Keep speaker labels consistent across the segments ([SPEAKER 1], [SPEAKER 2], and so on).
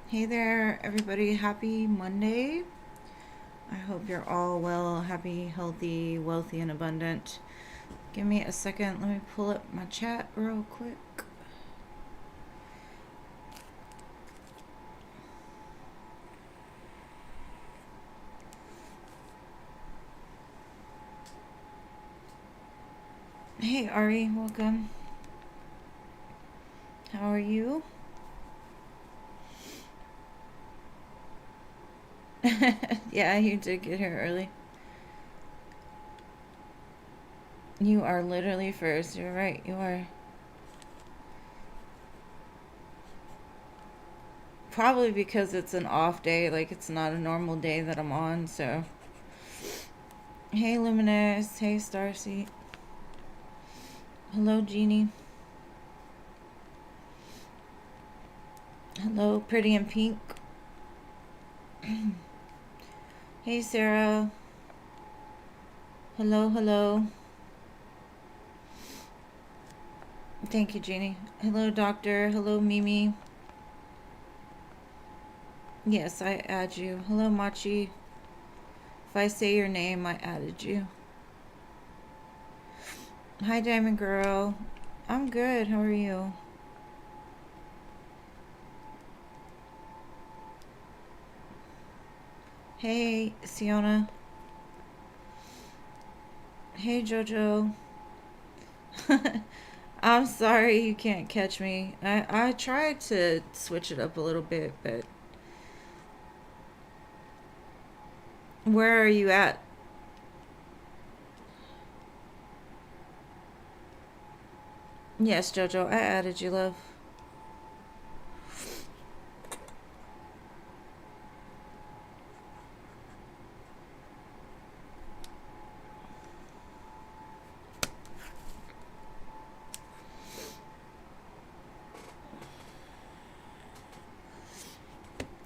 [SPEAKER 1] Hey there, everybody. Happy Monday. I hope you're all well, happy, healthy, wealthy, and abundant. Give me a second. Let me pull up my chat real quick. Hey, Ari. Welcome. How are you? Yeah, you did get here early. You are literally first. You're right. You are. Probably because it's an off day. Like, it's not a normal day that I'm on, so. Hey, Luminous. Hey, Starseed. Hello, Jeannie. Hello, Pretty in Pink. Hey, Sarah. Hello, hello. Thank you, Jeannie. Hello, Doctor. Hello, Mimi. Yes, I add you. Hello, Machi. If I say your name, I added you. Hi, Diamond Girl. I'm good. How are you? Hey, Siona. Hey, Jojo. I'm sorry you can't catch me. I tried to switch it up a little bit, but where are you at? Yes, Jojo, I added you, love.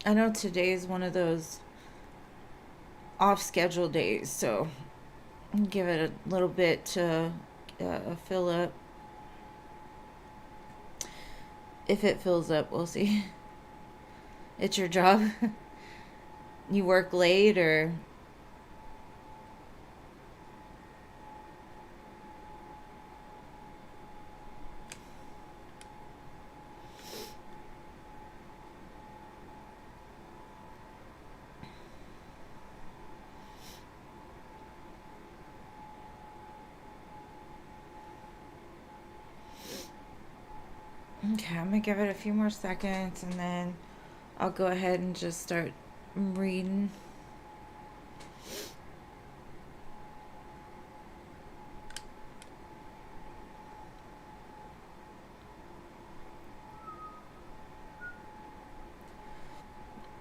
[SPEAKER 1] I know today is one of those off schedule days, so give it a little bit to fill up. If it fills up, we'll see. It's your job. You work late or okay, I'm gonna give it a few more seconds and then I'll go ahead and just start reading.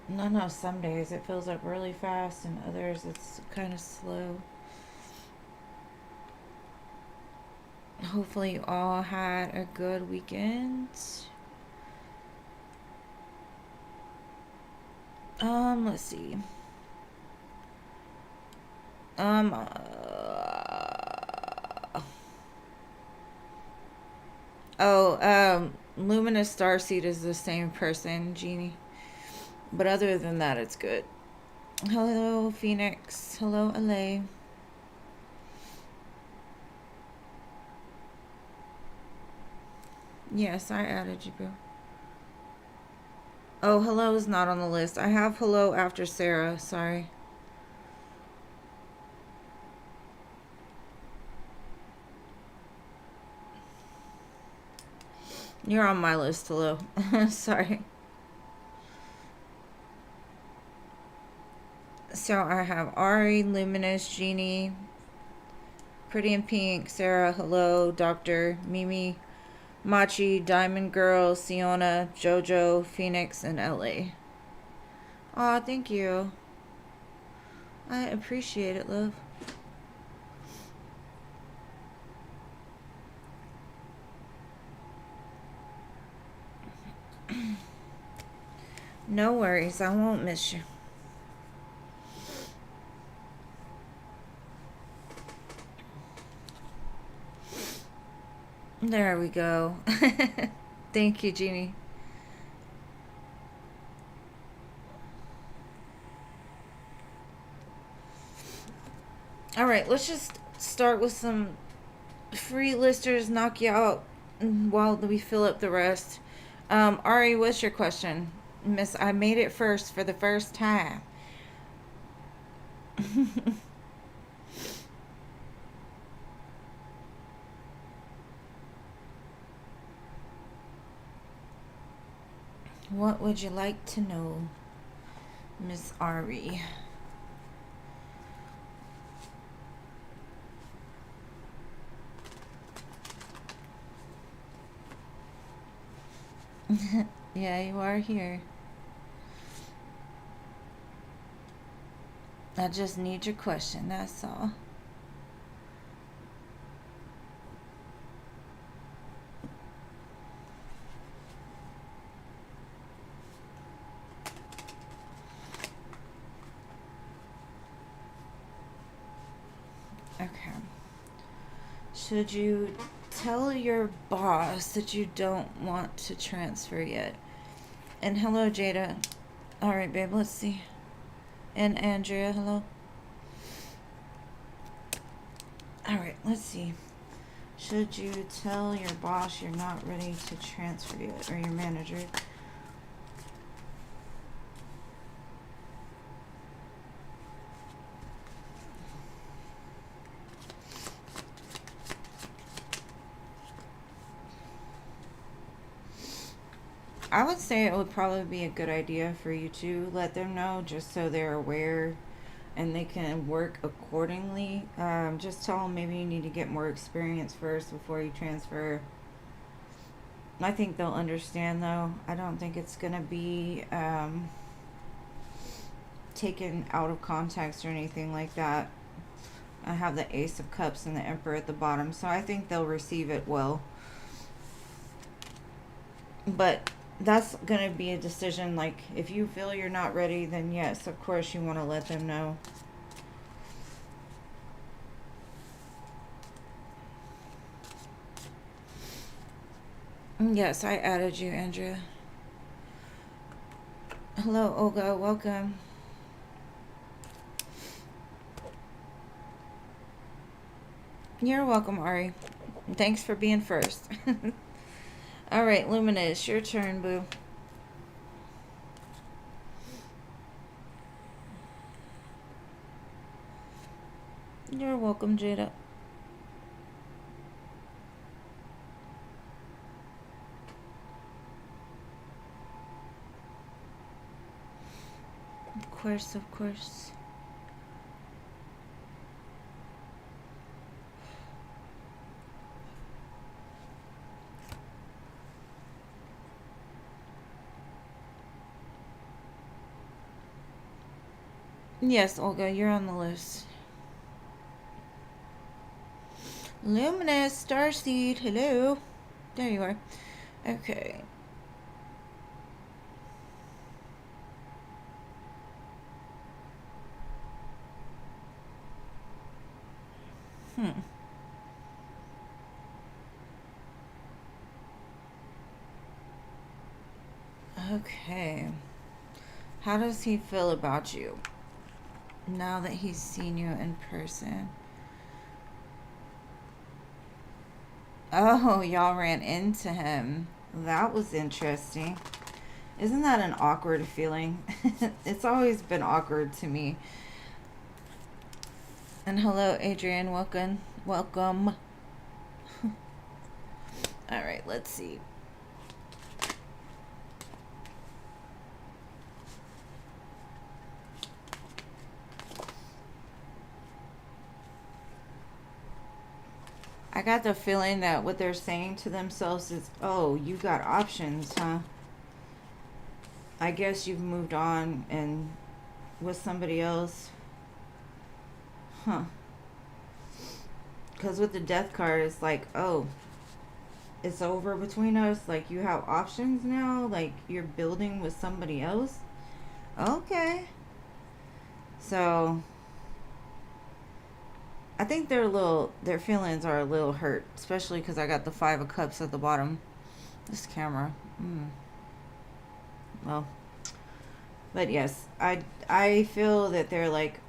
[SPEAKER 1] No, some days it fills up really fast and others it's kind of slow. Hopefully you all had a good weekend. Let's see. Um, uh, Luminous Starseed is the same person, Jeannie. But other than that, it's good. Hello, Phoenix. Hello, LA. Yes, I added you, boo. Oh, hello is not on the list. I have hello after Sarah. Sorry. You're on my list, hello. Sorry. So I have Ari, Luminous, Jeannie, Pretty in Pink, Sarah, hello, Doctor, Mimi, Machi, Diamond Girl, Siona, Jojo, Phoenix, and LA. Aw, thank you. I appreciate it, love. No worries, I won't miss you. There we go. Thank you, Jeannie. All right, let's just start with some free listers, knock you out while we fill up the rest. Ari, what's your question? Miss, I made it first for the first time. What would you like to know, Miss Ari? Yeah, you are here. I just need your question, that's all. Okay. Should you tell your boss that you don't want to transfer yet? And hello, Jada. All right, babe, let's see. And Andrea, hello. All right, let's see. Should you tell your boss you're not ready to transfer yet, or your manager? I would say it would probably be a good idea for you to let them know, just so they're aware and they can work accordingly. Just tell them maybe you need to get more experience first before you transfer. I think they'll understand, though. I don't think it's going to be taken out of context or anything like that. I have the Ace of Cups and the Emperor at the bottom, so I think they'll receive it well. But that's going to be a decision. Like, if you feel you're not ready, then yes, of course you want to let them know. Yes, I added you, Andrea. Hello, Olga. Welcome. You're welcome, Ari. Thanks for being first. All right, Luminous, your turn, boo. You're welcome, Jada. Of course, of course. Yes, Olga, you're on the list. Luminous, Starseed, hello. There you are. Okay. Okay. How does he feel about you now that he's seen you in person? Oh, y'all ran into him. That was interesting. Isn't that an awkward feeling? It's always been awkward to me. And hello, Adrian. Welcome. Welcome. All right, let's see. I got the feeling that what they're saying to themselves is, oh, you got options, huh? I guess you've moved on and with somebody else. Huh. Because with the death card, it's like, oh, it's over between us. Like, you have options now. Like, you're building with somebody else. Okay. So I think their feelings are a little hurt, especially because I got the Five of Cups at the bottom. This camera. Well, but yes, I feel that they're like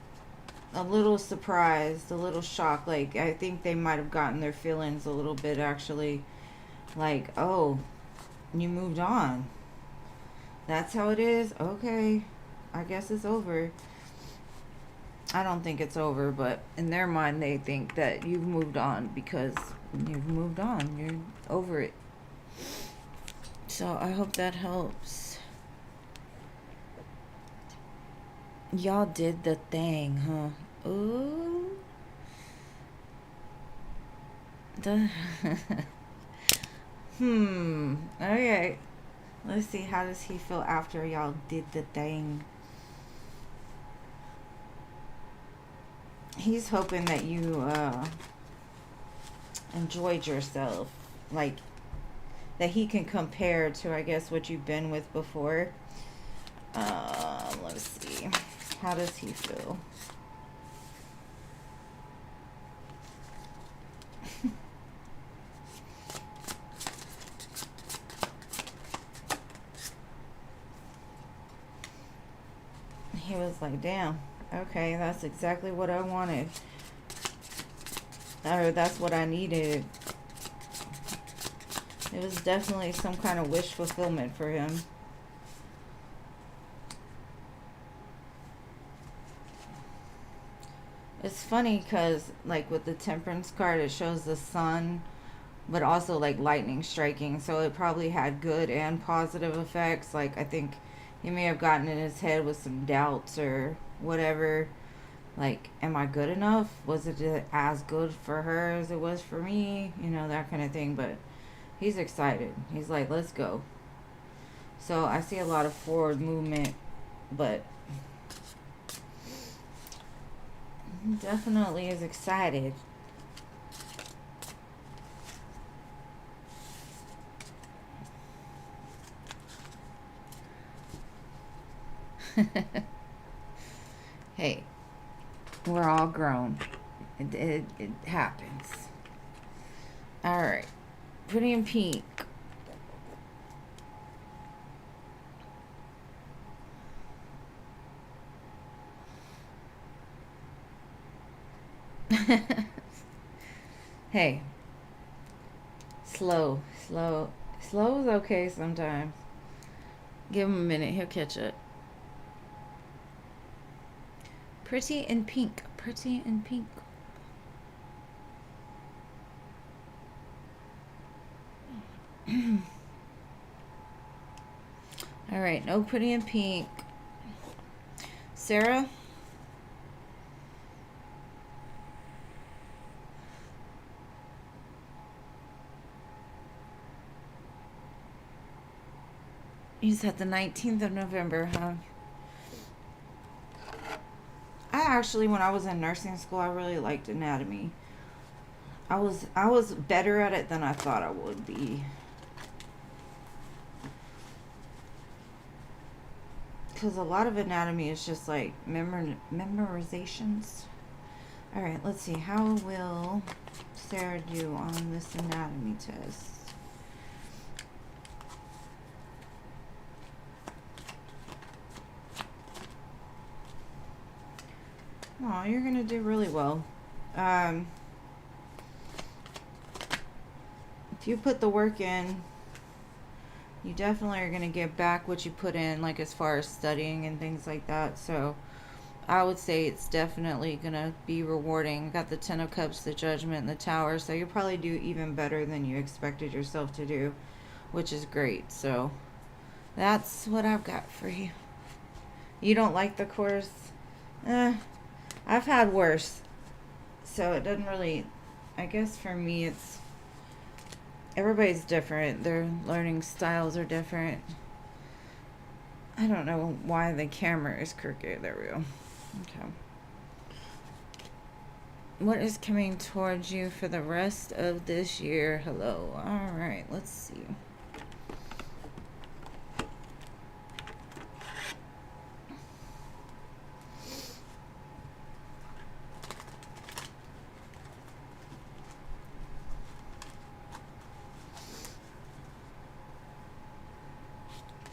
[SPEAKER 1] a little surprised, a little shocked. Like, I think they might have gotten their feelings a little bit, actually. Like, oh, you moved on. That's how it is? Okay. I guess it's over. I don't think it's over, but in their mind, they think that you've moved on because you've moved on. You're over it. So I hope that helps. Y'all did the thing, huh? Ooh. Okay. Let's see. How does he feel after y'all did the thing? He's hoping that you enjoyed yourself. Like, that he can compare to, I guess, what you've been with before. Let's see. How does he feel? He was like, damn, okay, that's exactly what I wanted. Or that's what I needed. It was definitely some kind of wish fulfillment for him. It's funny because, like, with the Temperance card, it shows the sun, but also, like, lightning striking. So it probably had good and positive effects. Like, I think he may have gotten in his head with some doubts or whatever. Like, am I good enough? Was it as good for her as it was for me? You know, that kind of thing. But he's excited. He's like, let's go. So I see a lot of forward movement, but he definitely is excited. Hey, we're all grown. It happens. All right. Pretty in pink. Hey. Slow is okay sometimes. Give him a minute, he'll catch it. Pretty in pink. Pretty in pink. All right, no pretty in pink. Sarah? You said the 19th of November, huh? I actually, when I was in nursing school, I really liked anatomy. I was better at it than I thought I would be. Because a lot of anatomy is just like memorizations. All right, let's see. How will Sarah do on this anatomy test? Oh, you're going to do really well. If you put the work in, you definitely are going to get back what you put in, like as far as studying and things like that. So I would say it's definitely going to be rewarding. Got the 10 of Cups, the Judgment, and the Tower. So you'll probably do even better than you expected yourself to do, which is great. So that's what I've got for you. You don't like the course? I've had worse. So it doesn't really, I guess for me it's, everybody's different. Their learning styles are different. I don't know why the camera is crooked. There we go. Okay. What is coming towards you for the rest of this year? Hello. All right, let's see.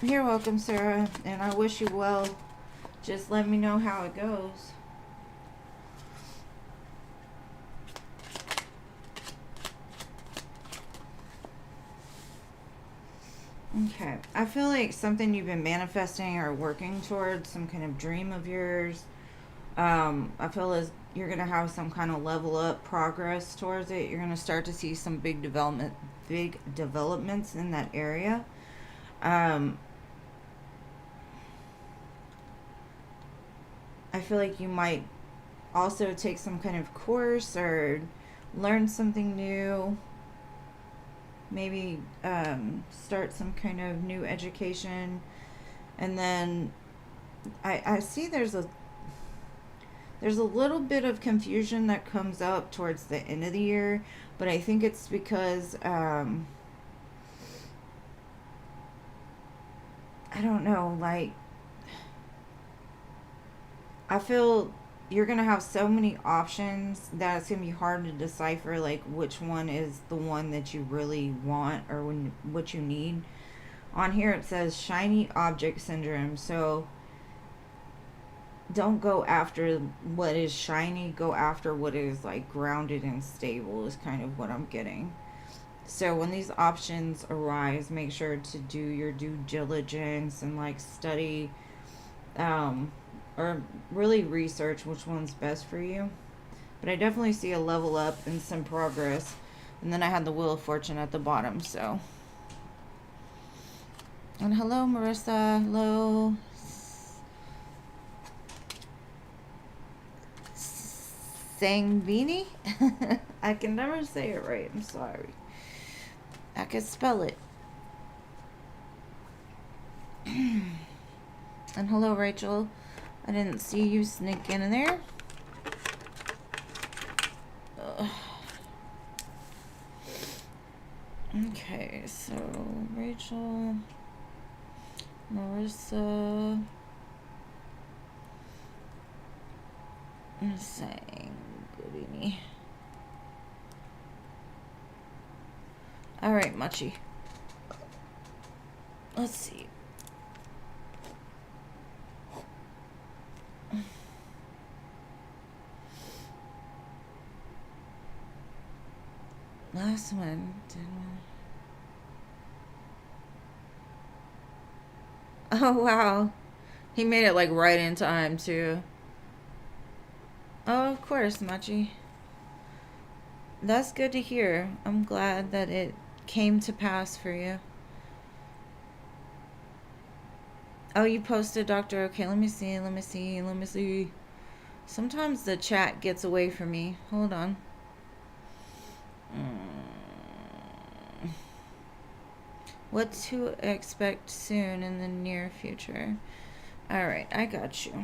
[SPEAKER 1] You're welcome, Sarah, and I wish you well. Just let me know how it goes. Okay. I feel like something you've been manifesting or working towards, some kind of dream of yours. I feel as you're gonna have some kind of level up progress towards it. You're gonna start to see some big developments in that area. Um, I feel like you might also take some kind of course or learn something new. Maybe start some kind of new education. And then I see there's a little bit of confusion that comes up towards the end of the year, but I think it's because I don't know, like I feel you're gonna have so many options that it's gonna be hard to decipher like which one is the one that you really want or what you need. On here it says shiny object syndrome, so don't go after what is shiny, go after what is like grounded and stable is kind of what I'm getting. So when these options arise, make sure to do your due diligence and like study um or really research which one's best for you. But I definitely see a level up and some progress. And then I had the Wheel of Fortune at the bottom, so. And hello Marissa, hello Sangvini. I can never say it right. I'm sorry. I can spell it. And hello, Rachel. I didn't see you sneak in there. Ugh. Okay, so Rachel, Marissa, Sangvini. All right, Machi. Let's see. Last one. Oh, wow. He made it like right in time, too. Oh, of course, Machi. That's good to hear. I'm glad that it came to pass for you. Oh, you posted, Doctor. Okay, let me see. Sometimes the chat gets away from me. Hold on. What to expect soon in the near future. Alright, I got you.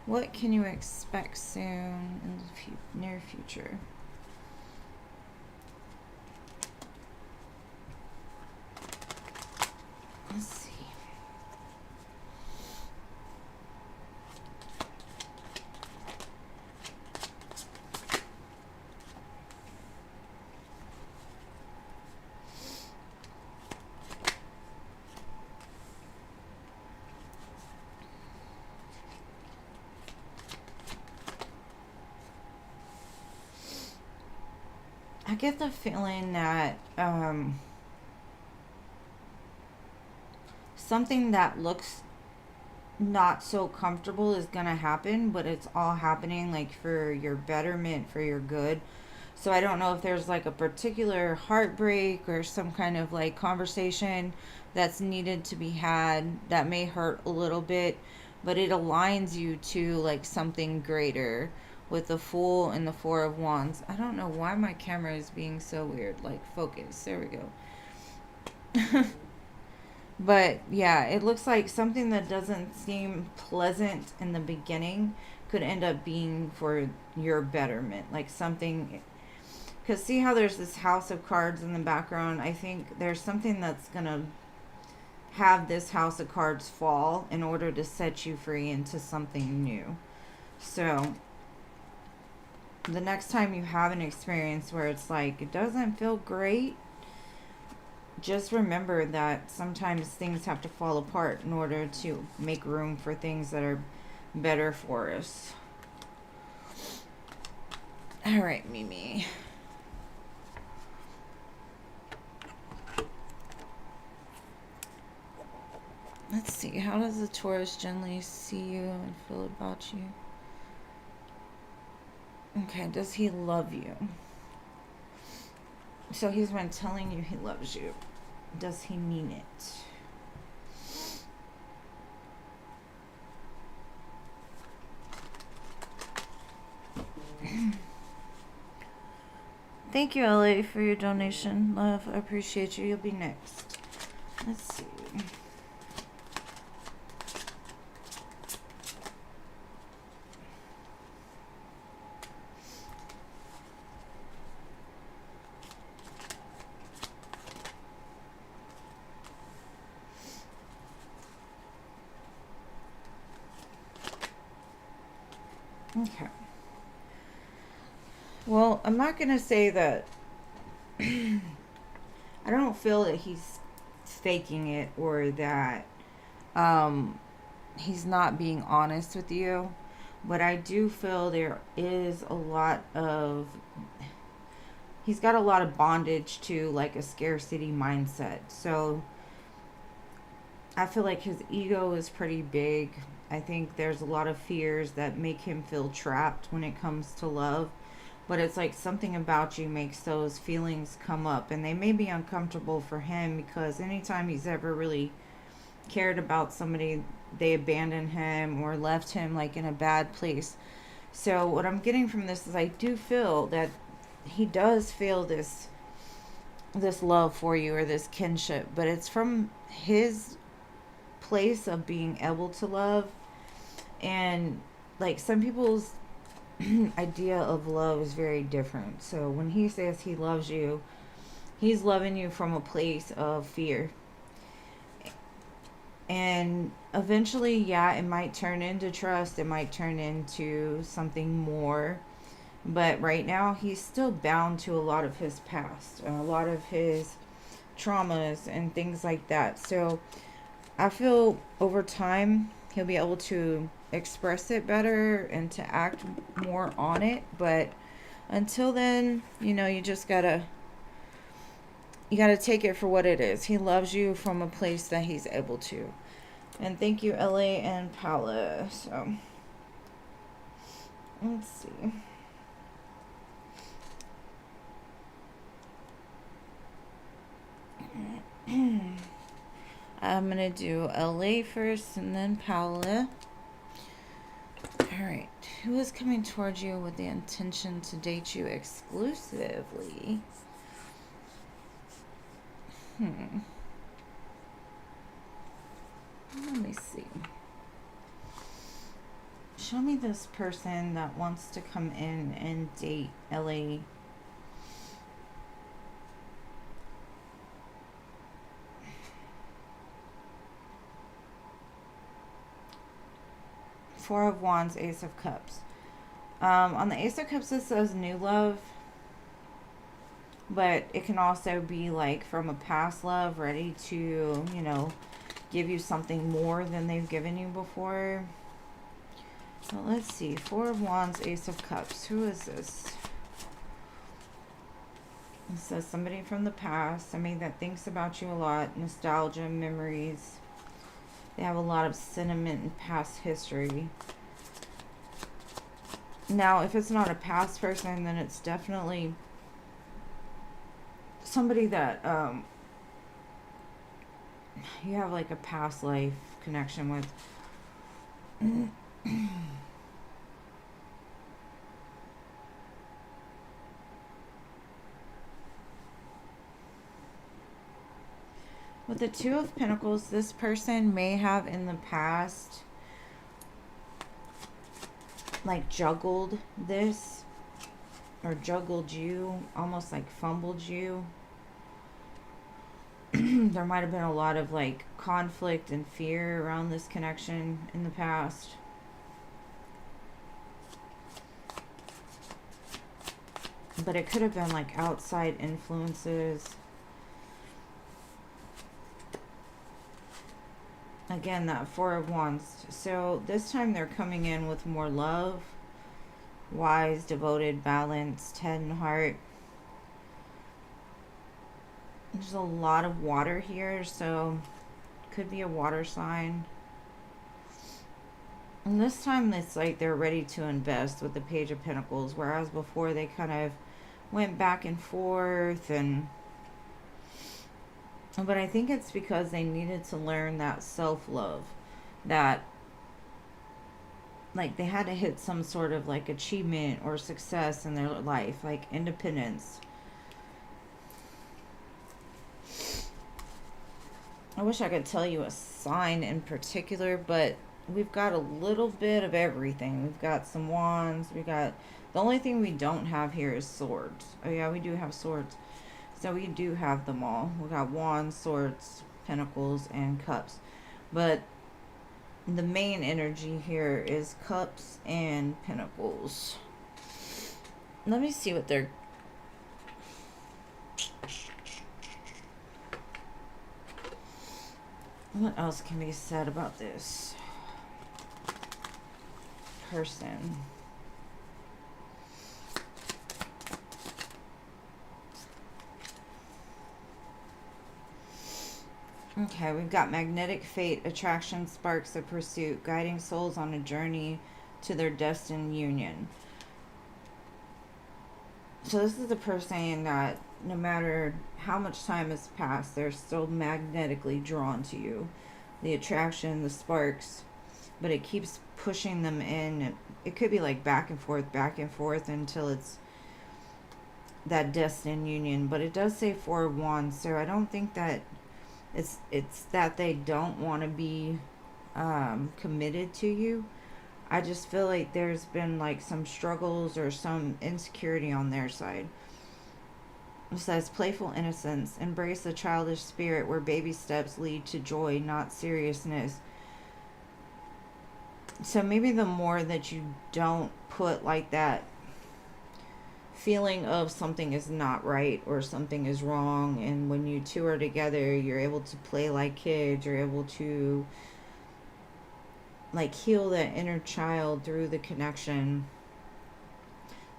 [SPEAKER 1] What can you expect soon in the near future? Let's see. I get the feeling that something that looks not so comfortable is gonna happen, but it's all happening like for your betterment, for your good. So I don't know if there's like a particular heartbreak or some kind of like conversation that's needed to be had that may hurt a little bit, but it aligns you to like something greater with the Fool and the Four of Wands. I don't know why my camera is being so weird. Like, focus. There we go. But yeah, it looks like something that doesn't seem pleasant in the beginning could end up being for your betterment. Like something, because see how there's this house of cards in the background? I think there's something that's going to have this house of cards fall in order to set you free into something new. So the next time you have an experience where it's like it doesn't feel great, just remember that sometimes things have to fall apart in order to make room for things that are better for us. All right, Mimi. Let's see. How does the Taurus generally see you and feel about you? Okay. Does he love you? So he's been telling you he loves you. Does he mean it? Thank you, LA, for your donation. Love, I appreciate you. You'll be next. Let's see. Okay. Well, I'm not going to say that I don't feel that he's faking it or that he's not being honest with you. But I do feel there is a lot of, he's got a lot of bondage to like a scarcity mindset. So I feel like his ego is pretty big. I think there's a lot of fears that make him feel trapped when it comes to love. But it's like something about you makes those feelings come up. And they may be uncomfortable for him because anytime he's ever really cared about somebody, they abandoned him or left him like in a bad place. So what I'm getting from this is I do feel that he does feel this love for you or this kinship, but it's from his place of being able to love. And like some people's idea of love is very different. So when he says he loves you, he's loving you from a place of fear. And eventually, yeah, it might turn into trust, it might turn into something more. But right now, he's still bound to a lot of his past, a lot of his traumas and things like that. So I feel over time, he'll be able to express it better and to act more on it. But until then, you just gotta take it for what it is. He loves you from a place that he's able to. And thank you, LA and Paula. So let's see. I'm gonna do LA first and then Paula. Alright. Who is coming towards you with the intention to date you exclusively? Let me see. Show me this person that wants to come in and date LA. Four of Wands, Ace of Cups. On the Ace of Cups, it says new love. But it can also be like from a past love, ready to, give you something more than they've given you before. So let's see. Four of Wands, Ace of Cups. Who is this? It says somebody from the past. Somebody that thinks about you a lot. Nostalgia, memories. They have a lot of sentiment and past history. Now, if it's not a past person, then it's definitely somebody that you have like a past life connection with. With the Two of Pentacles, this person may have in the past like juggled this or juggled you, almost like fumbled you. There might have been a lot of like conflict and fear around this connection in the past. But it could have been like outside influences. Again, that Four of Wands. So this time they're coming in with more love. Wise, devoted, balanced, 10 heart. There's a lot of water here, so Could be a water sign. And this time it's like they're ready to invest with the Page of Pentacles, whereas before they kind of went back and forth. But I think it's because they needed to learn that self-love, that like they had to hit some sort of like achievement or success in their life, like independence. I wish I could tell you a sign in particular, but we've got a little bit of everything. We've got some wands. We got, the only thing we don't have here is swords. Oh yeah, we do have swords. So we do have them all. We got wands, swords, pentacles, and cups. But the main energy here is cups and pentacles. Let me see what they're... What else can be said about this person? Okay, we've got magnetic fate, attraction, sparks of pursuit, guiding souls on a journey to their destined union. So this is the person saying that no matter how much time has passed, they're still magnetically drawn to you. The attraction, the sparks, but it keeps pushing them in. It could be like back and forth until it's that destined union. But it does say 4 of Wands, so I don't think that it's that they don't want to be committed to you. I just feel like there's been like some struggles or some insecurity on their side. It says playful innocence, embrace the childish spirit where baby steps lead to joy, not seriousness. So maybe the more that you don't put like that feeling of something is not right or something is wrong, and when you two are together, you're able to play like kids, you're able to like heal that inner child through the connection.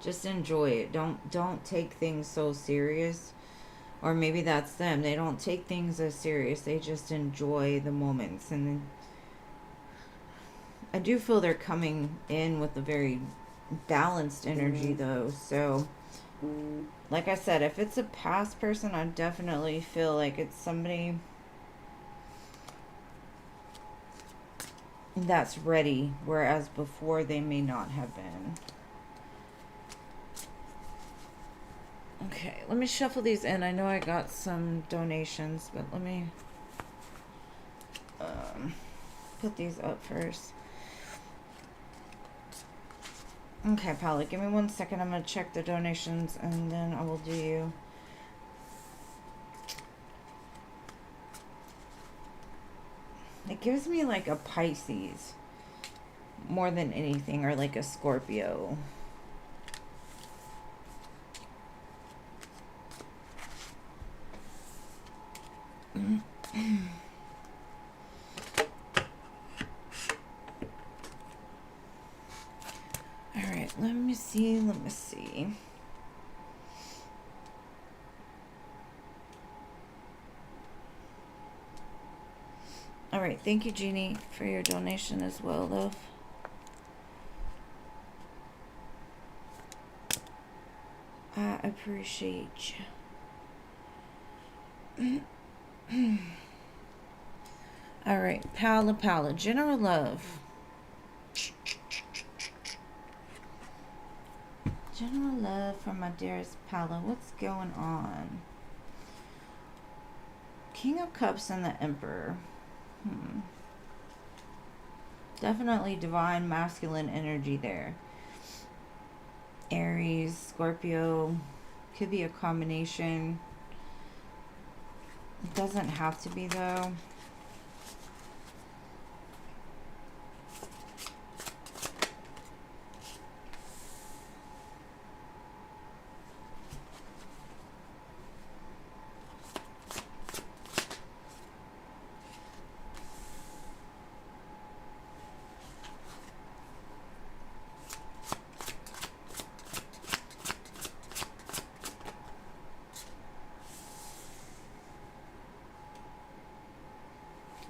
[SPEAKER 1] Just enjoy it. Don't take things so serious. Or maybe that's them. They don't take things as serious. They just enjoy the moments. And I do feel they're coming in with a very balanced energy though. So like I said, if it's a past person, I definitely feel like it's somebody that's ready, whereas before they may not have been. Okay, let me shuffle these in. I know I got some donations, but let me put these up first. Okay, Paula, give me 1 second. I'm going to check the donations and then I will do you. It gives me like a Pisces more than anything, or like a Scorpio. Alright, let me see. Alright, thank you, Jeannie, for your donation as well, love. I appreciate you. Alright, Paula, general love. General love from my dearest Paula. What's going on? King of Cups and the Emperor. Definitely divine masculine energy there. Aries, Scorpio. Could be a combination. It doesn't have to be though.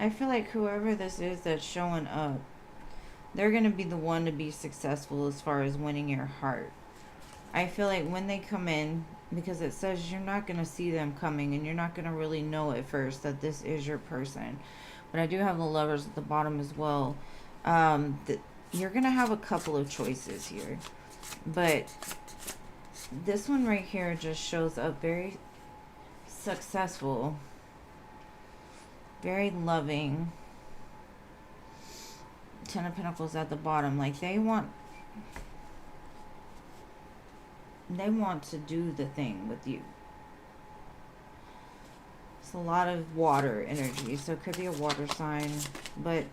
[SPEAKER 1] I feel like whoever this is that's showing up, they're going to be the one to be successful as far as winning your heart. I feel like when they come in, because it says you're not going to see them coming and you're not going to really know at first that this is your person. But I do have the lovers at the bottom as well. You're going to have a couple of choices here. But this one right here just shows up very successful, very loving. Ten of Pentacles at the bottom. Like they want to do the thing with you. It's a lot of water energy, so it could be a water sign, but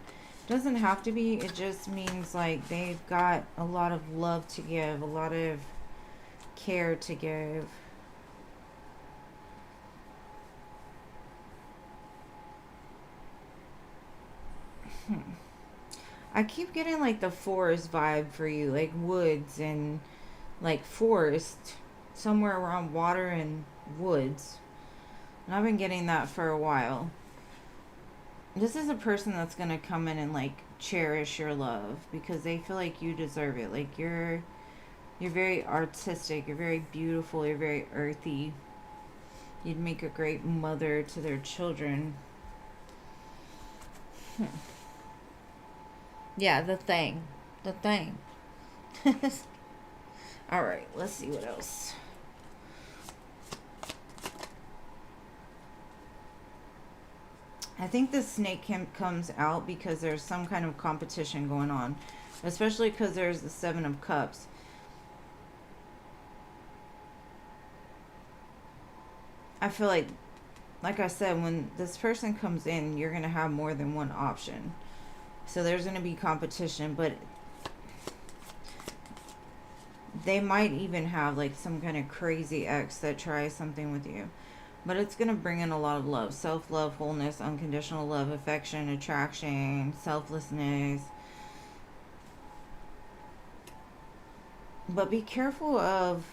[SPEAKER 1] doesn't have to be. It just means like they've got a lot of love to give, a lot of care to give. I keep getting like the forest vibe for you, like woods and like forest, somewhere around water and woods. And I've been getting that for a while. This is a person that's going to come in and like cherish your love because they feel like you deserve it. Like you're very artistic, you're very beautiful, you're very earthy. You'd make a great mother to their children. Yeah, the thing. The thing. Alright, let's see what else. I think the snake comes out because there's some kind of competition going on. Especially because there's the Seven of Cups. I feel like I said, when this person comes in, you're going to have more than one option. So there's going to be competition, but they might even have like some kind of crazy ex that tries something with you. But it's going to bring in a lot of love. Self-love, wholeness, unconditional love, affection, attraction, selflessness. But be careful of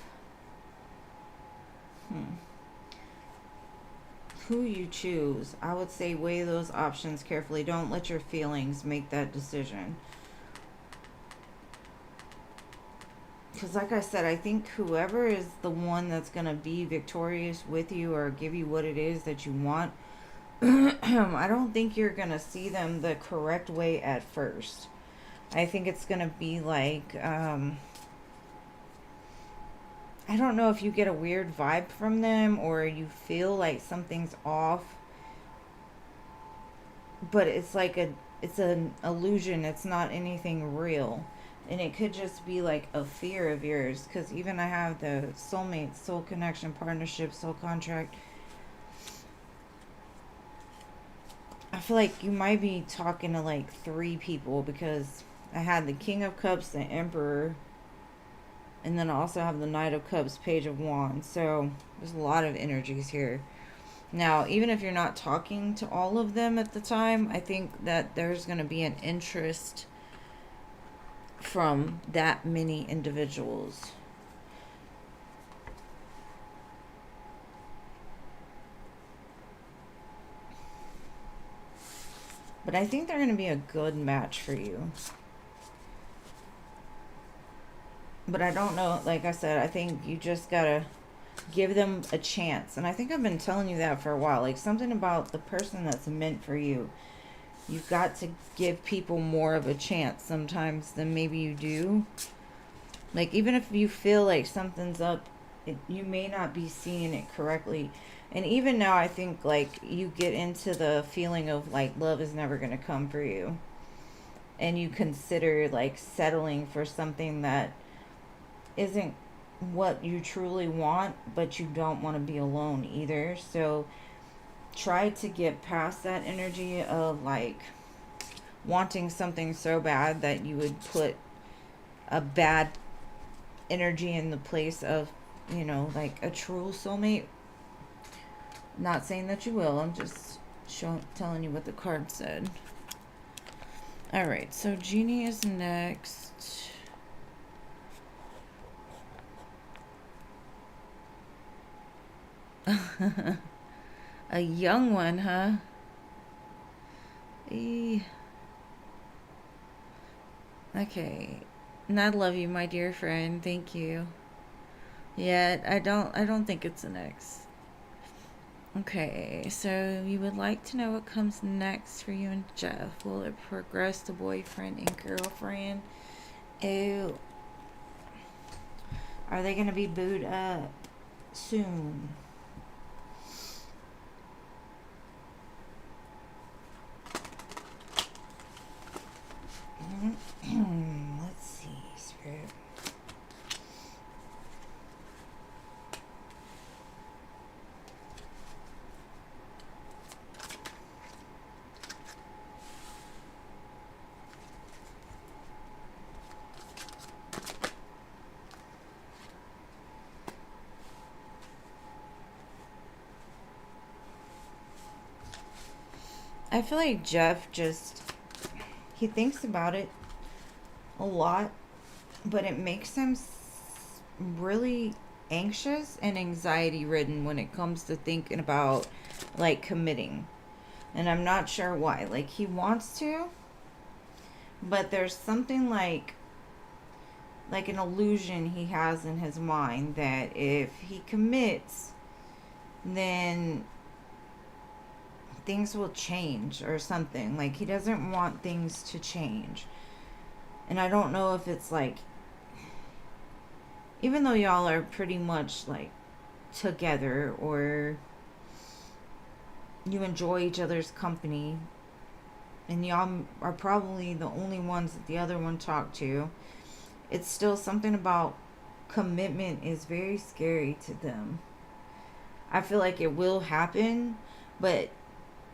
[SPEAKER 1] who you choose. I would say weigh those options carefully. Don't let your feelings make that decision. Because like I said, I think whoever is the one that's going to be victorious with you or give you what it is that you want, I don't think you're going to see them the correct way at first. I think it's going to be like, I don't know if you get a weird vibe from them or you feel like something's off. But it's like it's an illusion. It's not anything real. And it could just be like a fear of yours. Because even I have the soulmate, soul connection, partnership, soul contract. I feel like you might be talking to like 3 people. Because I had the King of Cups, the Emperor. And then I also have the Knight of Cups, Page of Wands. So there's a lot of energies here. Now, even if you're not talking to all of them at the time, I think that there's going to be an interest from that many individuals. But I think they're going to be a good match for you. But I don't know, like I said, I think you just got to give them a chance. And I think I've been telling you that for a while. Like something about the person that's meant for you. You've got to give people more of a chance sometimes than maybe you do. Like even if you feel like something's up, you may not be seeing it correctly. And even now I think like you get into the feeling of like love is never going to come for you. And you consider like settling for something that isn't what you truly want, but you don't want to be alone either. So try to get past that energy of like wanting something so bad that you would put a bad energy in the place of, you know, like a true soulmate. Not saying that you will, I'm just telling you what the card said. Alright, so Genie is next. A young one, huh? Eh. Okay. And I love you, my dear friend. Thank you. Yeah, I don't think it's an X. Okay, so you would like to know what comes next for you and Jeff. Will it progress to boyfriend and girlfriend? Ew. Are they gonna be booed up soon? Let's see, Spirit. I feel like Jeff just, he thinks about it a lot, but it makes him really anxious and anxiety ridden when it comes to thinking about like committing. And I'm not sure why. Like he wants to, but there's something like an illusion he has in his mind that if he commits, then things will change or something. Like he doesn't want things to change. And I don't know if it's like, even though y'all are pretty much like together or you enjoy each other's company and y'all are probably the only ones that the other one talked to, it's still something about commitment is very scary to them. I feel like it will happen, but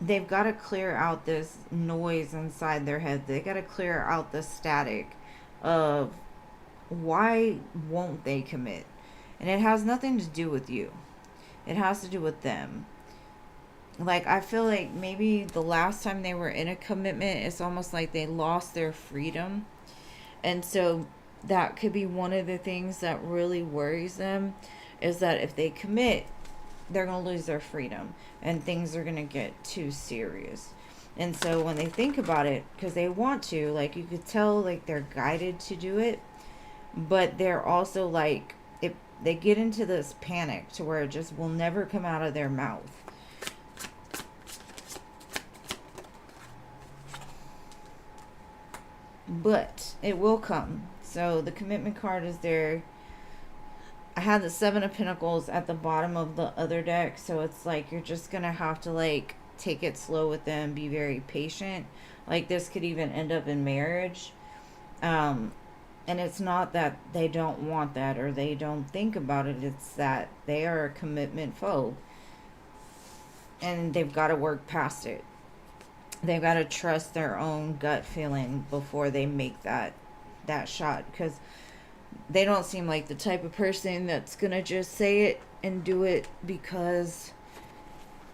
[SPEAKER 1] they've got to clear out this noise inside their head. They got to clear out the static of why won't they commit? And it has nothing to do with you. It has to do with them. Like I feel like maybe the last time they were in a commitment, it's almost like they lost their freedom. And so that could be one of the things that really worries them, is that if they commit, they're going to lose their freedom and things are going to get too serious. And so when they think about it, because they want to, like you could tell, like they're guided to do it, but they're also like, if they get into this panic to where it just will never come out of their mouth. But it will come. So the commitment card is there. I had the Seven of Pentacles at the bottom of the other deck, so it's like you're just gonna have to like take it slow with them, be very patient. Like this could even end up in marriage. And it's not that they don't want that or they don't think about it, it's that they are a commitment foe. And they've got to work past it. They've got to trust their own gut feeling before they make that shot, because they don't seem like the type of person that's gonna just say it and do it because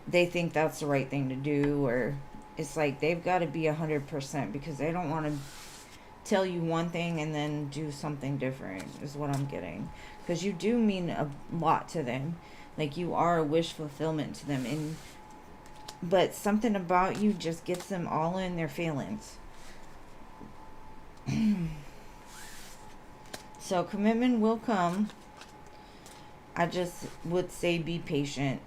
[SPEAKER 1] they think that's the right thing to do. Or it's like they've got to be 100%, because they don't want to tell you one thing and then do something different, is what I'm getting. Because you do mean a lot to them. Like you are a wish fulfillment to them. And but something about you just gets them all in their feelings. So commitment will come. I just would say be patient.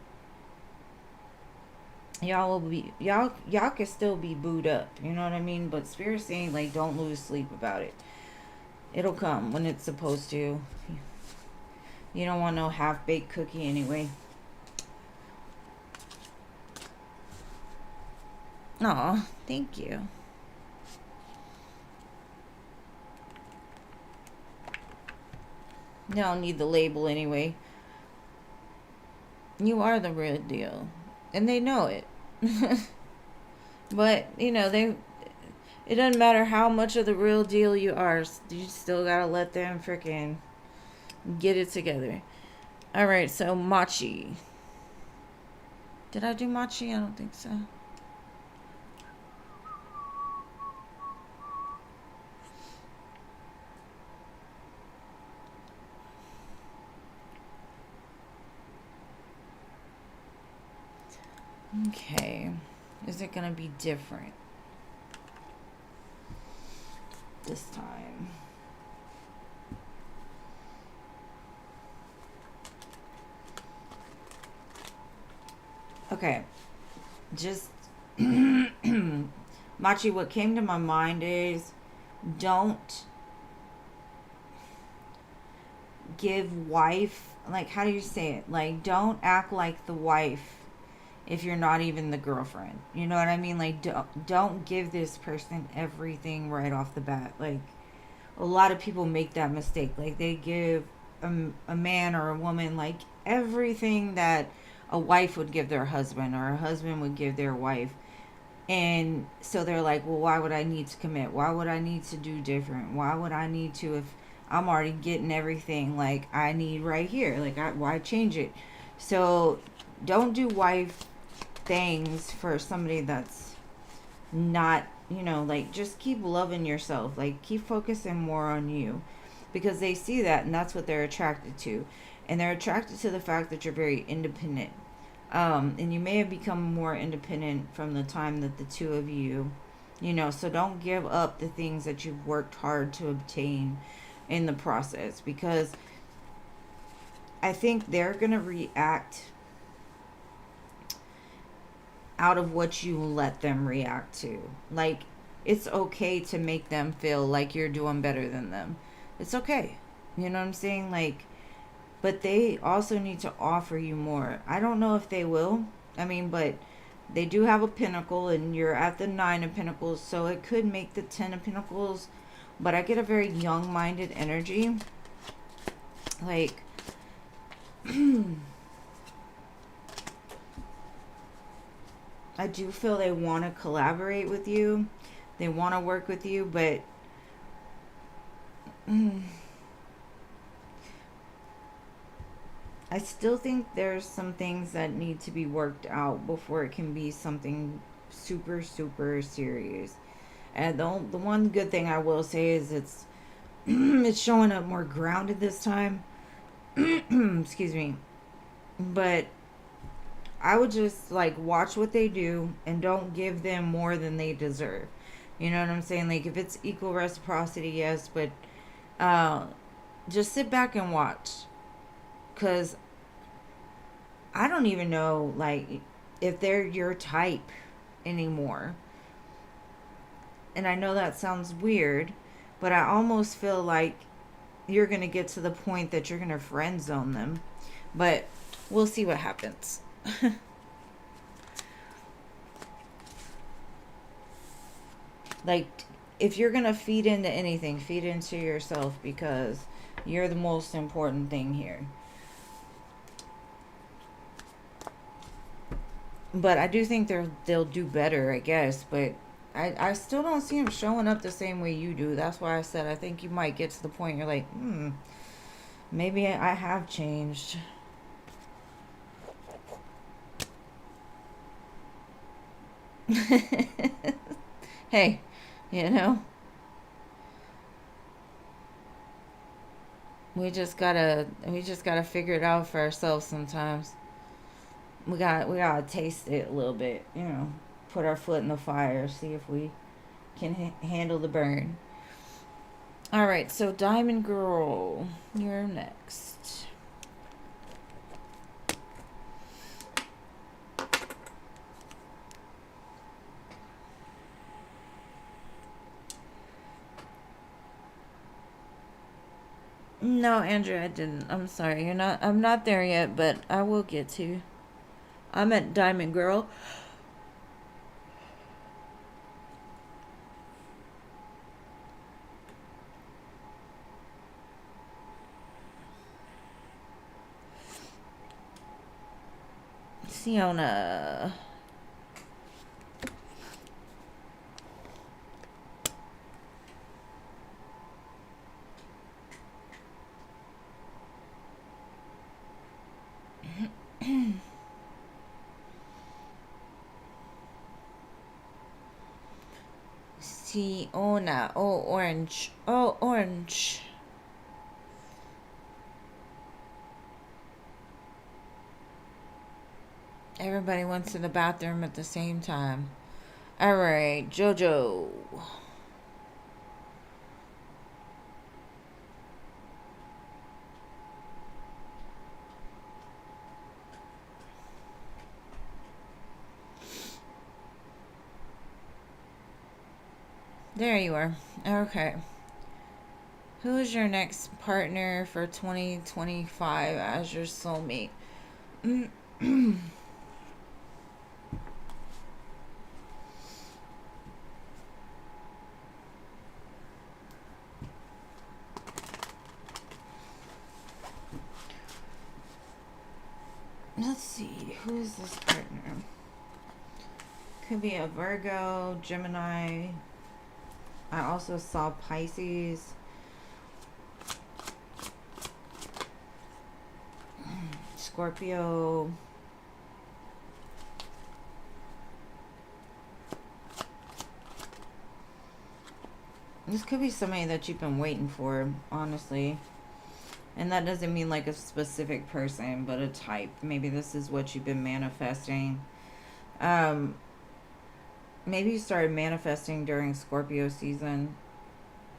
[SPEAKER 1] Y'all can still be booed up, you know what I mean? But Spirit's saying like don't lose sleep about it. It'll come when it's supposed to. You don't want no half-baked cookie anyway. Aw, thank you. You don't need the label anyway. You are the real deal. And they know it. But, you know, it doesn't matter how much of the real deal you are. You still gotta let them freaking get it together. Alright, so Machi. Did I do Machi? I don't think so. Okay. Is it gonna be different? this time. Okay, just Machi, what came to my mind is don't give wife, like, how do you say it? Like, don't act like the wife if you're not even the girlfriend. You know what I mean? Like, don't give this person everything right off the bat. Like, a lot of people make that mistake. Like, they give a man or a woman, like, everything that a wife would give their husband or a husband would give their wife. And so they're like, well, why would I need to commit? Why would I need to do different? Why would I need to, if I'm already getting everything like I need right here? Like, why change it? So don't do wife things for somebody that's not, you know, like, just keep loving yourself. Like, keep focusing more on you, because they see that and that's what they're attracted to. And they're attracted to the fact that you're very independent. And you may have become more independent from the time that the two of you, you know, so don't give up the things that you've worked hard to obtain in the process, because I think they're going to react out of what you let them react to. Like, it's okay to make them feel like you're doing better than them. It's okay. You know what I'm saying? Like, but they also need to offer you more. I don't know if they will. I mean, but they do have a pinnacle, and you're at the 9 of Pentacles, so it could make the 10 of Pentacles. But I get a very young-minded energy. Like, I do feel they want to collaborate with you. They want to work with you, but I still think there's some things that need to be worked out before it can be something super, super serious. And the one good thing I will say is it's it's showing up more grounded this time. Excuse me. But I would just, like, watch what they do and don't give them more than they deserve. You know what I'm saying? Like, if it's equal reciprocity, yes, but just sit back and watch. Because I don't even know, like, if they're your type anymore. And I know that sounds weird, but I almost feel like you're going to get to the point that you're going to friend zone them. But we'll see what happens. Like, if you're going to feed into anything, feed into yourself, because you're the most important thing here. But I do think they'll do better, I guess. But I still don't see them showing up the same way you do. That's why I said I think you might get to the point you're like, maybe I have changed. Hey, you know, we just gotta figure it out for ourselves sometimes. We gotta taste it a little bit, you know, put our foot in the fire, see if we can handle the burn. All right, so Diamond Girl, you're next. No, Andrew, I didn't. I'm sorry. I'm not there yet, but I will get to. I'm at Diamond Girl. Siona. Siona. Oh, orange. Oh, orange. Everybody went to the bathroom at the same time. All right, Jojo. There you are. Okay. Who is your next partner for 2025 as your soulmate? Let's see. Who is this partner? Could be a Virgo, Gemini. I also saw Pisces. Scorpio. This could be somebody that you've been waiting for, honestly. And that doesn't mean like a specific person, but a type. Maybe this is what you've been manifesting. Maybe you started manifesting during Scorpio season,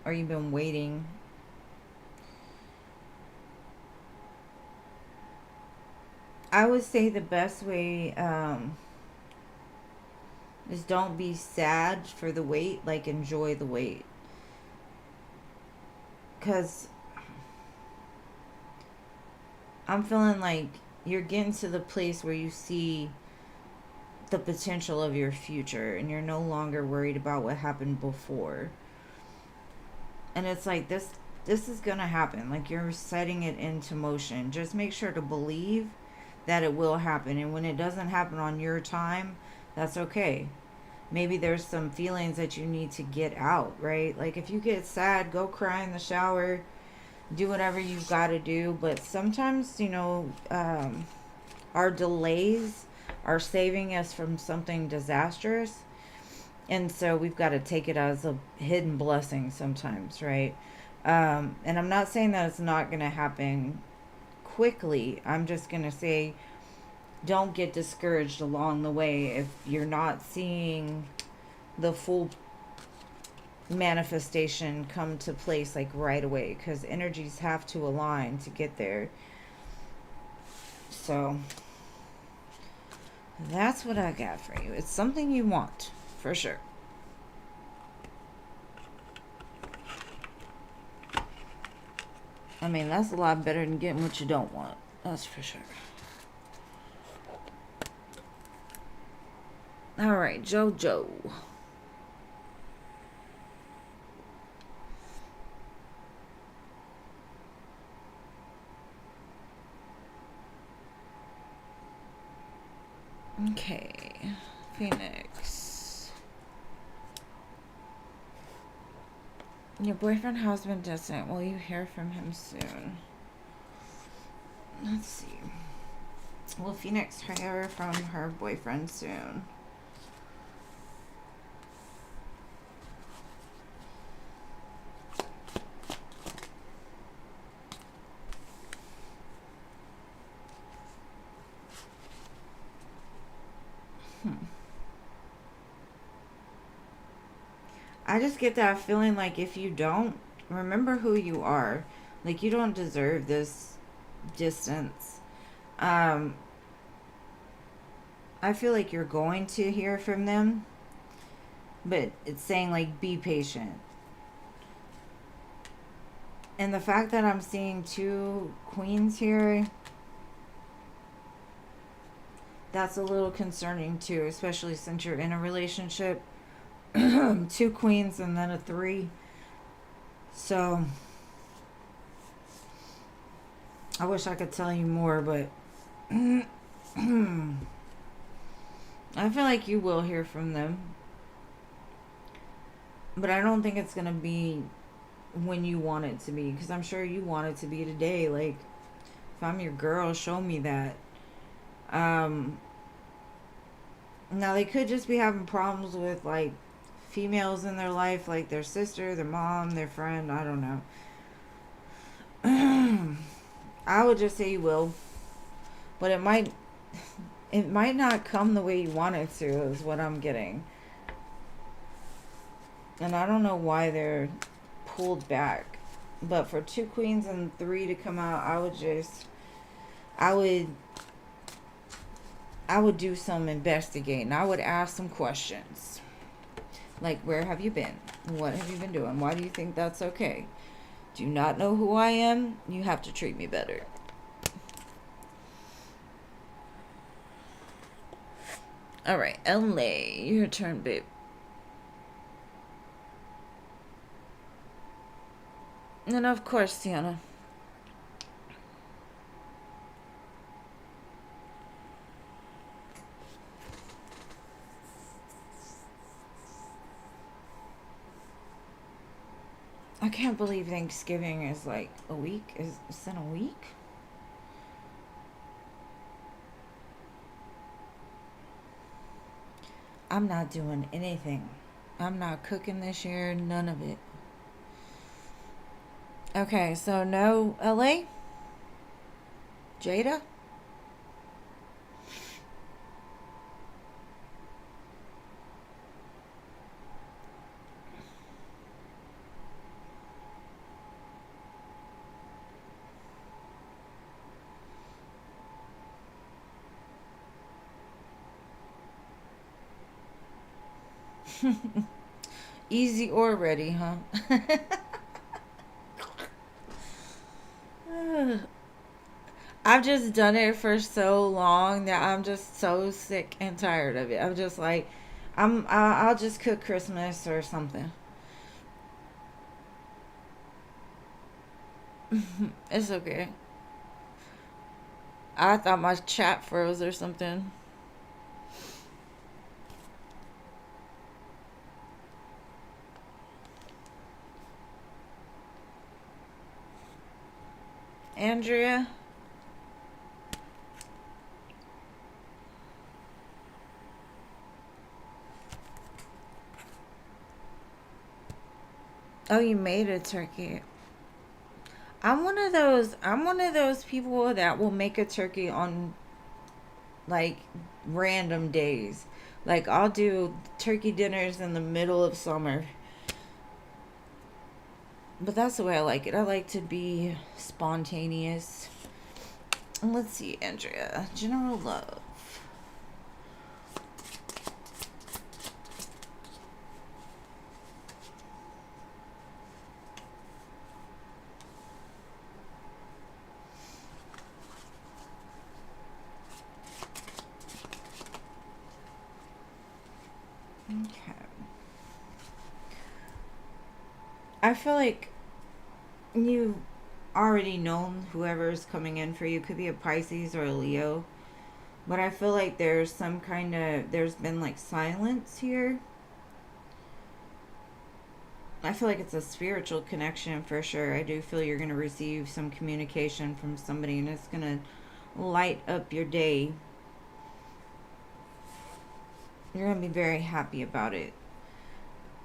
[SPEAKER 1] or you've been waiting. I would say the best way is don't be sad for the wait, like enjoy the wait. Because I'm feeling like you're getting to the place where you see the potential of your future and you're no longer worried about what happened before. And it's like this is going to happen. Like you're setting it into motion. Just make sure to believe that it will happen, and when it doesn't happen on your time, that's okay. Maybe there's some feelings that you need to get out, right? Like if you get sad, go cry in the shower, do whatever you've got to do. But sometimes, our delays are saving us from something disastrous. And so we've got to take it as a hidden blessing sometimes, right? And I'm not saying that it's not going to happen quickly. I'm just going to say don't get discouraged along the way if you're not seeing the full manifestation come to place like right away, because energies have to align to get there. So that's what I got for you. It's something you want for sure. I mean, that's a lot better than getting what you don't want. That's for sure. All right, JoJo. Okay, Phoenix. Your boyfriend has been distant. Will you hear from him soon? Let's see. Will Phoenix hear from her boyfriend soon? I just get that feeling like if you don't, remember who you are. Like you don't deserve this distance. I feel like you're going to hear from them, but it's saying like be patient. And the fact that I'm seeing two queens here, that's a little concerning too, especially since you're in a relationship. Two queens and then a three. So I wish I could tell you more, but I feel like you will hear from them. But I don't think it's going to be when you want it to be, because I'm sure you want it to be today. Like, if I'm your girl, show me that. Now, they could just be having problems with, like, females in their life, like their sister, their mom, their friend. I don't know. I would just say you will. But it might not come the way you want it to, is what I'm getting. And I don't know why they're pulled back. But for two queens and three to come out, I would do some investigating. I would ask some questions. Like, where have you been? What have you been doing? Why do you think that's okay? Do you not know who I am? You have to treat me better. Alright, LA, your turn, babe. And of course, Sienna. I can't believe Thanksgiving is like a week. Is it a week? I'm not doing anything. I'm not cooking this year. None of it. Okay, so no LA? Jada? Easy or ready, huh? I've just done it for so long that I'm just so sick and tired of it. I'm just like, I'll just cook Christmas or something. It's okay. I thought my chat froze or something. Andrea? Oh, you made a turkey. I'm one of those people that will make a turkey on like random days. Like I'll do turkey dinners in the middle of summer. But that's the way I like it. I like to be spontaneous. And let's see, Andrea. General love. Okay. I feel like you already known whoever's coming in for you. Could be a Pisces or a Leo. But I feel like there's been like silence here. I feel like it's a spiritual connection for sure. I do feel you're going to receive some communication from somebody and it's going to light up your day. You're going to be very happy about it.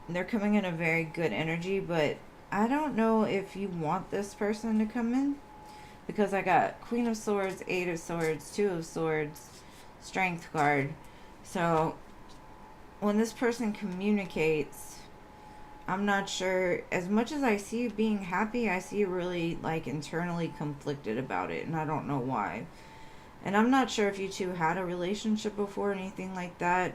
[SPEAKER 1] They're coming in a very good energy, but I don't know if you want this person to come in because I got Queen of Swords, Eight of Swords, Two of Swords, Strength card. So when this person communicates, I'm not sure. As much as I see you being happy, I see you really like internally conflicted about it, and I don't know why. And I'm not sure if you two had a relationship before or anything like that.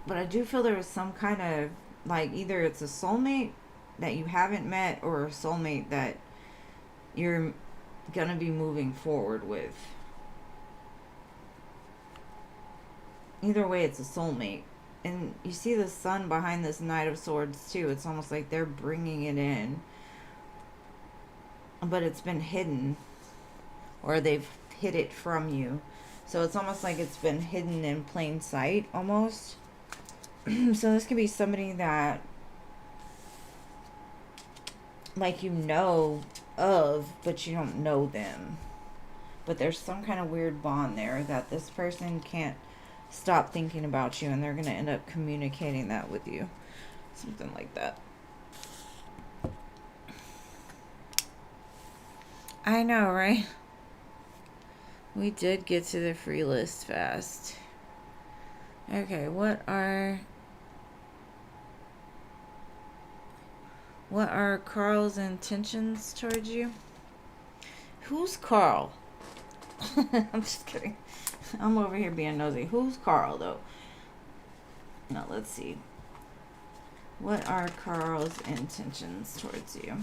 [SPEAKER 1] But I do feel there was some kind of like either it's a soulmate that you haven't met or a soulmate that you're gonna be moving forward with. Either way, it's a soulmate. And you see the sun behind this Knight of Swords too. It's almost like they're bringing it in, but it's been hidden, or they've hid it from you. So it's almost like it's been hidden in plain sight, almost. So this could be somebody that, like, you know of, but you don't know them. But there's some kind of weird bond there that this person can't stop thinking about you, and they're going to end up communicating that with you. Something like that. I know, right? We did get to the free list fast. Okay, what are Carl's intentions towards you? Who's Carl? I'm just kidding. I'm over here being nosy. Who's Carl, though? Now, let's see. What are Carl's intentions towards you?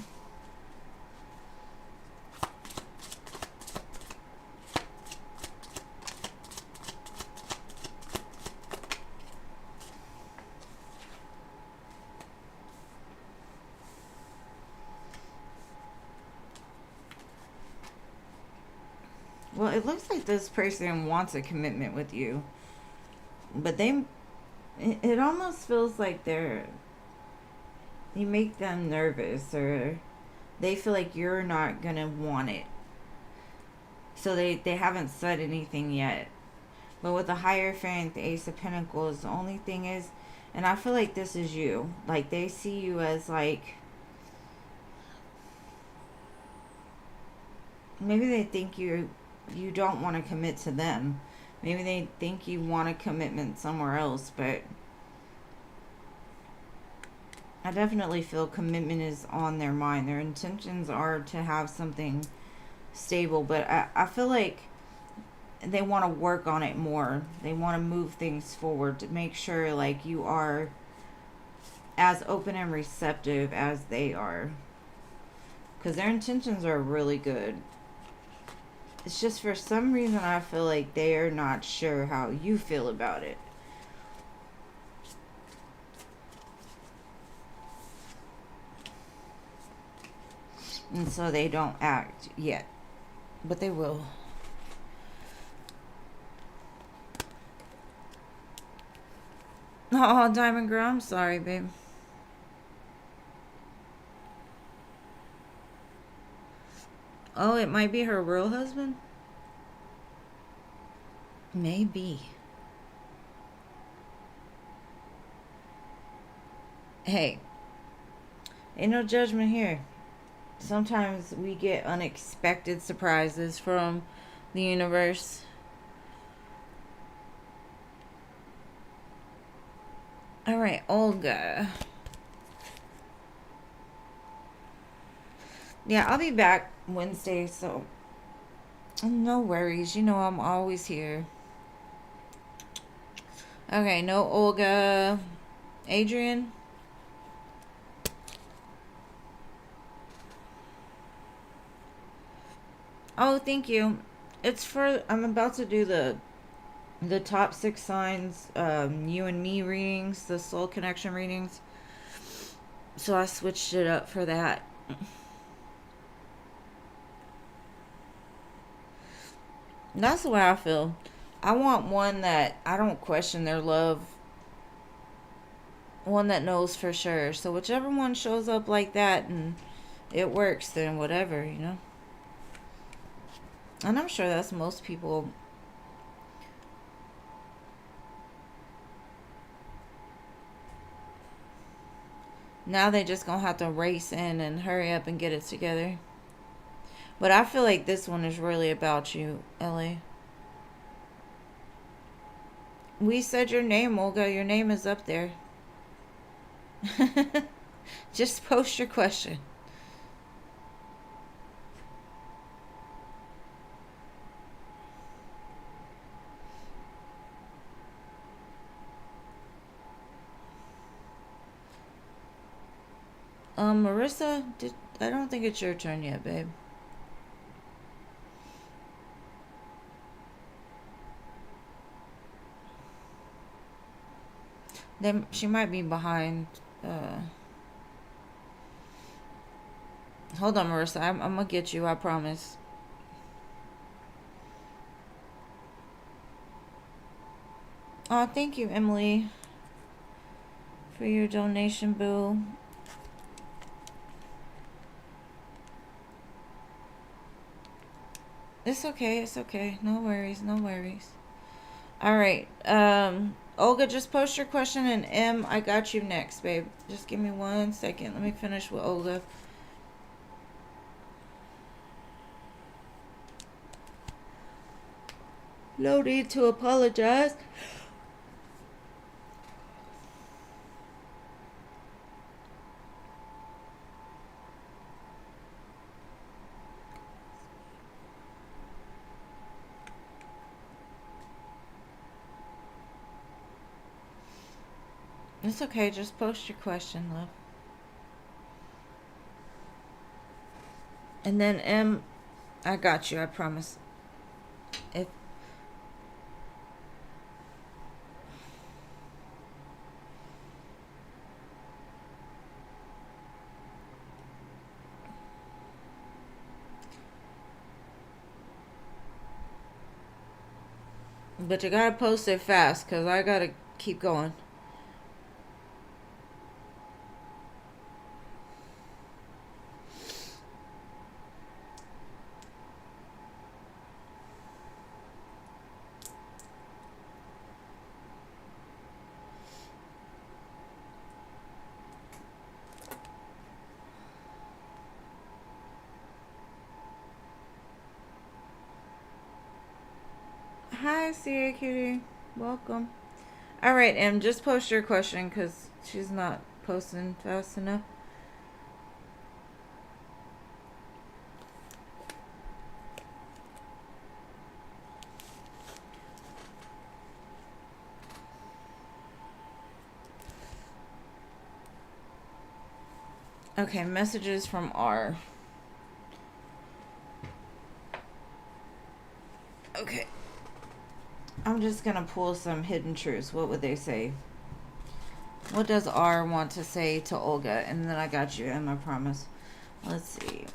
[SPEAKER 1] Well, it looks like this person wants a commitment with you. But it almost feels like you make them nervous, or they feel like you're not going to want it. So they haven't said anything yet. But with the Hierophant, the Ace of Pentacles, the only thing is, and I feel like this is you. Like, they see you as, like, maybe they think you don't want to commit to them. Maybe they think you want a commitment somewhere else, but I definitely feel commitment is on their mind. Their intentions are to have something stable, but I feel like they want to work on it more. They want to move things forward to make sure, like, you are as open and receptive as they are. Because their intentions are really good. It's just for some reason I feel like they are not sure how you feel about it. And so they don't act yet. But they will. Oh, Diamond Girl, I'm sorry, babe. Oh, it might be her real husband? Maybe. Hey, ain't no judgment here. Sometimes we get unexpected surprises from the universe. All right, Olga. Yeah, I'll be back Wednesday, so no worries. You know I'm always here. Okay, no Olga. Adrian? Oh, thank you. It's for, I'm about to do the top 6 signs, you and me readings, the soul connection readings. So I switched it up for that. That's the way I feel. I want one that I don't question their love. One that knows for sure. So whichever one shows up like that and it works, then whatever, you know. And I'm sure that's most people. Now they just gonna have to race in and hurry up and get it together. But I feel like this one is really about you, Ellie. We said your name, Olga. Your name is up there. Just post your question. Marissa, I don't think it's your turn yet, babe. Then she might be behind. Hold on, Marissa. I'm gonna get you. I promise. Oh, thank you, Emily, for your donation, boo. It's okay. It's okay. No worries. No worries. All right. Olga, just post your question, and M, I got you next, babe. Just give me 1 second. Let me finish with Olga. No need to apologize. It's okay. Just post your question, love. And then M, I got you. I promise. If but you gotta post it fast, cause I gotta keep going. Hi, Sia Cutie. Welcome. All right, M, just post your question, cause she's not posting fast enough. Okay, messages from R. Okay. I'm just gonna pull some hidden truths. What would they say? What does R want to say to Olga? And then I got you, Em, I promise. Let's see.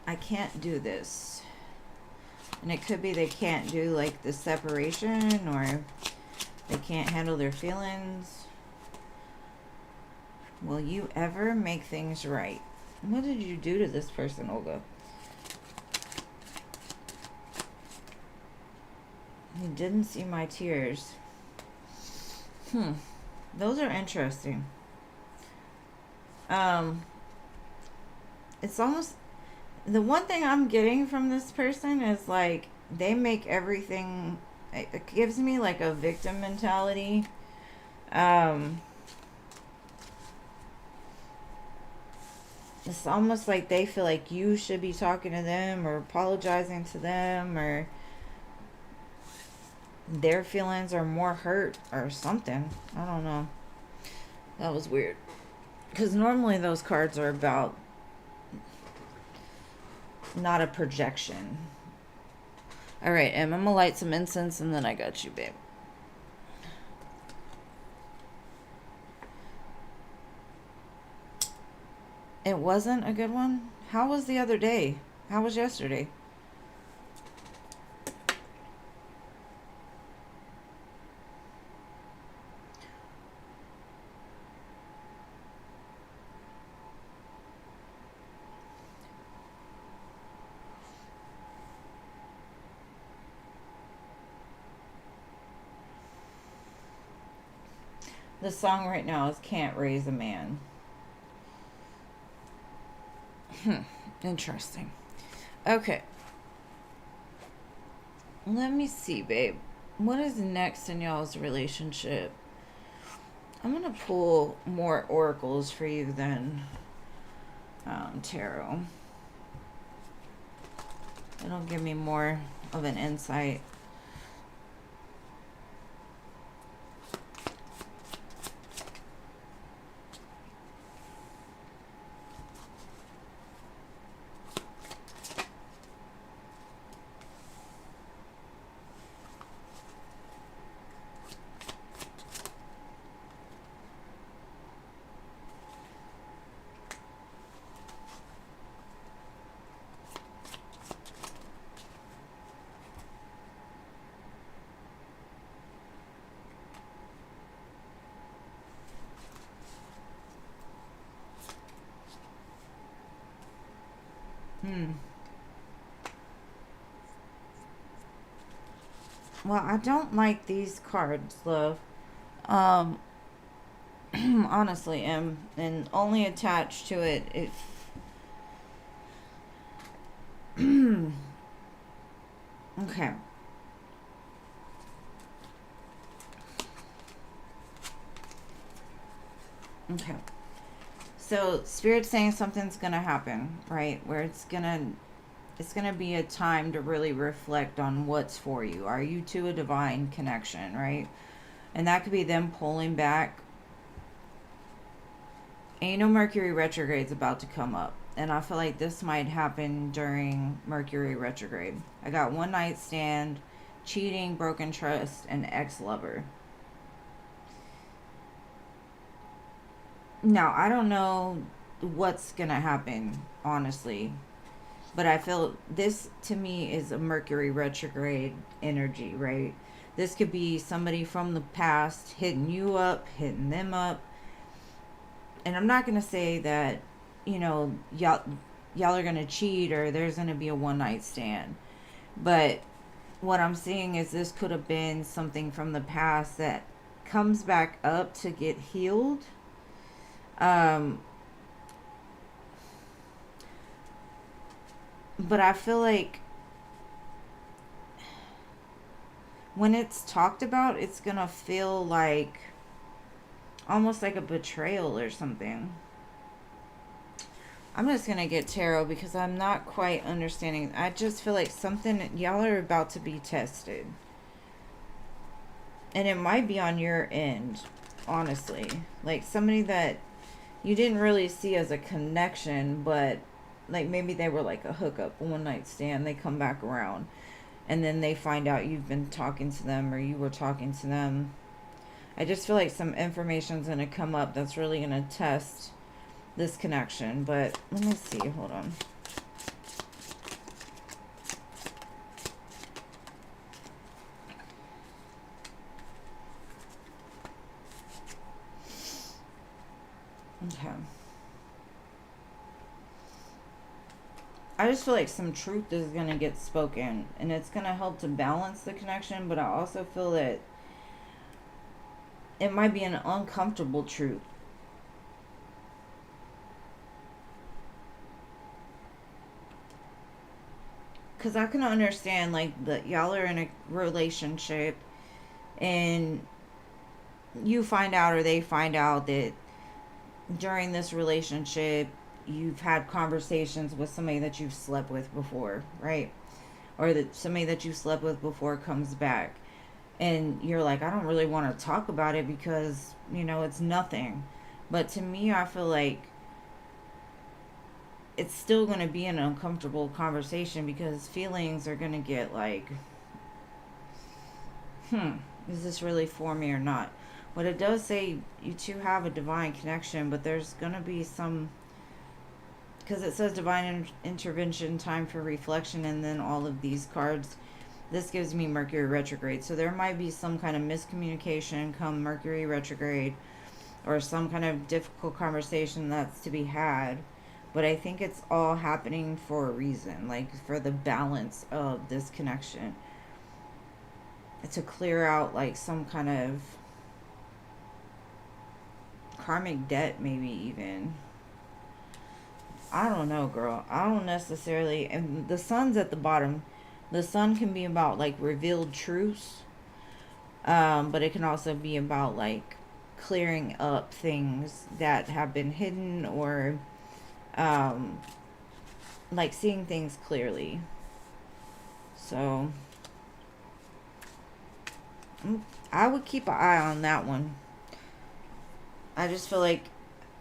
[SPEAKER 1] I can't do this. And it could be they can't do like the separation, or they can't handle their feelings. Will you ever make things right? What did you do to this person, Olga? You didn't see my tears. Those are interesting. It's almost, the one thing I'm getting from this person is like they make everything, it gives me like a victim mentality. It's almost like they feel like you should be talking to them or apologizing to them, or their feelings are more hurt or something. I don't know. That was weird. Because normally those cards are about not a projection. All right, Em, I'm going to light some incense and then I got you, babe. It wasn't a good one? How was the other day? How was yesterday? The song right now is Can't Raise a Man. Interesting. Okay. Let me see, babe. What is next in y'all's relationship? I'm going to pull more oracles for you than tarot. It'll give me more of an insight. Well, I don't like these cards, love. Honestly, and only attached to it if okay. Okay. So, Spirit's saying something's gonna happen, right? Where it's gonna It's going to be a time to really reflect on what's for you. Are you to a divine connection, right? And that could be them pulling back. And you know Mercury retrograde is about to come up. And I feel like this might happen during Mercury retrograde. I got one night stand, cheating, broken trust, and ex-lover. Now, I don't know what's going to happen, honestly. But I feel this to me is a Mercury retrograde energy, right? This could be somebody from the past hitting you up, hitting them up. And I'm not going to say that, you know, y'all are going to cheat or there's going to be a one night stand. But what I'm seeing is this could have been something from the past that comes back up to get healed. But I feel like when it's talked about, it's going to feel like almost like a betrayal or something. I'm just going to get tarot because I'm not quite understanding. I just feel like something, y'all are about to be tested. And it might be on your end, honestly. Like somebody that you didn't really see as a connection, but like maybe they were like a hookup, a one night stand. They come back around and then they find out you've been talking to them or you were talking to them. I just feel like some information's going to come up that's really going to test this connection. But let me see. Hold on. Okay. I just feel like some truth is going to get spoken and it's going to help to balance the connection, but I also feel that it might be an uncomfortable truth. Because I can understand, like, that y'all are in a relationship and you find out or they find out that during this relationship you've had conversations with somebody that you've slept with before, right? Or that somebody that you slept with before comes back. And you're like, I don't really want to talk about it because, you know, it's nothing. But to me, I feel like it's still going to be an uncomfortable conversation because feelings are going to get like, is this really for me or not? But it does say you two have a divine connection, but there's going to be some, because it says divine intervention, time for reflection, and then all of these cards. This gives me Mercury retrograde. So there might be some kind of miscommunication come Mercury retrograde or some kind of difficult conversation that's to be had. But I think it's all happening for a reason, like for the balance of this connection. To clear out like some kind of karmic debt, maybe even. I don't know, girl. I don't necessarily. And the sun's at the bottom. The sun can be about like revealed truths, but it can also be about like clearing up things that have been hidden or like seeing things clearly. So I would keep an eye on that one. I just feel like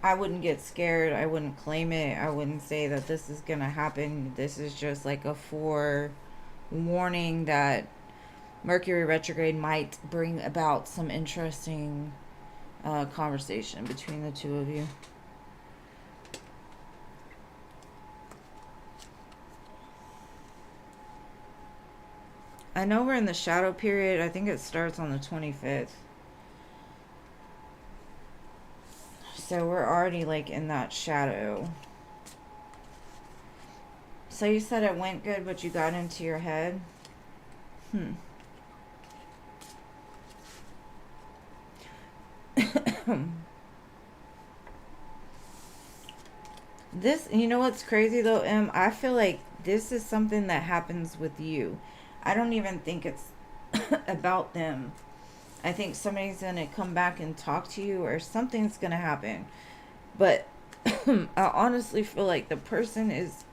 [SPEAKER 1] I wouldn't get scared. I wouldn't claim it. I wouldn't say that this is going to happen. This is just like a forewarning that Mercury retrograde might bring about some interesting conversation between the two of you. I know we're in the shadow period. I think it starts on the 25th. So we're already like in that shadow. So you said it went good, but you got into your head? This, you know what's crazy though, Em? I feel like this is something that happens with you. I don't even think it's about them. I think somebody's going to come back and talk to you or something's going to happen. But I honestly feel like the person is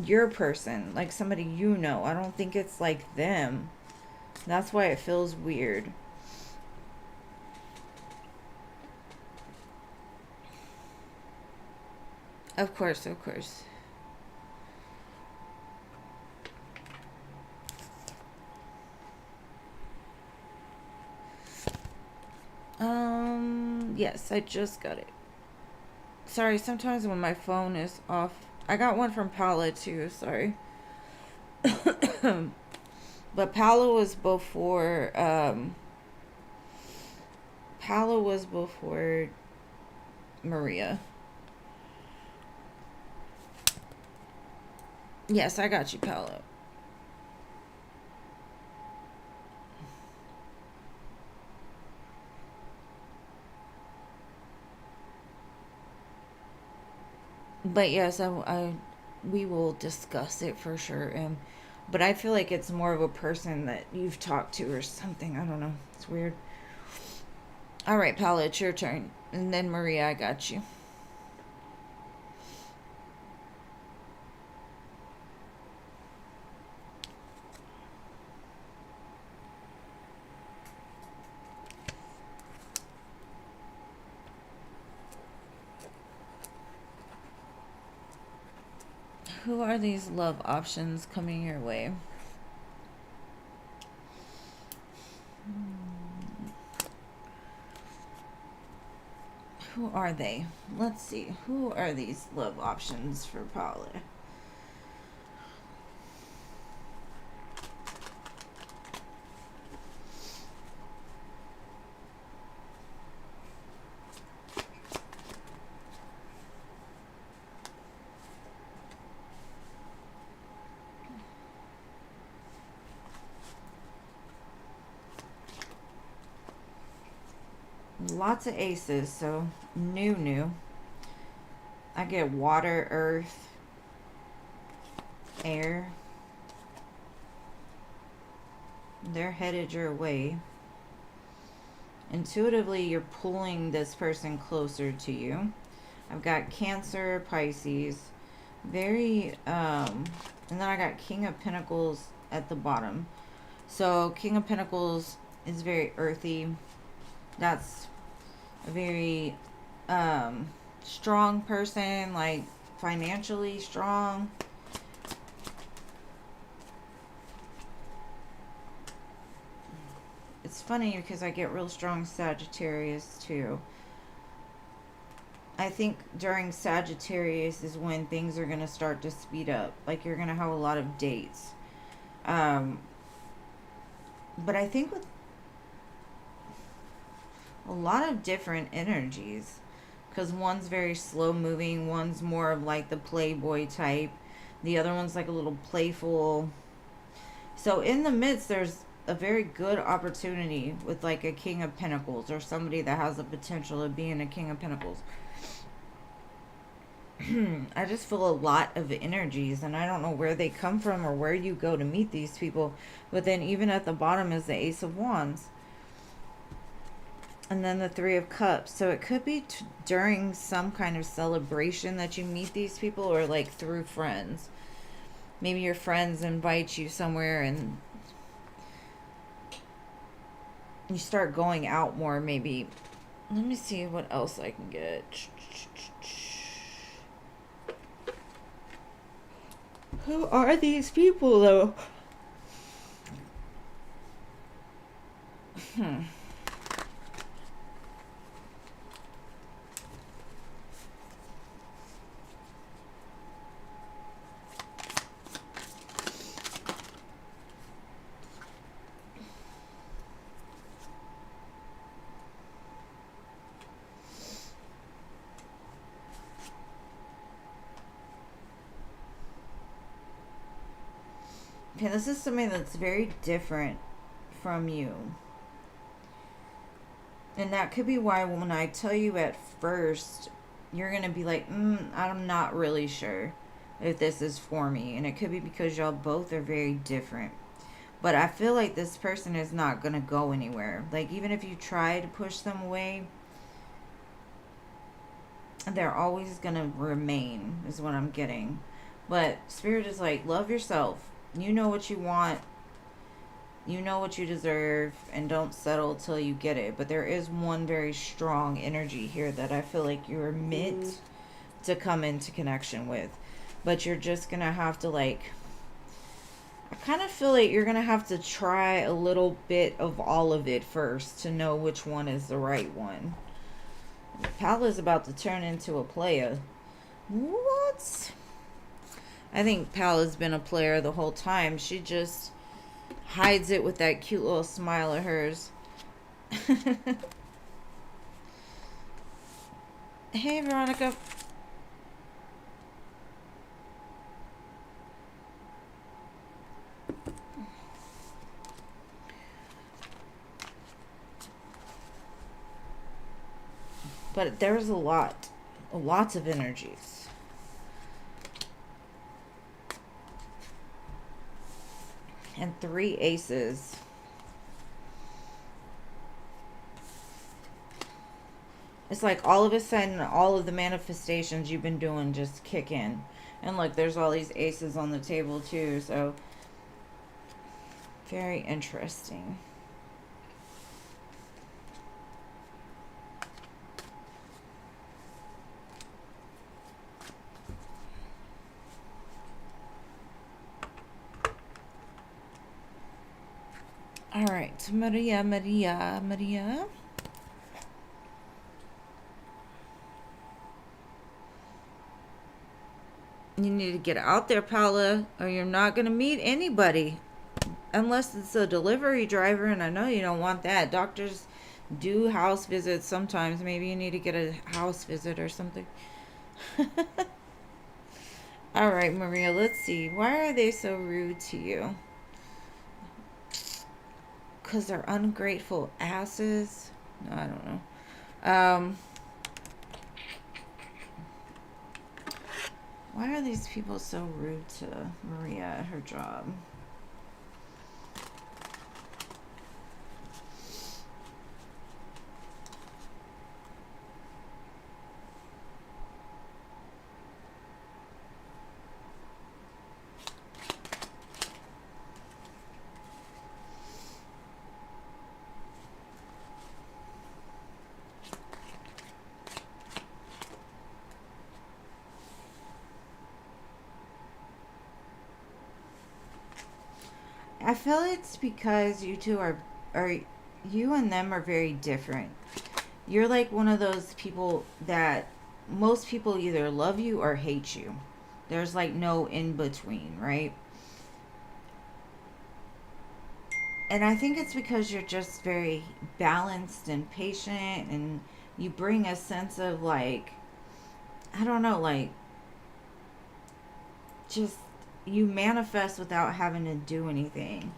[SPEAKER 1] your person, like somebody you know. I don't think it's like them. That's why it feels weird. Of course, of course. Yes, I just got it. Sorry, sometimes when my phone is off. I got one from Paula too, sorry. But Paula was before, Paula was before Maria. Yes, I got you, Paolo. But yes, we will discuss it for sure. But I feel like it's more of a person that you've talked to or something. I don't know. It's weird. All right, Paolo, it's your turn, and then Maria, I got you. Who are these love options coming your way? Who are they? Let's see. Who are these love options for Paula? Lots of aces, so new. I get water, earth, air. They're headed your way. Intuitively, you're pulling this person closer to you. I've got Cancer, Pisces. Very, and then I got King of Pentacles at the bottom. So, King of Pentacles is very earthy. That's a very strong person, like financially strong. It's funny because I get real strong Sagittarius too. I think during Sagittarius is when things are going to start to speed up. Like you're going to have a lot of dates. But I think with a lot of different energies, because one's very slow moving, one's more of like the playboy type, the other one's like a little playful. So in the midst, there's a very good opportunity with like a King of Pentacles or somebody that has the potential of being a King of Pentacles. I just feel a lot of energies, and I don't know where they come from or where you go to meet these people. But then even at the bottom is the Ace of Wands. And then the Three of Cups. So it could be during some kind of celebration that you meet these people, or like through friends. Maybe your friends invite you somewhere and you start going out more, maybe. Let me see what else I can get. Who are these people, though? Okay, this is something that's very different from you. And that could be why when I tell you at first, you're going to be like, I'm not really sure if this is for me. And it could be because y'all both are very different. But I feel like this person is not going to go anywhere. Like, even if you try to push them away, they're always going to remain, is what I'm getting. But Spirit is like, love yourself. You know what you want. You know what you deserve, and don't settle till you get it. But there is one very strong energy here that I feel like you're meant to come into connection with. But you're just going to have to, like, I kind of feel like you're going to have to try a little bit of all of it first to know which one is the right one. Paula's about to turn into a player. What? I think Paula's been a player the whole time. She just hides it with that cute little smile of hers. Hey, Veronica. But there's lots of energies. And 3 aces. It's like all of a sudden, all of the manifestations you've been doing just kick in. And look, there's all these aces on the table too, so very interesting. All right, Maria. You need to get out there, Paula, or you're not going to meet anybody. Unless it's a delivery driver, and I know you don't want that. Doctors do house visits sometimes. Maybe you need to get a house visit or something. All right, Maria, let's see. Why are they so rude to you? Because they're ungrateful asses? No, I don't know. Why are these people so rude to Maria at her job? I feel it's because you two are you and them are very different. You're like one of those people that most people either love you or hate you. There's like no in between, right? And I think it's because you're just very balanced and patient, and you bring a sense of, like, I don't know, like, just you manifest without having to do anything.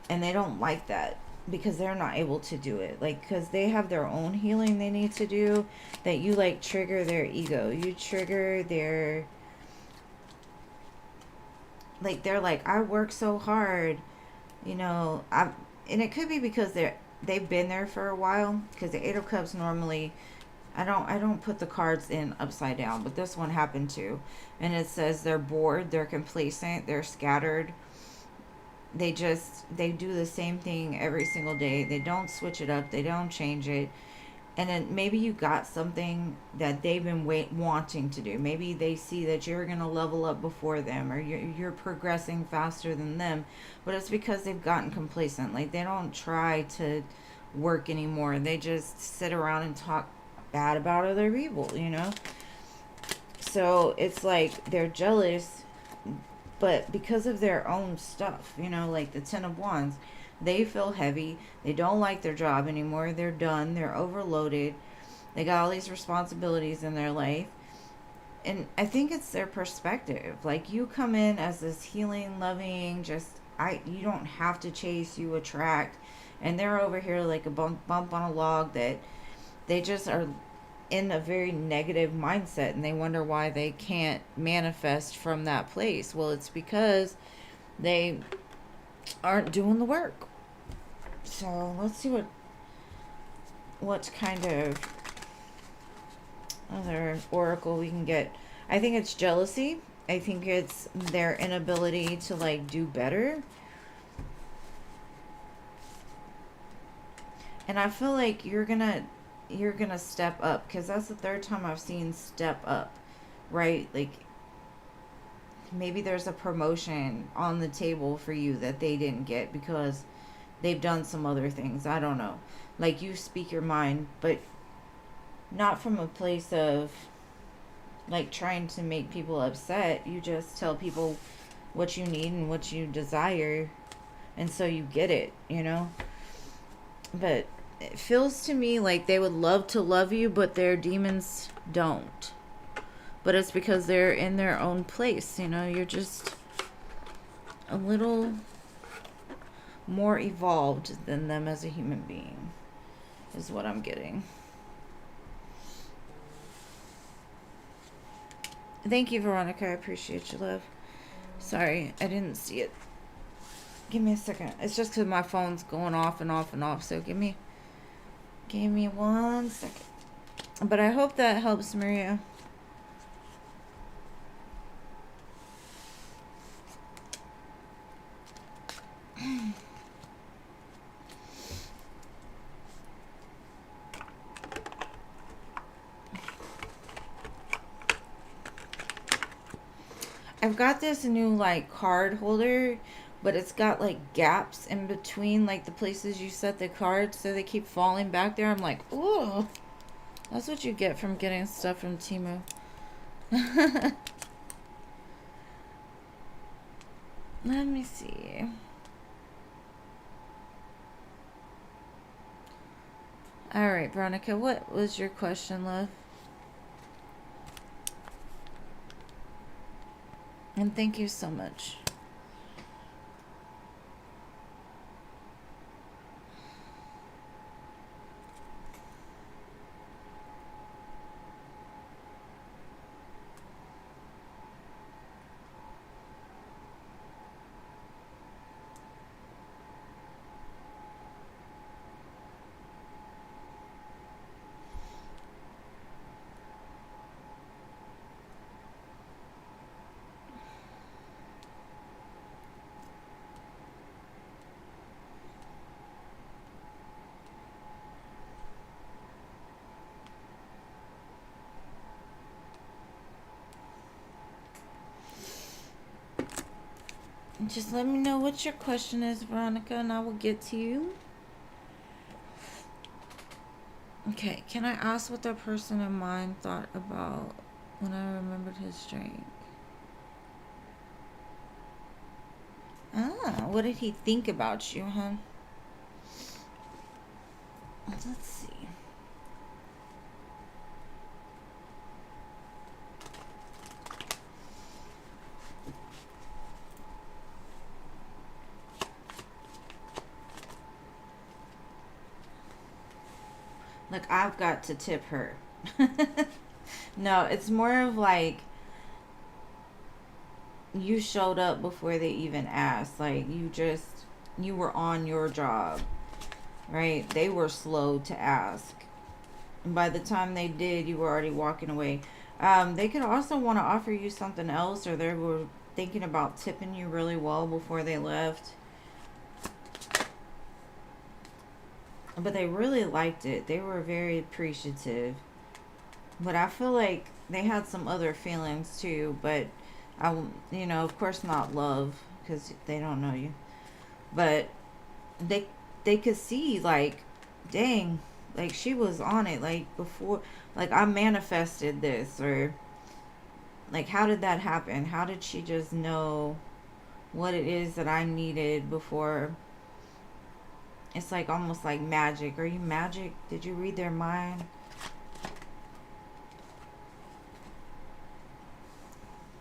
[SPEAKER 1] And they don't like that because they're not able to do it. Like, because they have their own healing they need to do, that you, like, trigger their ego. You trigger their, like, they're like, I work so hard, you know. And it could be because they've been there for a while, because the 8 of Cups normally, I don't put the cards in upside down, but this one happened to. And it says they're bored, they're complacent, they're scattered. They do the same thing every single day. They don't switch it up, they don't change it. And then maybe you got something that they've been wanting to do. Maybe they see that you're going to level up before them, or you're progressing faster than them. But it's because they've gotten complacent. Like, they don't try to work anymore. They just sit around and talk bad about other people, you know? So it's like they're jealous, but because of their own stuff, you know, like the 10 of Wands, they feel heavy. They don't like their job anymore. They're done. They're overloaded. They got all these responsibilities in their life. And I think it's their perspective. Like, you come in as this healing, loving, you don't have to chase, you attract. And they're over here like a bump on a log, that they just are in a very negative mindset, and they wonder why they can't manifest from that place. Well, it's because they aren't doing the work. So let's see what kind of other oracle we can get. I think it's jealousy. I think it's their inability to like do better. And I feel like you're gonna step up, because that's the third time I've seen step up, right? Like maybe there's a promotion on the table for you that they didn't get because they've done some other things. I don't know. Like you speak your mind, but not from a place of like trying to make people upset. You just tell people what you need and what you desire, and so you get it, you know? But it feels to me like they would love to love you, but their demons don't. But it's because they're in their own place, you know? You're just a little more evolved than them as a human being, is what I'm getting. Thank you, Veronica. I appreciate you, love. Sorry, I didn't see it. Give me a second. It's just because my phone's going off and off and off. So give me 1 second. But I hope that helps, Maria. I've got this new like card holder, but it's got like gaps in between like the places you set the cards, so they keep falling back there. I'm like, ooh, that's what you get from getting stuff from Temu. Let me see. All right, Veronica, what was your question, love? And thank you so much. Just let me know what your question is, Veronica, and I will get to you. Okay, can I ask what the person in mind thought about when I remembered his drink? Ah, what did he think about you, huh? Let's see. Like, I've got to tip her. No, it's more of like you showed up before they even asked. Like, you were on your job, right? They were slow to ask. And by the time they did, you were already walking away. They could also want to offer you something else, or they were thinking about tipping you really well before they left. But they really liked it. They were very appreciative. But I feel like they had some other feelings too. But of course not love, because they don't know you. But they could see like, dang, like she was on it. Like before, like I manifested this, or like how did that happen? How did she just know what it is that I needed before? It's like almost like magic. Are you magic? Did you read their mind?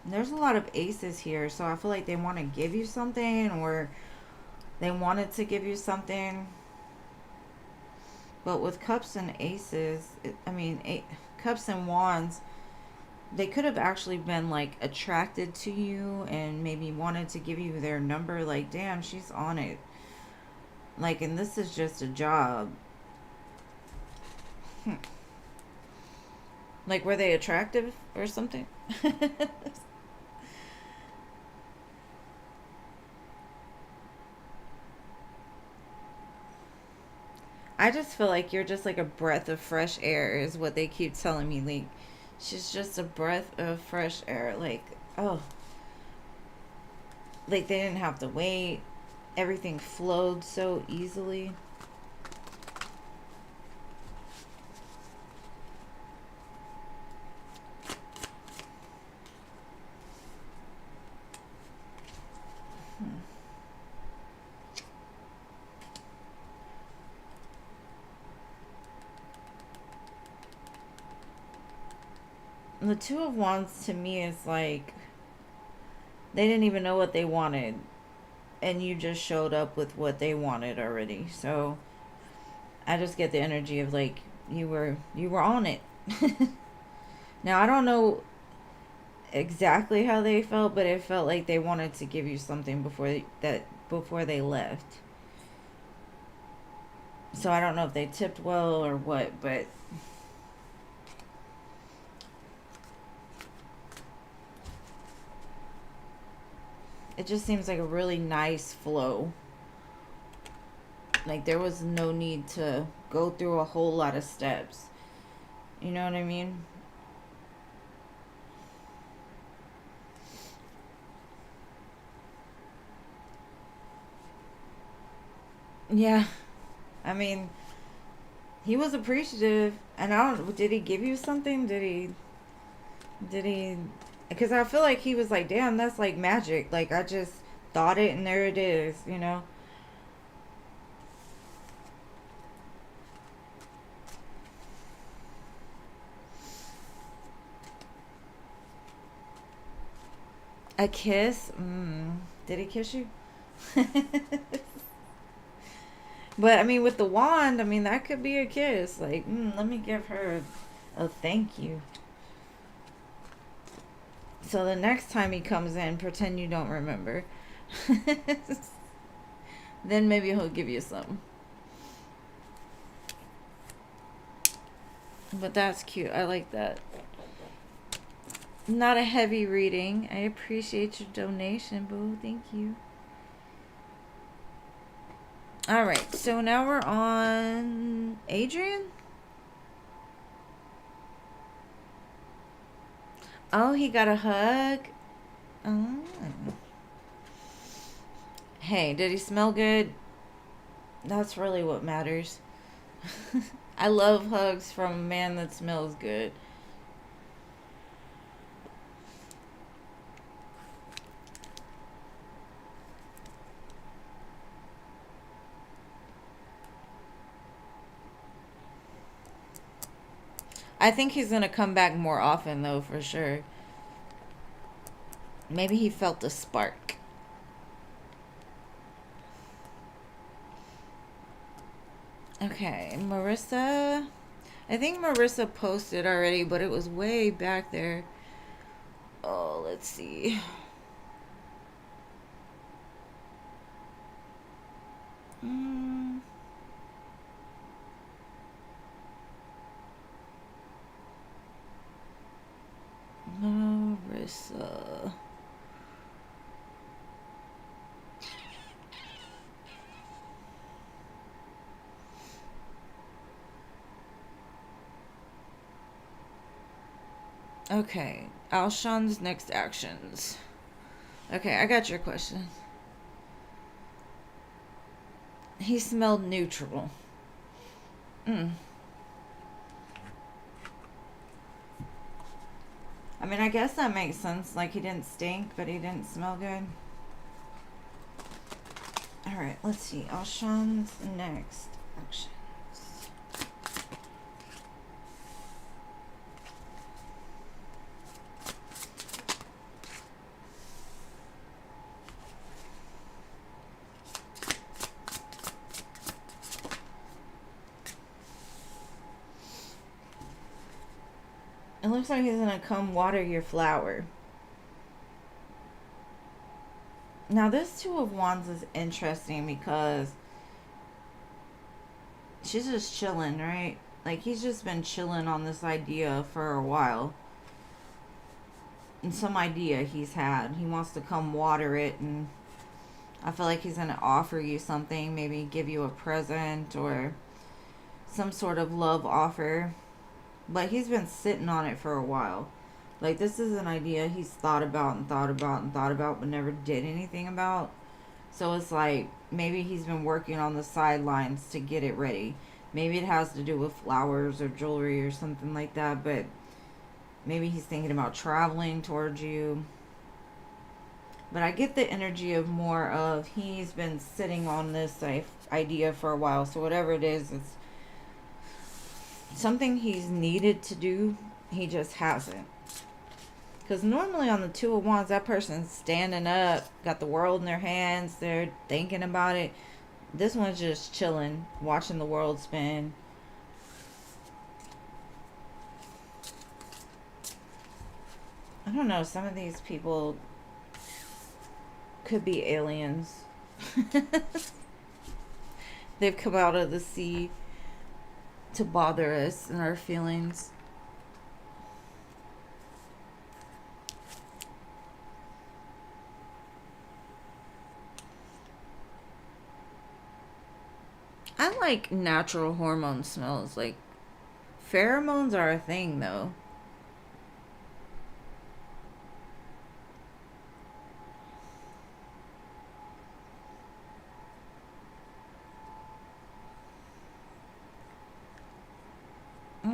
[SPEAKER 1] There's a lot of aces here, so I feel like they want to give you something, or they wanted to give you something. But with cups and aces, cups and wands, they could have actually been like attracted to you and maybe wanted to give you their number. Like, damn, she's on it. Like, and this is just a job. Like, were they attractive or something? I just feel like you're just like a breath of fresh air, is what they keep telling me. Like, she's just a breath of fresh air. Like, oh, like they didn't have to wait. Everything flowed so easily. The Two of Wands to me is like they didn't even know what they wanted, and you just showed up with what they wanted already. So I just get the energy of like you were on it. Now I don't know exactly how they felt, but it felt like they wanted to give you something before they left. So I don't know if they tipped well or what, but it just seems like a really nice flow. Like there was no need to go through a whole lot of steps. You know what I mean? Yeah. I mean, he was appreciative, and I don't. Did he give you something? Did he? Because I feel like he was like, "Damn, that's like magic." Like I just thought it, and there it is. You know. A kiss? Did he kiss you? But I mean, with the wand, I mean that could be a kiss. Like, let me give her a thank you. So the next time he comes in, pretend you don't remember. Then maybe he'll give you some. But that's cute. I like that. Not a heavy reading. I appreciate your donation, boo. Thank you. Alright, so now we're on Adrian? Oh, he got a hug? Oh. Hey, did he smell good? That's really what matters. I love hugs from a man that smells good. I think he's gonna come back more often, though, for sure. Maybe he felt the spark. Okay, Marissa. I think Marissa posted already, but it was way back there. Oh, let's see. Marissa. Okay, Alshon's next actions. Okay, I got your question. He smelled neutral. I mean, I guess that makes sense. Like, he didn't stink, but he didn't smell good. Alright, let's see. Alshon's next actions. It looks like he's gonna come water your flower. Now, this Two of Wands is interesting because she's just chilling, right? Like, he's just been chilling on this idea for a while. And some idea he's had. He wants to come water it, and I feel like he's going to offer you something, maybe give you a present, or some sort of love offer, but he's been sitting on it for a while. Like, this is an idea he's thought about and thought about and thought about, but never did anything about. So it's like maybe he's been working on the sidelines to get it ready. Maybe it has to do with flowers or jewelry or something like that, but maybe he's thinking about traveling towards you. But I get the energy of more of he's been sitting on this idea for a while. So whatever it is, it's something he's needed to do. He just hasn't. Because normally on the Two of Wands, that person's standing up, got the world in their hands, they're thinking about it. This one's just chilling, watching the world spin. I don't know, some of these people could be aliens. They've come out of the sea to bother us and our feelings. I like natural hormone smells. Like, pheromones are a thing, though.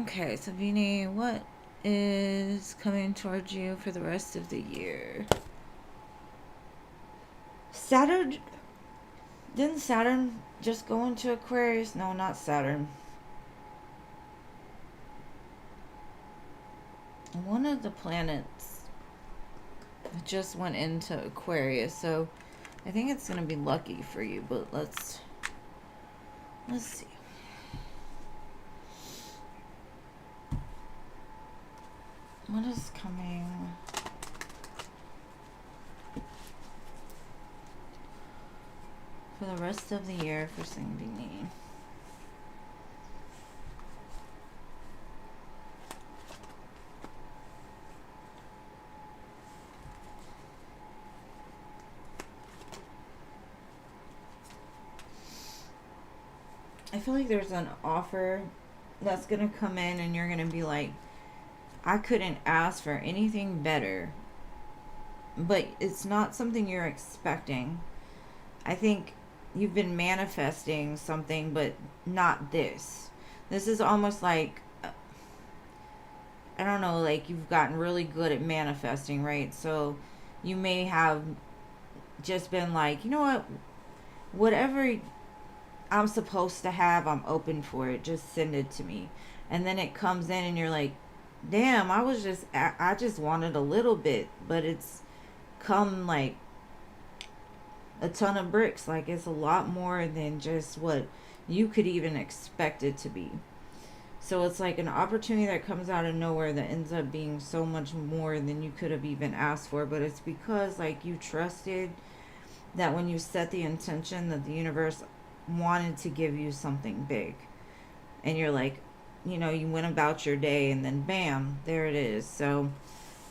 [SPEAKER 1] Okay, so Vini, what is coming towards you for the rest of the year? Saturn. Didn't Saturn just go into Aquarius? No, not Saturn. One of the planets just went into Aquarius, so I think it's going to be lucky for you, but let's see. What is coming? For the rest of the year for Sanguini. I feel like there's an offer that's going to come in and you're going to be like, I couldn't ask for anything better. But it's not something you're expecting. I think you've been manifesting something, but not this. This is almost like, I don't know, like you've gotten really good at manifesting, right? So you may have just been like, you know what? Whatever I'm supposed to have, I'm open for it. Just send it to me. And then it comes in and you're like, damn, I just wanted a little bit, but it's come like a ton of bricks. Like, it's a lot more than just what you could even expect it to be. So it's like an opportunity that comes out of nowhere that ends up being so much more than you could have even asked for. But it's because like you trusted that when you set the intention that the universe wanted to give you something big. And you're like, you know, you went about your day and then bam, there it is. So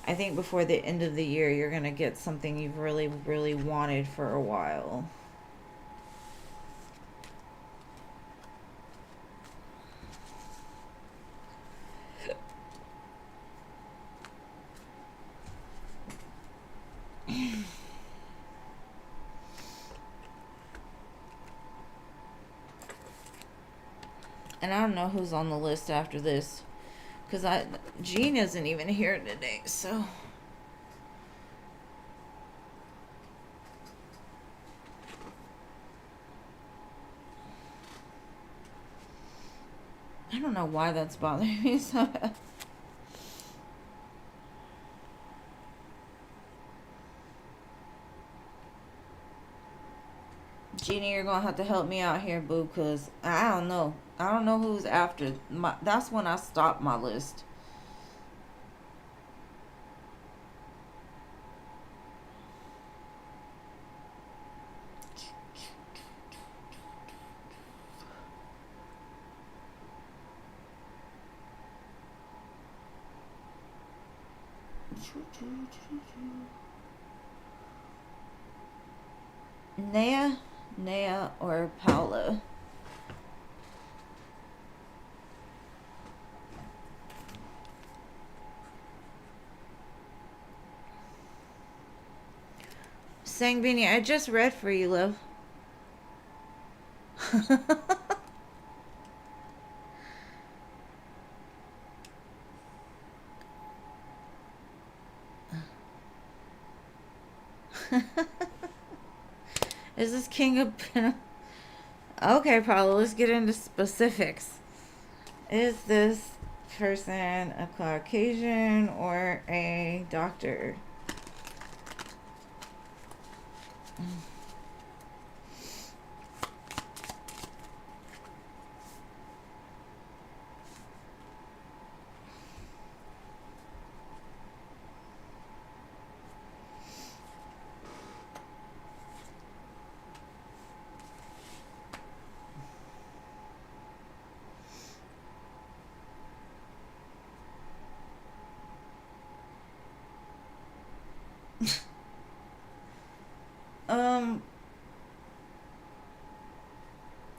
[SPEAKER 1] I think before the end of the year, you're going to get something you've really, really wanted for a while. And I don't know who's on the list after this. Because Jean isn't even here today, so. I don't know why that's bothering me so bad. Jeannie, you're gonna have to help me out here, boo, because I don't know. I don't know who's after. That's when I stopped my list. Naya or Paula? Sangbini, I just read for you, love. Is this King of Pentacles? Okay, Paula, let's get into specifics. Is this person a Caucasian or a doctor?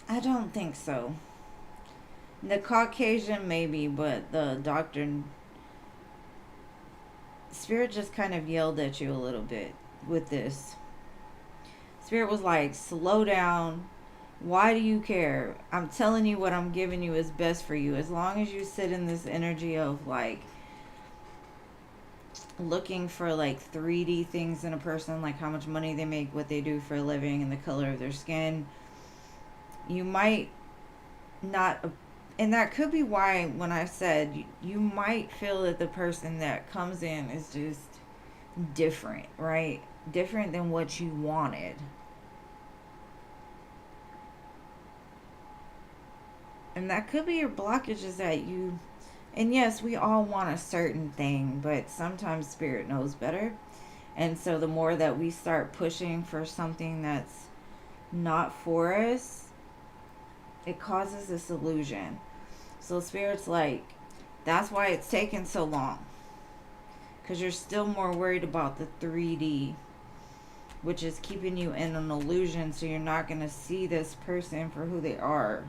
[SPEAKER 1] I don't think so. The Caucasian maybe, but the doctor, Spirit just kind of yelled at you a little bit with this. Spirit was like, slow down. Why do you care? I'm telling you what I'm giving you is best for you. As long as you sit in this energy of like looking for like 3D things in a person, like how much money they make, what they do for a living, and the color of their skin, you might not. And that could be why when I said you might feel that the person that comes in is just different, right? Different than what you wanted. And that could be your blockage, is that you, and yes, we all want a certain thing, but sometimes Spirit knows better. And so the more that we start pushing for something that's not for us, it causes this illusion. So Spirit's like, that's why it's taken so long. Because you're still more worried about the 3D, which is keeping you in an illusion, so you're not going to see this person for who they are.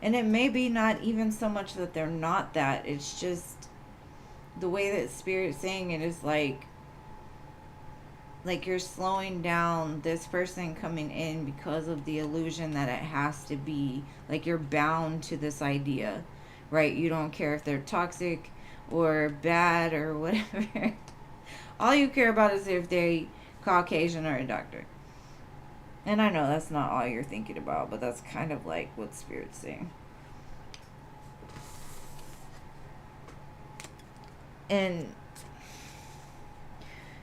[SPEAKER 1] And it may be not even so much that they're not that. It's just the way that Spirit's saying it is like you're slowing down this person coming in because of the illusion that it has to be. Like you're bound to this idea, right? You don't care if they're toxic or bad or whatever. All you care about is if they're Caucasian or a doctor. And I know that's not all you're thinking about, but that's kind of like what Spirit's saying. And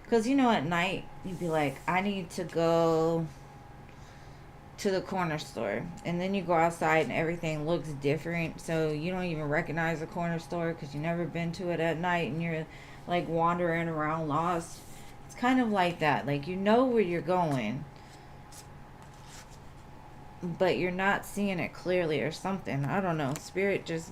[SPEAKER 1] because, you know, at night, you'd be like, I need to go to the corner store. And then you go outside and everything looks different. So you don't even recognize the corner store because you've never been to it at night. And you're like wandering around lost. It's kind of like that. Like, you know where you're going, but you're not seeing it clearly or something. I don't know. Spirit just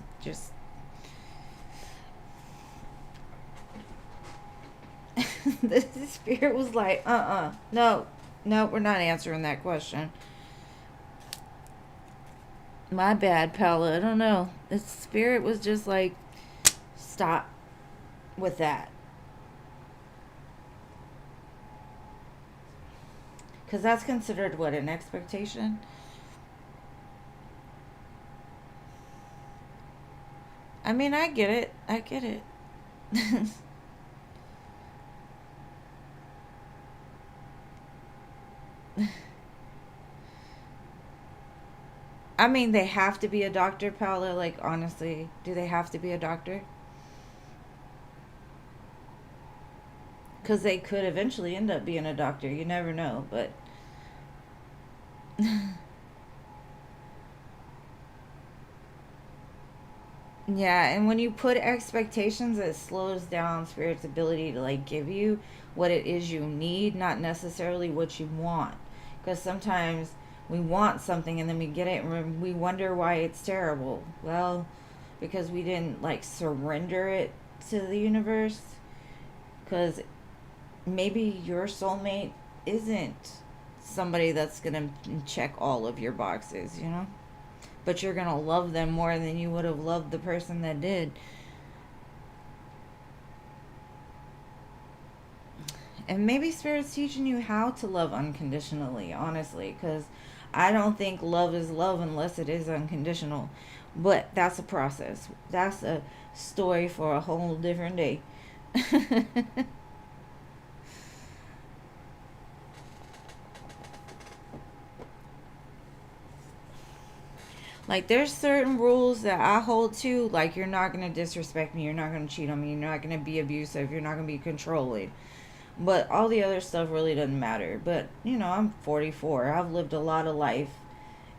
[SPEAKER 1] the Spirit was like, no, we're not answering that question. My bad, Paula. I don't know. The Spirit was just like, stop with that. Because that's considered what, an expectation? I mean, I get it. I mean, they have to be a doctor, Paula. Like, honestly, do they have to be a doctor? Because they could eventually end up being a doctor. You never know, but... Yeah, and when you put expectations, it slows down Spirit's ability to, like, give you what it is you need, not necessarily what you want. Because sometimes we want something and then we get it and we wonder why it's terrible. Well, because we didn't, like, surrender it to the universe. Because maybe your soulmate isn't somebody that's going to check all of your boxes, you know? But you're going to love them more than you would have loved the person that did. And maybe Spirit's teaching you how to love unconditionally, honestly, because I don't think love is love unless it is unconditional. But that's a process. That's a story for a whole different day. Like, there's certain rules that I hold to. Like, you're not going to disrespect me. You're not going to cheat on me. You're not going to be abusive. You're not going to be controlling. But all the other stuff really doesn't matter. But, you know, I'm 44. I've lived a lot of life.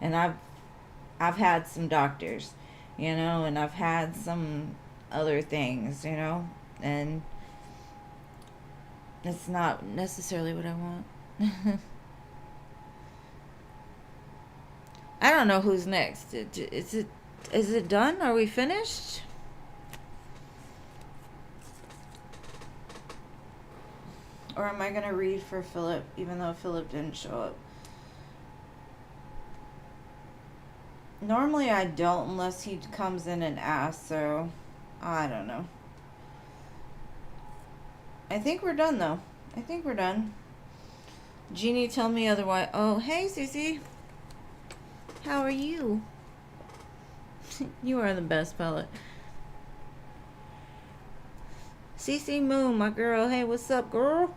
[SPEAKER 1] And I've had some doctors, you know, and I've had some other things, you know. And it's not necessarily what I want. I don't know who's next. Is it done? Are we finished? Or am I going to read for Philip, even though Philip didn't show up? Normally I don't unless he comes in and asks, so I don't know. I think we're done, though. I think we're done. Jeannie, tell me otherwise. Oh, hey, Cece. How are you? You are the best, Pellet. Cece Moon, my girl. Hey, what's up, girl?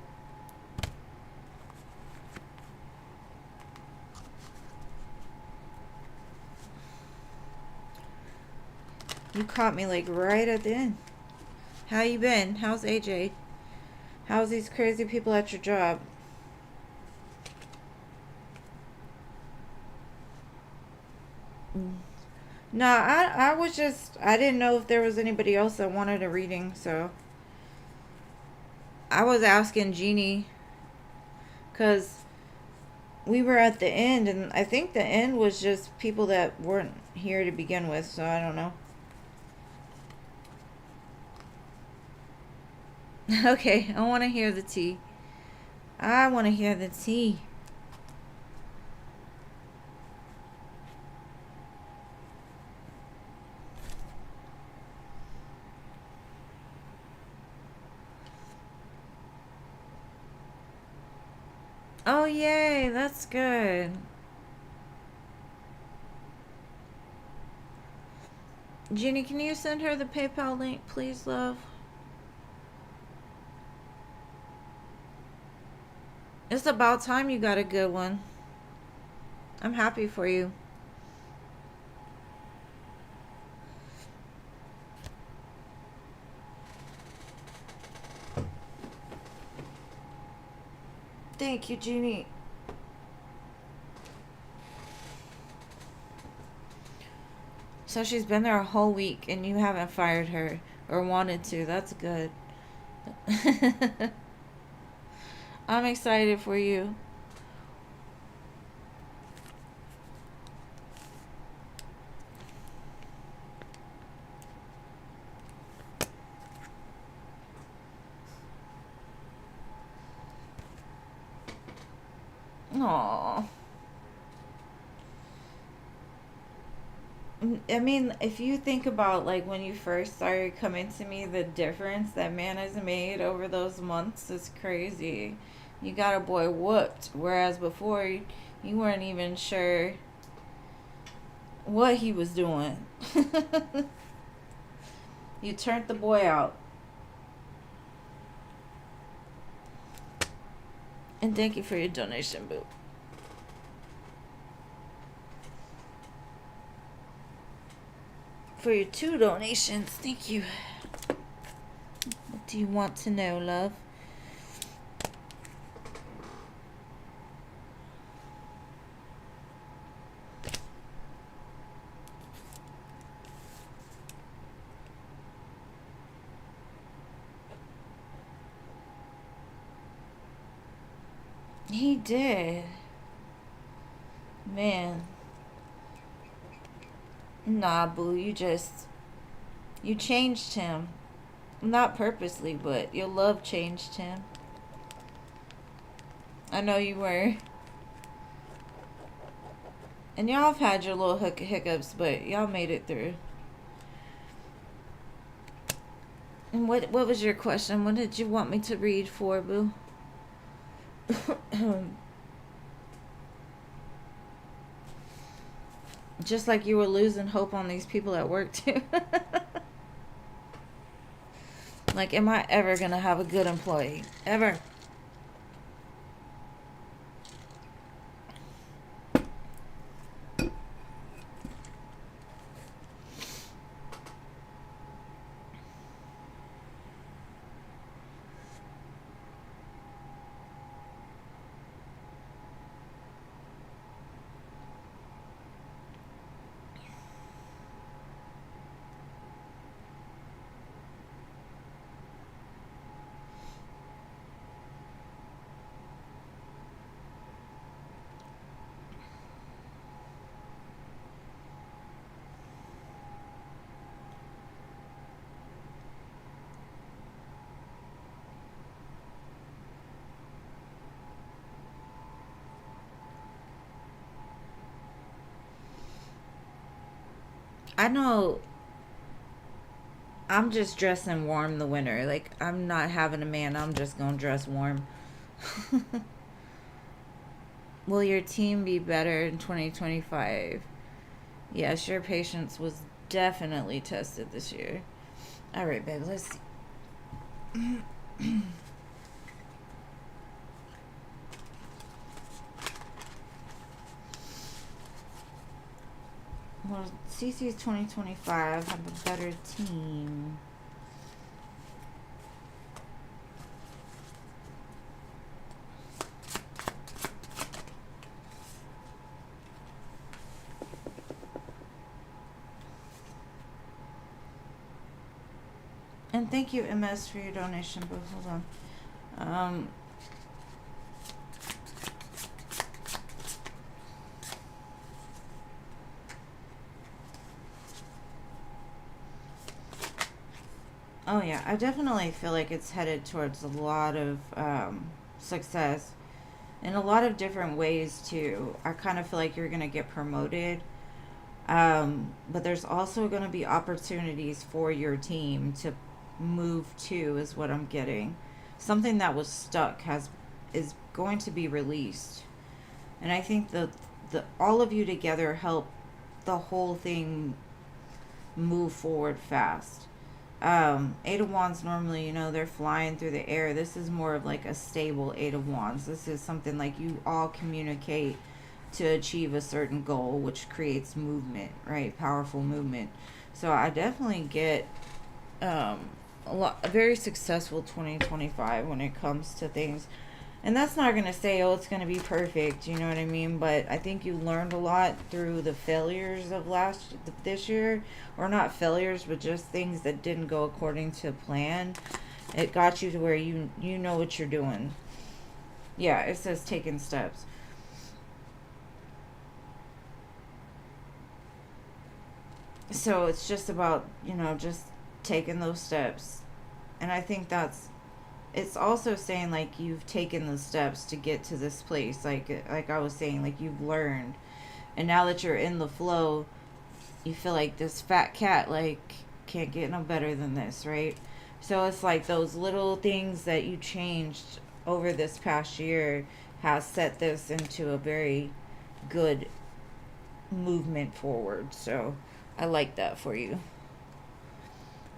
[SPEAKER 1] You caught me, like, right at the end. How you been? How's AJ? How's these crazy people at your job? No, I was just, I didn't know if there was anybody else that wanted a reading, so I was asking Jeannie, because we were at the end, and I think the end was just people that weren't here to begin with, so I don't know. Okay, I want to hear the tea. I want to hear the tea. Oh, yay, that's good. Jeannie, can you send her the PayPal link, please, love? It's about time you got a good one. I'm happy for you. Thank you, Jeannie. So she's been there a whole week and you haven't fired her or wanted to. That's good. I'm excited for you. Aww. I mean, if you think about, like, when you first started coming to me, the difference that man has made over those months is crazy. You got a boy whooped, whereas before, you weren't even sure what he was doing. You turned the boy out. And thank you for your donation, boo. For your 2 donations. Thank you. What do you want to know, love? He did. Man. Nah, boo, you changed him. Not purposely, but your love changed him. I know you were. And y'all have had your little hiccups, but y'all made it through. And what was your question? What did you want me to read for, boo? Just like you were losing hope on these people at work too. Like, am I ever gonna have a good employee? Ever? I know I'm just dressing warm the winter. Like, I'm not having a man. I'm just gonna dress warm. Will your team be better in 2025? Yes, your patience was definitely tested this year. All right, babe, let's see. Well, CC's 2025 have a better team. And thank you, MS, for your donation, but hold on. Oh yeah, I definitely feel like it's headed towards a lot of success in a lot of different ways too. I kind of feel like you're gonna get promoted, but there's also gonna be opportunities for your team to move to, is what I'm getting. Something that was stuck is going to be released, and I think the all of you together help the whole thing move forward fast. Eight of Wands normally, they're flying through the air. This is more of like a stable Eight of Wands. This is something like you all communicate to achieve a certain goal, which creates movement, right? Powerful movement. So I definitely get a very successful 2025 when it comes to things. And that's not going to say, oh, it's going to be perfect, you know what I mean? But I think you learned a lot through the failures of this year. Or not failures, but just things that didn't go according to plan. It got you to where you know what you're doing. Yeah, it says taking steps. So it's just about, just taking those steps. And I think it's also saying like you've taken the steps to get to this place, like I was saying, like you've learned, and now that you're in the flow, you feel like this fat cat like can't get no better than this, right? So it's like those little things that you changed over this past year has set this into a very good movement forward. So I like that for you.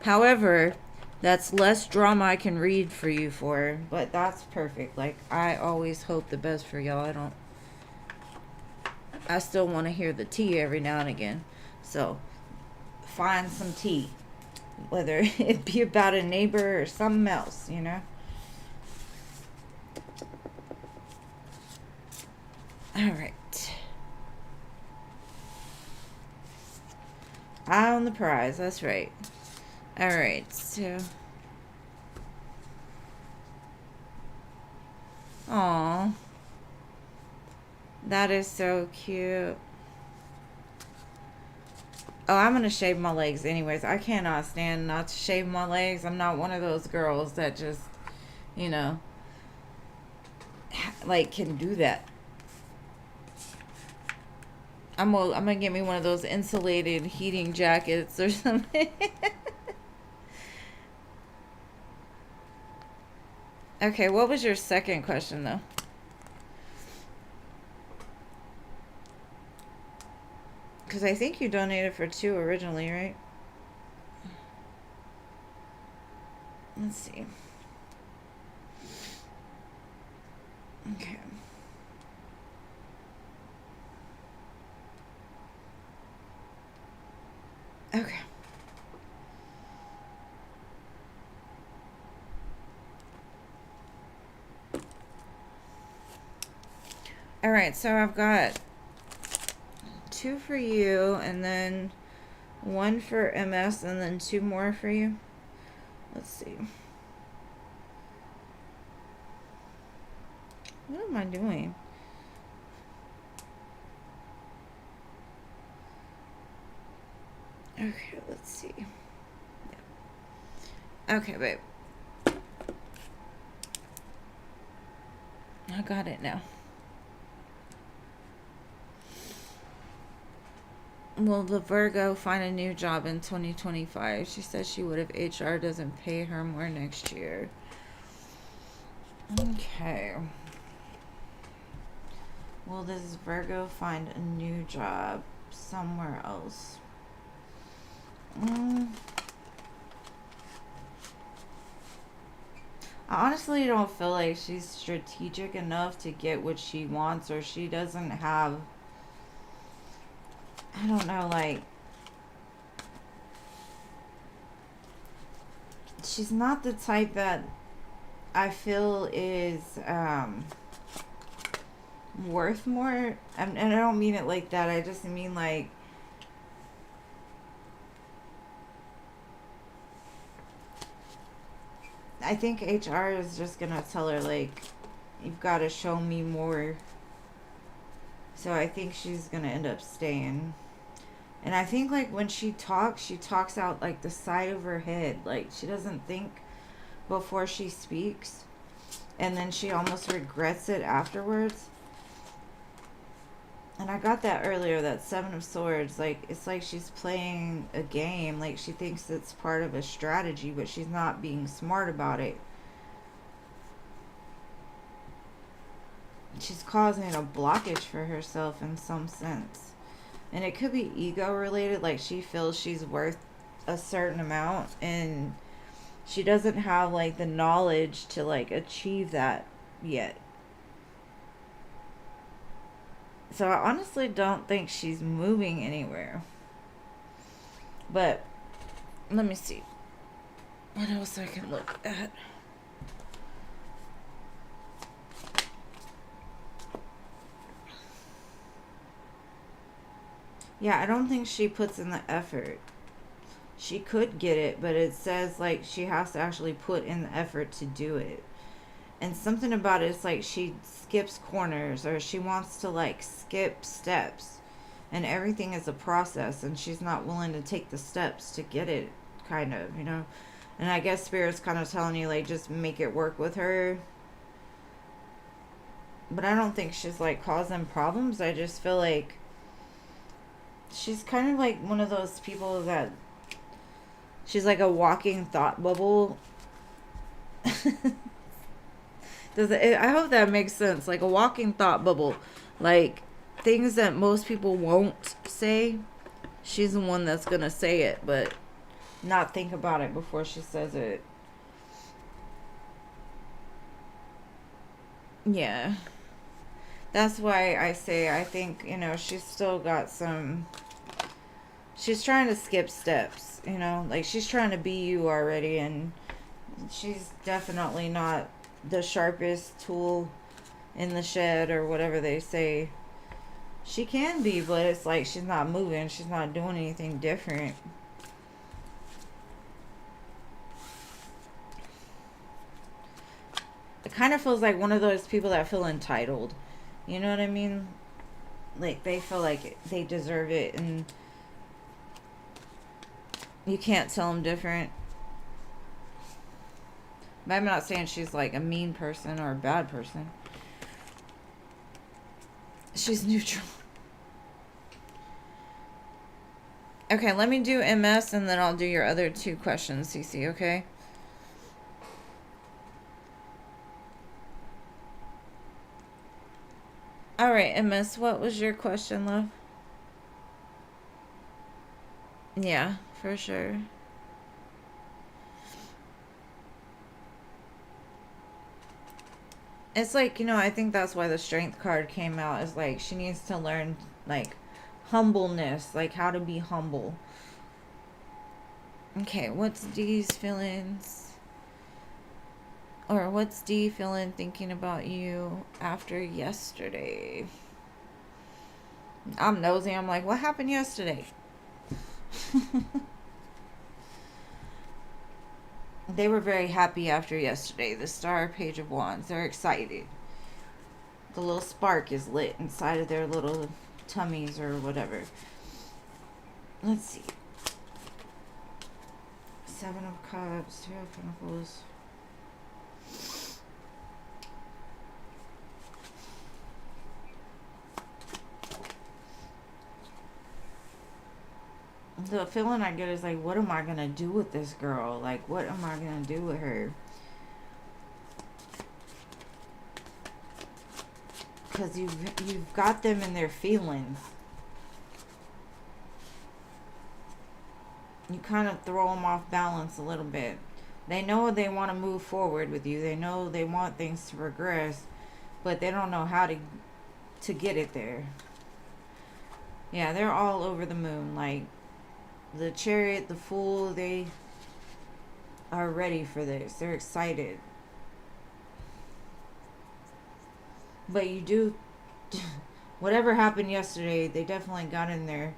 [SPEAKER 1] However, that's less drama I can read for you for, but that's perfect. Like, I always hope the best for y'all. I still want to hear the tea every now and again. So, find some tea. Whether it be about a neighbor or something else, Alright. Eye on the prize, that's right. Alright, so... Aww. That is so cute. Oh, I'm going to shave my legs anyways. I cannot stand not to shave my legs. I'm not one of those girls that just, like can do that. I'm going to get me one of those insulated heating jackets or something. Okay, what was your second question though? Because I think you donated for 2 originally, right? Let's see. Okay. Okay. All right, so I've got 2 for you, and then 1 for MS, and then 2 more for you. Let's see. What am I doing? Okay, let's see. Yeah. Okay, babe. I got it now. Will the Virgo find a new job in 2025? She says she would if HR doesn't pay her more next year. Okay. Will this Virgo find a new job somewhere else? I honestly don't feel like she's strategic enough to get what she wants, or she doesn't have, I don't know, like, she's not the type that I feel is worth more. And I don't mean it like that. I just mean like, I think HR is just gonna tell her, like, you've got to show me more. So I think she's gonna end up staying. And I think, like, when she talks out, like, the side of her head. Like, she doesn't think before she speaks. And then she almost regrets it afterwards. And I got that earlier, that 7 of Swords. Like, it's like she's playing a game. Like, she thinks it's part of a strategy, but she's not being smart about it. She's causing a blockage for herself in some sense. And it could be ego related. Like, she feels she's worth a certain amount, and she doesn't have, like, the knowledge to, like, achieve that yet. So I honestly don't think she's moving anywhere. But let me see what else I can look at. Yeah, I don't think she puts in the effort. She could get it, but it says, like, she has to actually put in the effort to do it. And something about it is like she skips corners, or she wants to, like, skip steps. And everything is a process, and she's not willing to take the steps to get it, kind of, you know. And I guess Spirit's kind of telling you, like, just make it work with her. But I don't think she's, like, causing problems. I just feel like she's kind of like one of those people that she's like a walking thought bubble. I hope that makes sense. Like a walking thought bubble. Like things that most people won't say, she's the one that's gonna say it, but not think about it before she says it. Yeah. That's why I say I think, you know, she's still got some... She's trying to skip steps, you know? Like, she's trying to be you already, and she's definitely not the sharpest tool in the shed, or whatever they say. She can be, but it's like she's not moving. She's not doing anything different. It kind of feels like one of those people that feel entitled. You know what I mean? Like, they feel like they deserve it, and you can't tell them different. But I'm not saying she's like a mean person or a bad person. She's neutral. Okay, let me do MS, and then I'll do your other 2 questions, Cece, okay? Alright, MS, what was your question, love? Yeah, for sure. It's like, I think that's why the strength card came out. Is like she needs to learn, like, humbleness, like how to be humble. Okay, what's D's feelings? Or what's D feeling thinking about you after yesterday? I'm nosy. I'm like, what happened yesterday? They were very happy after yesterday. The Star Page of Wands. They're excited. The little spark is lit inside of their little tummies or whatever. Let's see. Seven of Cups, Two of Pentacles. The feeling I get is like, what am I going to do with this girl? Like, what am I going to do with her? Because you've got them in their feelings. You kind of throw them off balance a little bit. They know they want to move forward with you. They know they want things to progress, but they don't know how to get it there. Yeah, they're all over the moon. Like, the Chariot, the Fool, they are ready for this. They're excited. But you do, whatever happened yesterday, they definitely got in their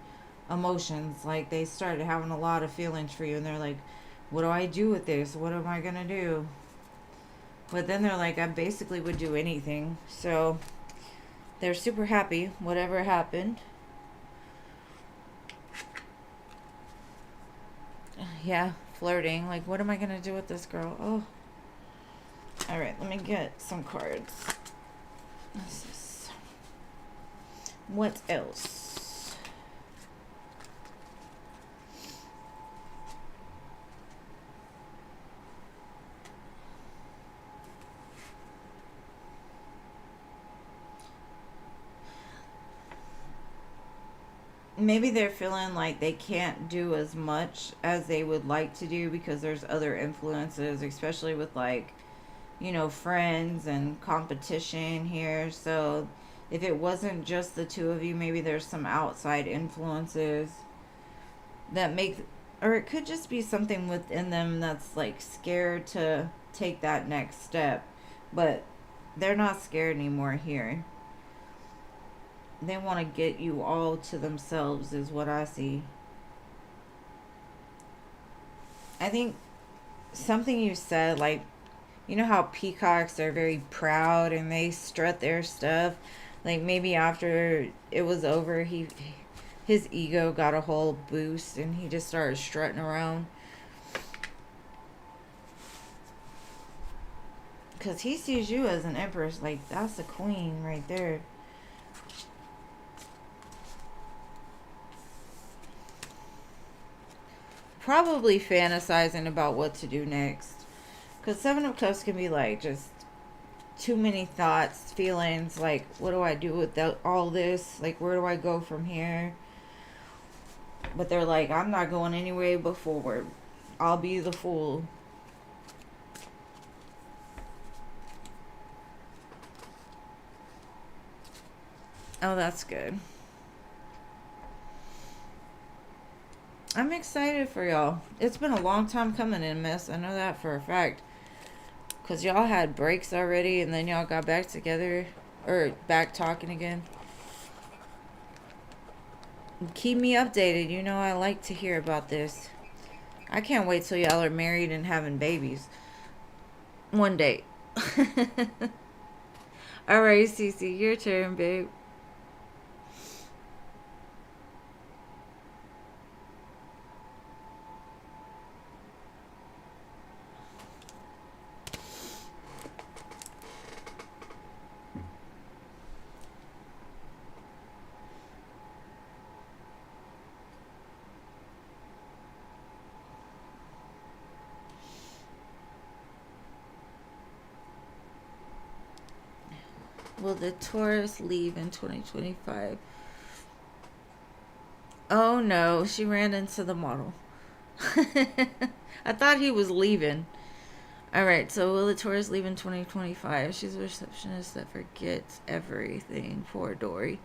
[SPEAKER 1] emotions. Like, they started having a lot of feelings for you, and they're like, what do I do with this? What am I going to do? But then they're like, I basically would do anything. So they're super happy, whatever happened. Yeah, flirting. Like, what am I going to do with this girl? Oh. All right, let me get some cards. What's this? What else? Maybe they're feeling like they can't do as much as they would like to do because there's other influences, especially with, like, friends and competition here. So if it wasn't just the two of you, maybe there's some outside influences that make, or it could just be something within them that's like scared to take that next step. But they're not scared anymore here. They want to get you all to themselves, is what I see. I think something you said, like, how peacocks are very proud and they strut their stuff. Like, maybe after it was over, his ego got a whole boost and he just started strutting around. Because he sees you as an empress. Like, that's a queen right there. Probably fantasizing about what to do next. Because Seven of Cups can be like just too many thoughts, feelings. Like, what do I do with all this? Like, where do I go from here? But they're like, I'm not going anywhere but forward. I'll be the fool. Oh, that's good. I'm excited for y'all. It's been a long time coming in, miss. I know that for a fact. Because y'all had breaks already and then y'all got back together. Or back talking again. Keep me updated. I like to hear about this. I can't wait till y'all are married and having babies. One day. Alright, Cece, your turn, babe. Will the Taurus leave in 2025? Oh Oh no, she ran into the model. I thought he was leaving. Alright, so will the tourist leave in 2025? She's a receptionist that forgets everything. Poor Dory.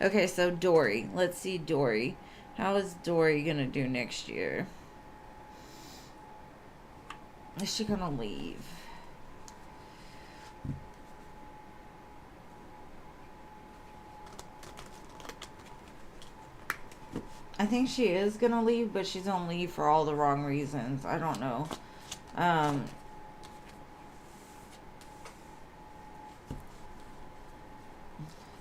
[SPEAKER 1] Okay, so Dory. Let's see Dory. How is Dory gonna do next year? Is she gonna leave? I think she is gonna leave, but she's gonna leave for all the wrong reasons. I don't know.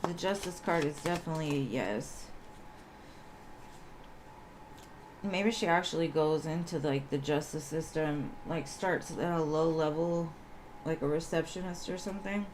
[SPEAKER 1] The Justice card is definitely a yes. Maybe she actually goes into like the justice system, like starts at a low level, like a receptionist or something.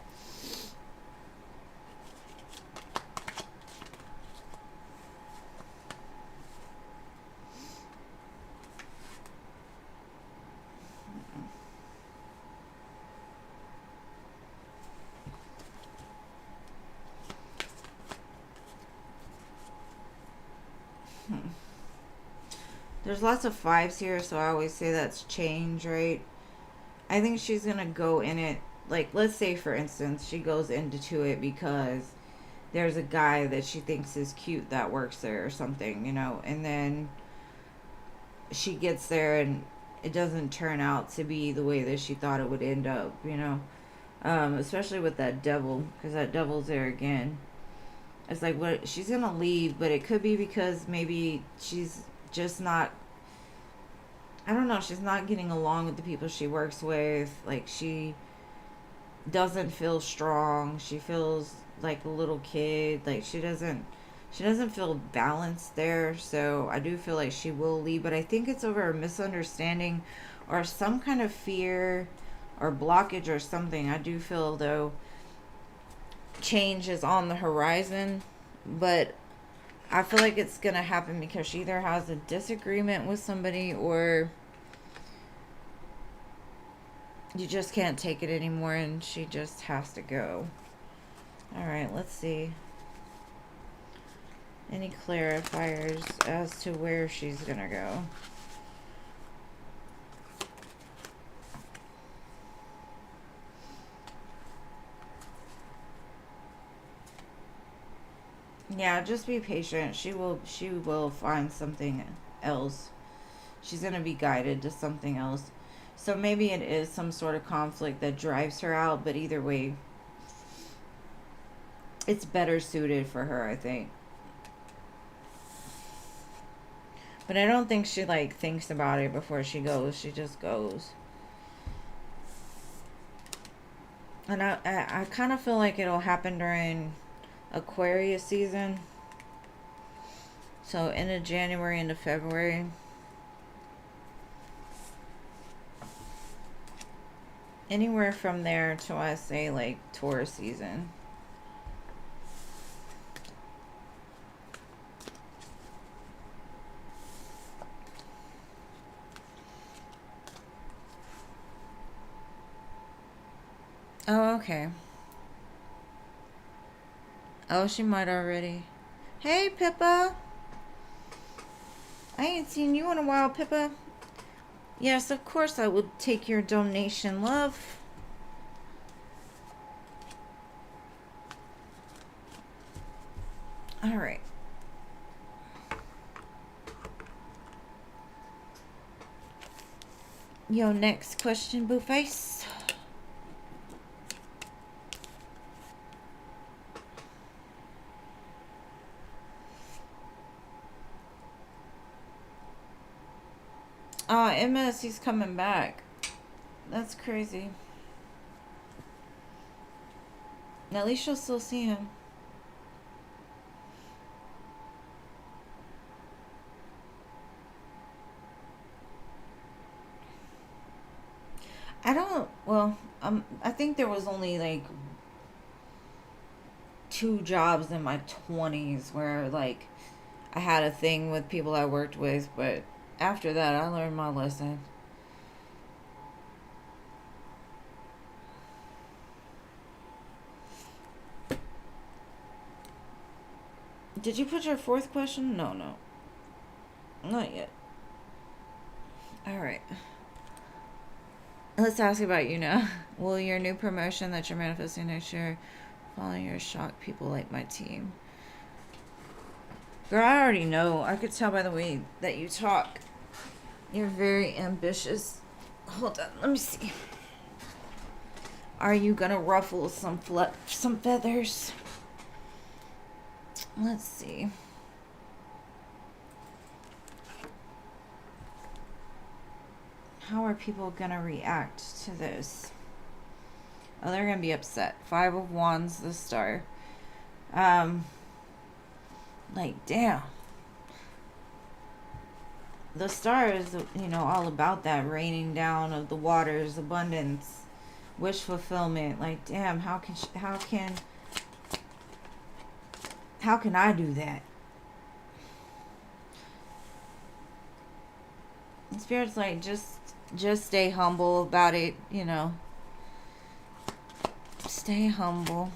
[SPEAKER 1] There's lots of fives here, so I always say that's change, right? I think she's going to go in it, like, let's say, for instance, she goes into it because there's a guy that she thinks is cute that works there or something, you know, and then she gets there and it doesn't turn out to be the way that she thought it would end up, you know, especially with that devil, because that devil's there again. It's like, what, she's going to leave, but it could be because maybe she's just not, I don't know, she's not getting along with the people she works with. Like, she doesn't feel strong. She feels like a little kid. Like, she doesn't feel balanced there. So I do feel like she will leave, but I think it's over a misunderstanding or some kind of fear or blockage or something. I do feel, though, change is on the horizon, but I feel like it's going to happen because she either has a disagreement with somebody or you just can't take it anymore and she just has to go. Alright, let's see. Any clarifiers as to where she's going to go? Yeah, just be patient. She will find something else. She's going to be guided to something else. So maybe it is some sort of conflict that drives her out, but either way, it's better suited for her, I think. But I don't think she, like, thinks about it before she goes. She just goes. And I kind of feel like it'll happen during Aquarius season. So, end of January into February. Anywhere from there to, I say, like, Taurus season. Oh, okay. Oh, she might already. Hey, Pippa. I ain't seen you in a while, Pippa. Yes, of course I would take your donation, love. All right. Yo, next question, Booface. MS, he's coming back. That's crazy. At least you'll still see him. I think there was only like 2 jobs in my 20s where like I had a thing with people I worked with, but after that I learned my lesson. Did you put your fourth question? No, not yet. All right. Let's ask about you now. Will your new promotion that you're manifesting next year follow your shock people like my team? Girl, I already know. I could tell by the way that you talk. You're very ambitious. Hold on, let me see. Are you gonna ruffle some feathers? Let's see. How are people gonna react to this? Oh, they're gonna be upset. 5 of Wands, the star. Like, damn. The star is, all about that raining down of the waters, abundance, wish fulfillment. Like, damn, how can I do that? And Spirit's like, just stay humble about it, Stay humble.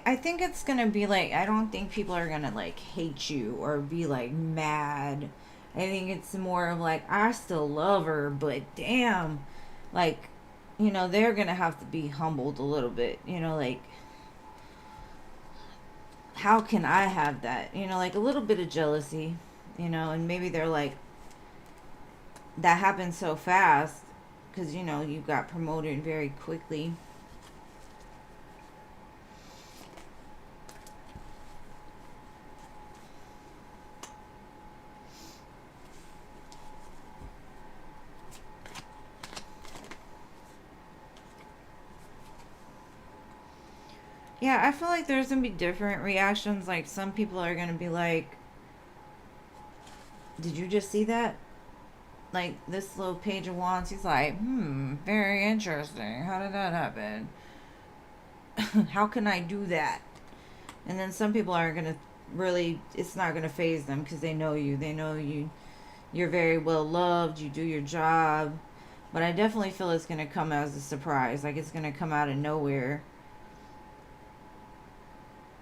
[SPEAKER 1] I think it's gonna be like, I don't think people are gonna like hate you or be like mad. I think it's more of like, I still love her, but damn, like, they're gonna have to be humbled a little bit, like, how can I have that? Like a little bit of jealousy, and maybe they're like, that happened so fast because, you got promoted very quickly. Yeah, I feel like there's gonna be different reactions. Like, some people are gonna be like, did you just see that? Like, this little Page of Wands, he's like, very interesting. How did that happen? How can I do that? And then some people are gonna really, it's not gonna phase them because they know you. They know you're very well loved. You do your job. But I definitely feel it's gonna come as a surprise. Like, it's gonna come out of nowhere.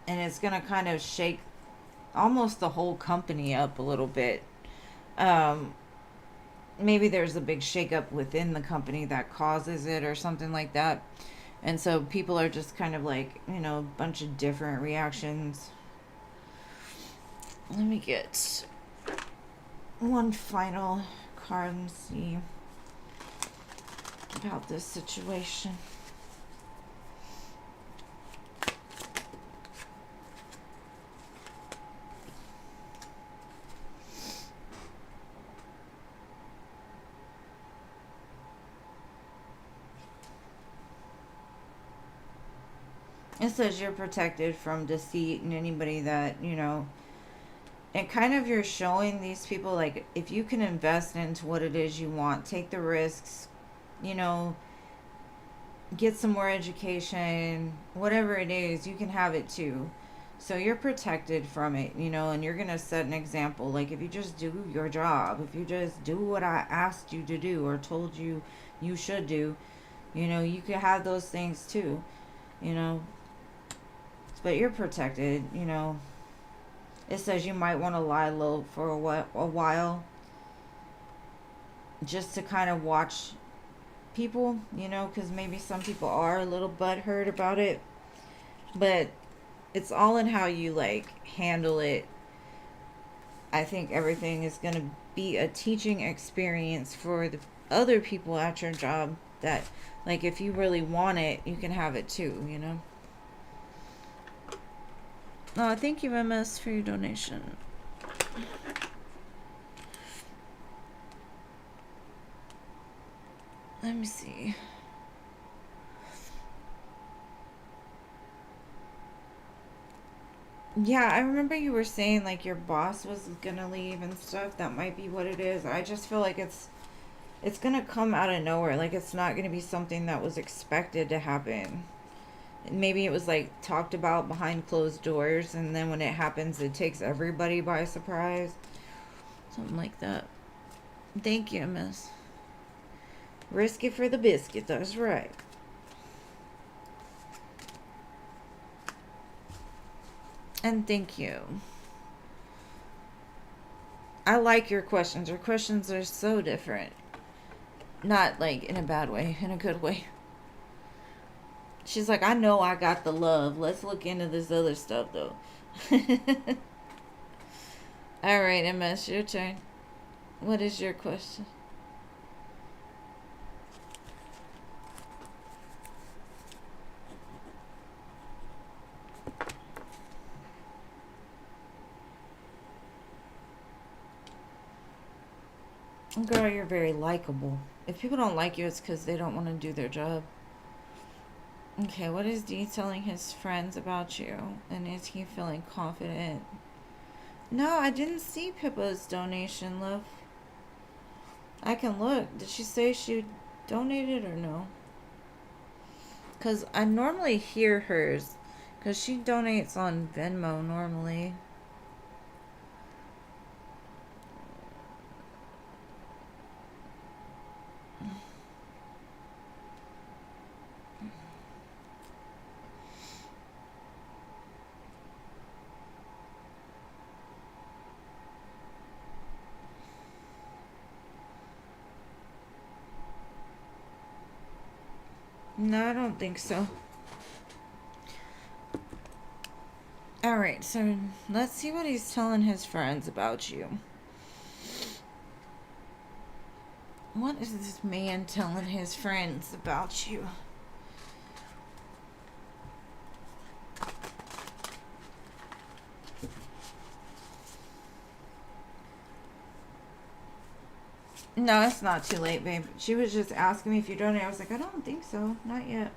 [SPEAKER 1] And it's gonna kind of shake almost the whole company up a little bit. Maybe there's a big shakeup within the company that causes it or something like that. And so people are just kind of like, a bunch of different reactions. Let me get one final card and see about this situation. It says you're protected from deceit and anybody that, and kind of you're showing these people, like, if you can invest into what it is you want, take the risks, get some more education, whatever it is, you can have it too. So you're protected from it, and you're going to set an example. Like, if you just do your job, if you just do what I asked you to do or told you you should do, you could have those things too, but you're protected, It says you might want to lie low for a while just to kind of watch people, because maybe some people are a little butthurt about it. But it's all in how you, like, handle it. I think everything is going to be a teaching experience for the other people at your job that, like, if you really want it, you can have it too, Oh, thank you, MS, for your donation. Let me see. Yeah, I remember you were saying, like, your boss was gonna leave and stuff. That might be what it is. I just feel like it's gonna come out of nowhere. Like, it's not gonna be something that was expected to happen. Maybe it was like talked about behind closed doors, and then when it happens, it takes everybody by surprise. Something like that. Thank you, miss. Risk it for the biscuit, that's right. And thank you. I like your questions. Your questions are so different. Not like in a bad way, in a good way. She's like, I know I got the love. Let's look into this other stuff though. All right, MS, your turn. What is your question? Girl, you're very likable. If people don't like you, it's because they don't want to do their job. Okay, what is D telling his friends about you? And is he feeling confident? No, I didn't see Pippa's donation, love. I can look. Did she say she donated or no? Because I normally hear hers. Because she donates on Venmo normally. No, I don't think so. Alright, so let's see what he's telling his friends about you. What is this man telling his friends about you? No, it's not too late, babe. She was just asking me if you donate. I was like, I don't think so. Not yet.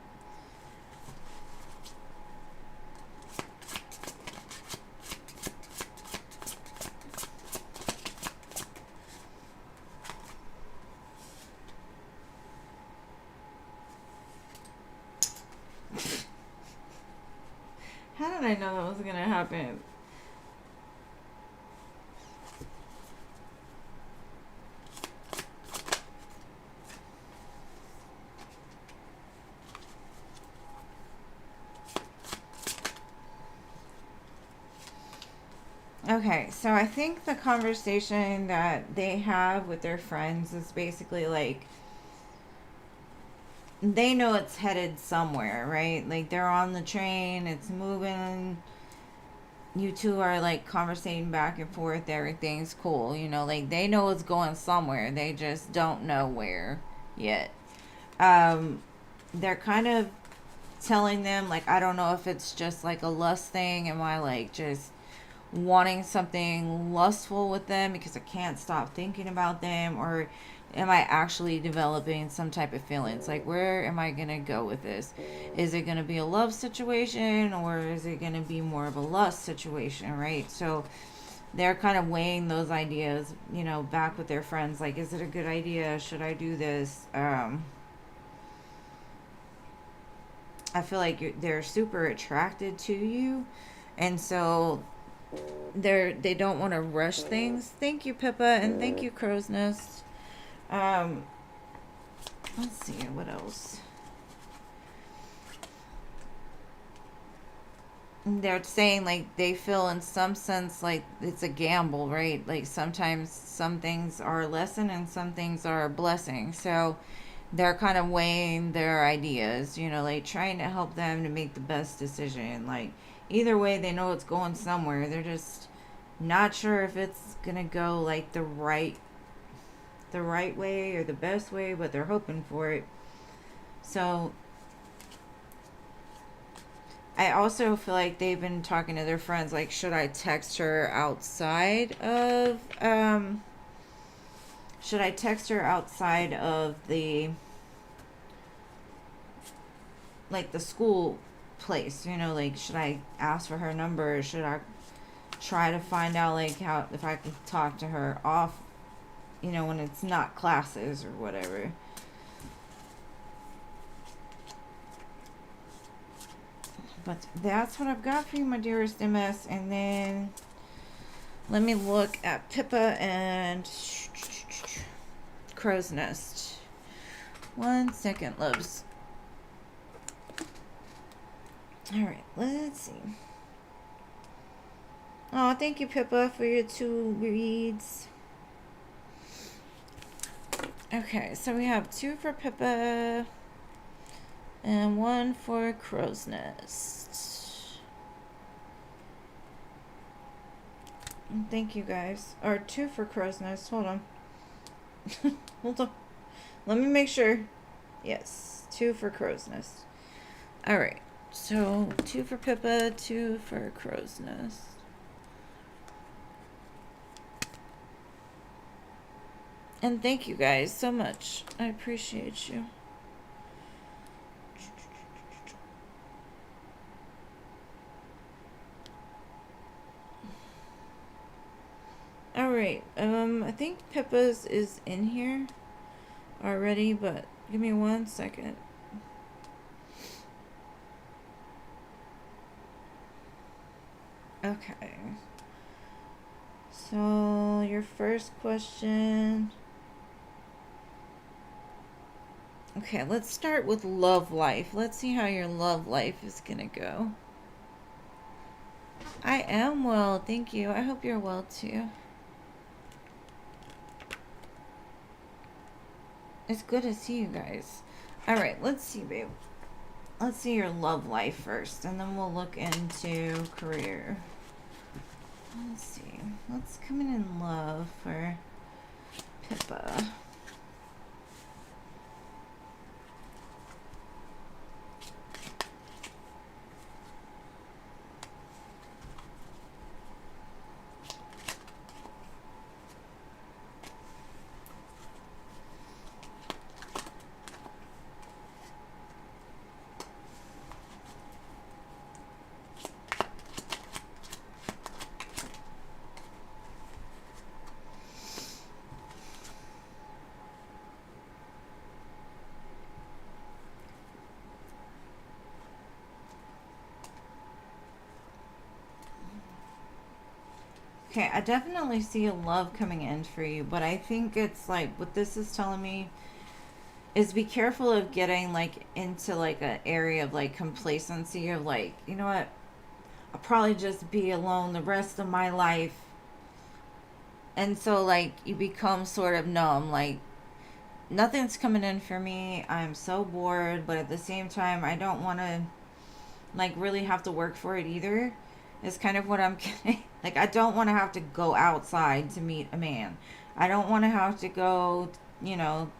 [SPEAKER 1] How did I know that was going to happen? Okay, so I think the conversation that they have with their friends is basically like they know it's headed somewhere, right? Like they're on the train, it's moving. You two are like conversating back and forth, everything's cool, you know, like they know it's going somewhere. They just don't know where yet. They're kind of telling them like I don't know if it's just like a lust thing. Am I like just wanting something lustful with them because I can't stop thinking about them, or am I actually developing some type of feelings? Like, where am I gonna go with this? Is it gonna be a love situation, or is it gonna be more of a lust situation, right? So they're kind of weighing those ideas, you know, back with their friends. Like, is it a good idea? Should I do this? I feel like they're super attracted to you, and so they don't want to rush things. Thank you, Pippa, and thank you, Crow's Nest. Let's see what else. They're saying like they feel in some sense like it's a gamble, right? Like sometimes some things are a lesson and some things are a blessing. So they're kind of weighing their ideas, you know, like trying to help them to make the best decision. Like either way, they know it's going somewhere. They're just not sure if it's gonna go like the right way or the best way, but they're hoping for it. So I also feel like they've been talking to their friends like, should I text her outside of the like the school place, you know, like should I ask for her number? Should I try to find out like how if I can talk to her off, you know, when it's not classes or whatever. But that's what I've got for you, my dearest MS. And then let me look at Pippa and Crow's Nest. 1 second, loves. Alright, let's see. Oh, thank you, Pippa, for your 2 reads. Okay, so we have 2 for Pippa and 1 for Crow's Nest. Thank you, guys. Or 2 for Crow's Nest. Hold on. Hold on. Let me make sure. Yes, 2 for Crow's Nest. Alright, so 2 for Pippa, 2 for Crow's Nest. And thank you guys so much. I appreciate you. Alright, I think Pippa's is in here already, but give me 1 second. Okay. So, your first question. Okay, let's start with love life. Let's see how your love life is gonna go. I am well, thank you. I hope you're well too. It's good to see you guys. Alright, let's see, babe. Let's see your love life first, and then we'll look into career. Let's see. What's coming in love for Pippa? Okay, I definitely see a love coming in for you, but I think it's like what this is telling me is be careful of getting like into like an area of like complacency of like, you know what, I'll probably just be alone the rest of my life. And so like you become sort of numb, like nothing's coming in for me. I'm so bored, but at the same time I don't want to like really have to work for it either. Is kind of what I'm getting. Like, I don't want to have to go outside to meet a man. I don't want to have to go, you know,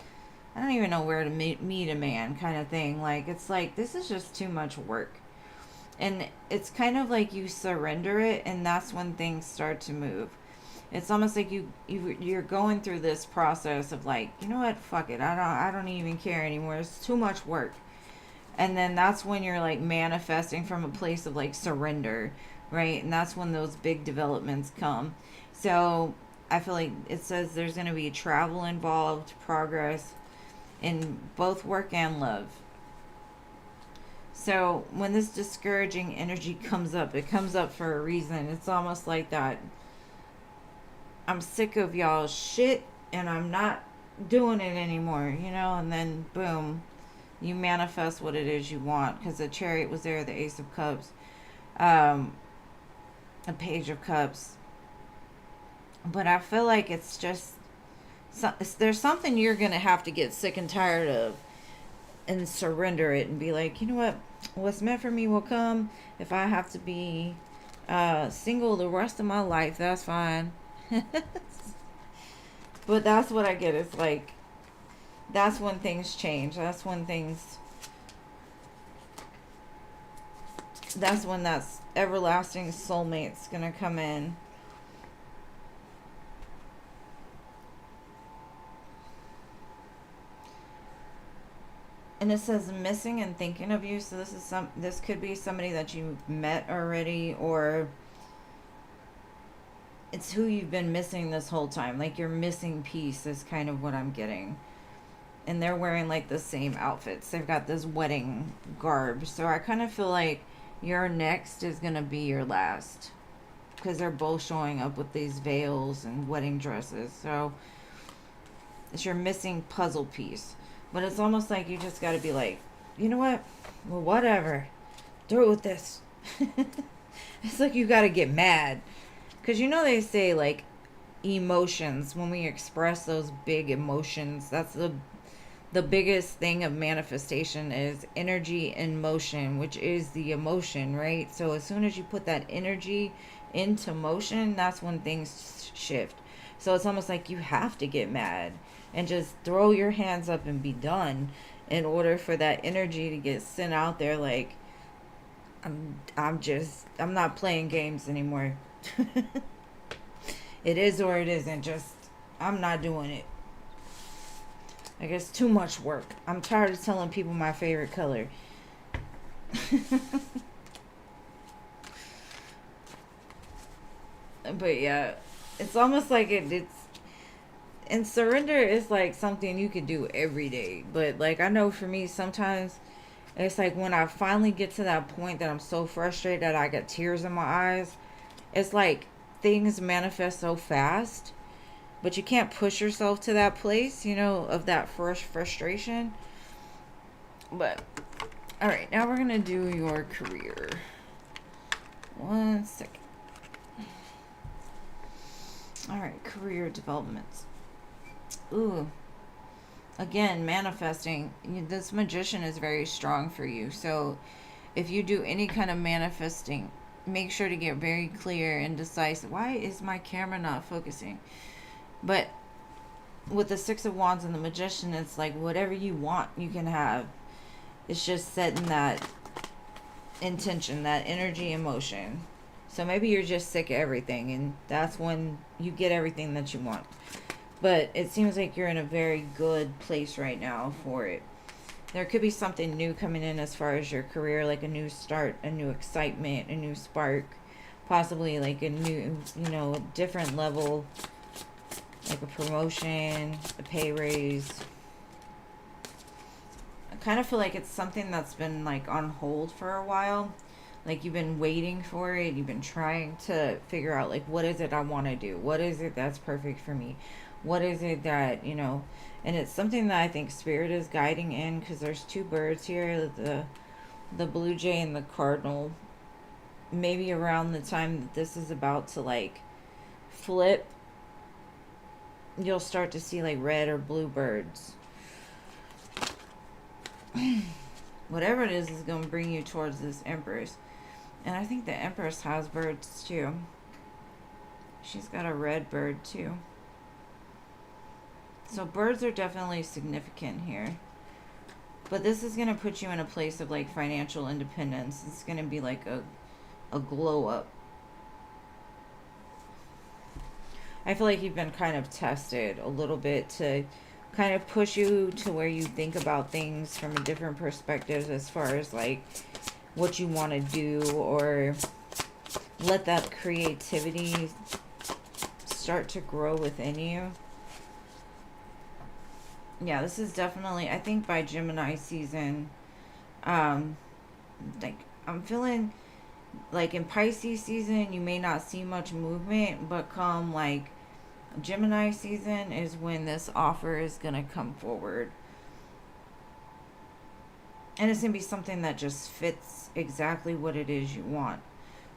[SPEAKER 1] I don't even know where to meet a man kind of thing. Like, it's like, this is just too much work. And it's kind of like you surrender it, and that's when things start to move. It's almost like you're going through this process of like, you know what, fuck it. I don't even care anymore. It's too much work. And then that's when you're like manifesting from a place of like surrender, right? And that's when those big developments come. So I feel like it says there's going to be travel involved, progress in both work and love. So when this discouraging energy comes up, it comes up for a reason. It's almost like that I'm sick of y'all's shit and I'm not doing it anymore, you know? And then boom, you manifest what it is you want, because the Chariot was there, the Ace of Cups, a Page of Cups. But I feel like it's just there's something you're gonna have to get sick and tired of and surrender it and be like, you know what, what's meant for me will come. If I have to be single the rest of my life, that's fine. But that's what I get. It's like that's when things change. That's when that's everlasting soulmate's gonna come in. And it says missing and thinking of you. So this could be somebody that you've met already, or it's who you've been missing this whole time. Like your missing piece is kind of what I'm getting. And they're wearing like the same outfits. They've got this wedding garb. So I kind of feel like your next is going to be your last, because they're both showing up with these veils and wedding dresses. So it's your missing puzzle piece. But it's almost like you just got to be like, you know what? Well, whatever. Do it with this. It's like you got to get mad. Because you know they say like emotions, when we express those big emotions, that's the biggest thing of manifestation is energy in motion, which is the emotion, right? So as soon as you put that energy into motion, that's when things shift. So it's almost like you have to get mad and just throw your hands up and be done in order for that energy to get sent out there. Like, I'm not playing games anymore. It is or it isn't. Just, I'm not doing it. I guess too much work. I'm tired of telling people my favorite color. But yeah, it's almost like it's, and surrender is like something you could do every day. But like, I know for me, sometimes it's like when I finally get to that point that I'm so frustrated that I get tears in my eyes, it's like things manifest so fast, but you can't push yourself to that place, of that first frustration. But all right, now we're gonna do your career. 1 second. All right, career developments. Ooh, again, manifesting. This magician is very strong for you. So if you do any kind of manifesting, make sure to get very clear and decisive. Why is my camera not focusing? But with the Six of Wands and the Magician, it's like whatever you want, you can have. It's just setting that intention, that energy, emotion. So maybe you're just sick of everything, and that's when you get everything that you want. But it seems like you're in a very good place right now for it. There could be something new coming in as far as your career, like a new start, a new excitement, a new spark, possibly like a new, different level, like a promotion, a pay raise. I kind of feel like it's something that's been like on hold for a while. Like you've been waiting for it. You've been trying to figure out like, what is it I want to do? What is it that's perfect for me? What is it that, and it's something that I think Spirit is guiding in, because there's two birds here, the blue jay and the cardinal. Maybe around the time that this is about to like flip, you'll start to see like red or blue birds. Whatever it is going to bring you towards this Empress. And I think the Empress has birds too. She's got a red bird too. So birds are definitely significant here. But this is going to put you in a place of like financial independence. It's going to be like a glow up. I feel like you've been kind of tested a little bit to kind of push you to where you think about things from a different perspective as far as like what you want to do, or let that creativity start to grow within you. Yeah, this is definitely, I think by Gemini season, like I'm feeling like in Pisces season, you may not see much movement, but come like Gemini season is when this offer is going to come forward. And it's going to be something that just fits exactly what it is you want.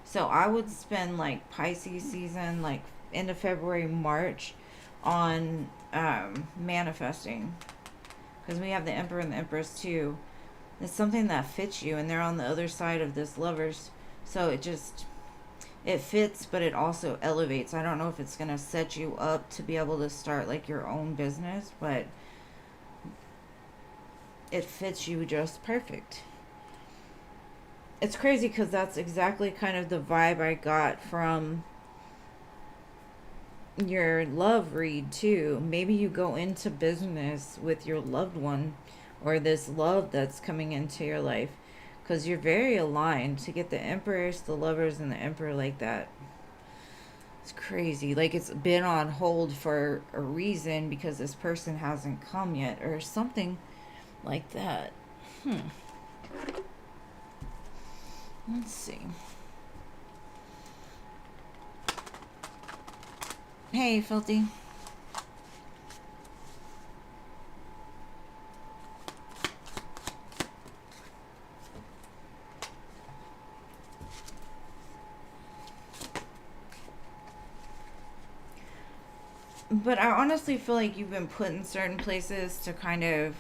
[SPEAKER 1] So I would spend like Pisces season, like end of February, March, on manifesting. Because we have the Emperor and the Empress too. It's something that fits you, and they're on the other side of this Lovers. So it fits, but it also elevates. I don't know if it's going to set you up to be able to start like your own business, but it fits you just perfect. It's crazy because that's exactly kind of the vibe I got from your love read too. Maybe you go into business with your loved one, or this love that's coming into your life, because you're very aligned. To get the Empress, the Lovers, and the Emperor like that, it's crazy. Like it's been on hold for a reason, because this person hasn't come yet or something like that. Let's see. Hey, Filthy. But I honestly feel like you've been put in certain places to kind of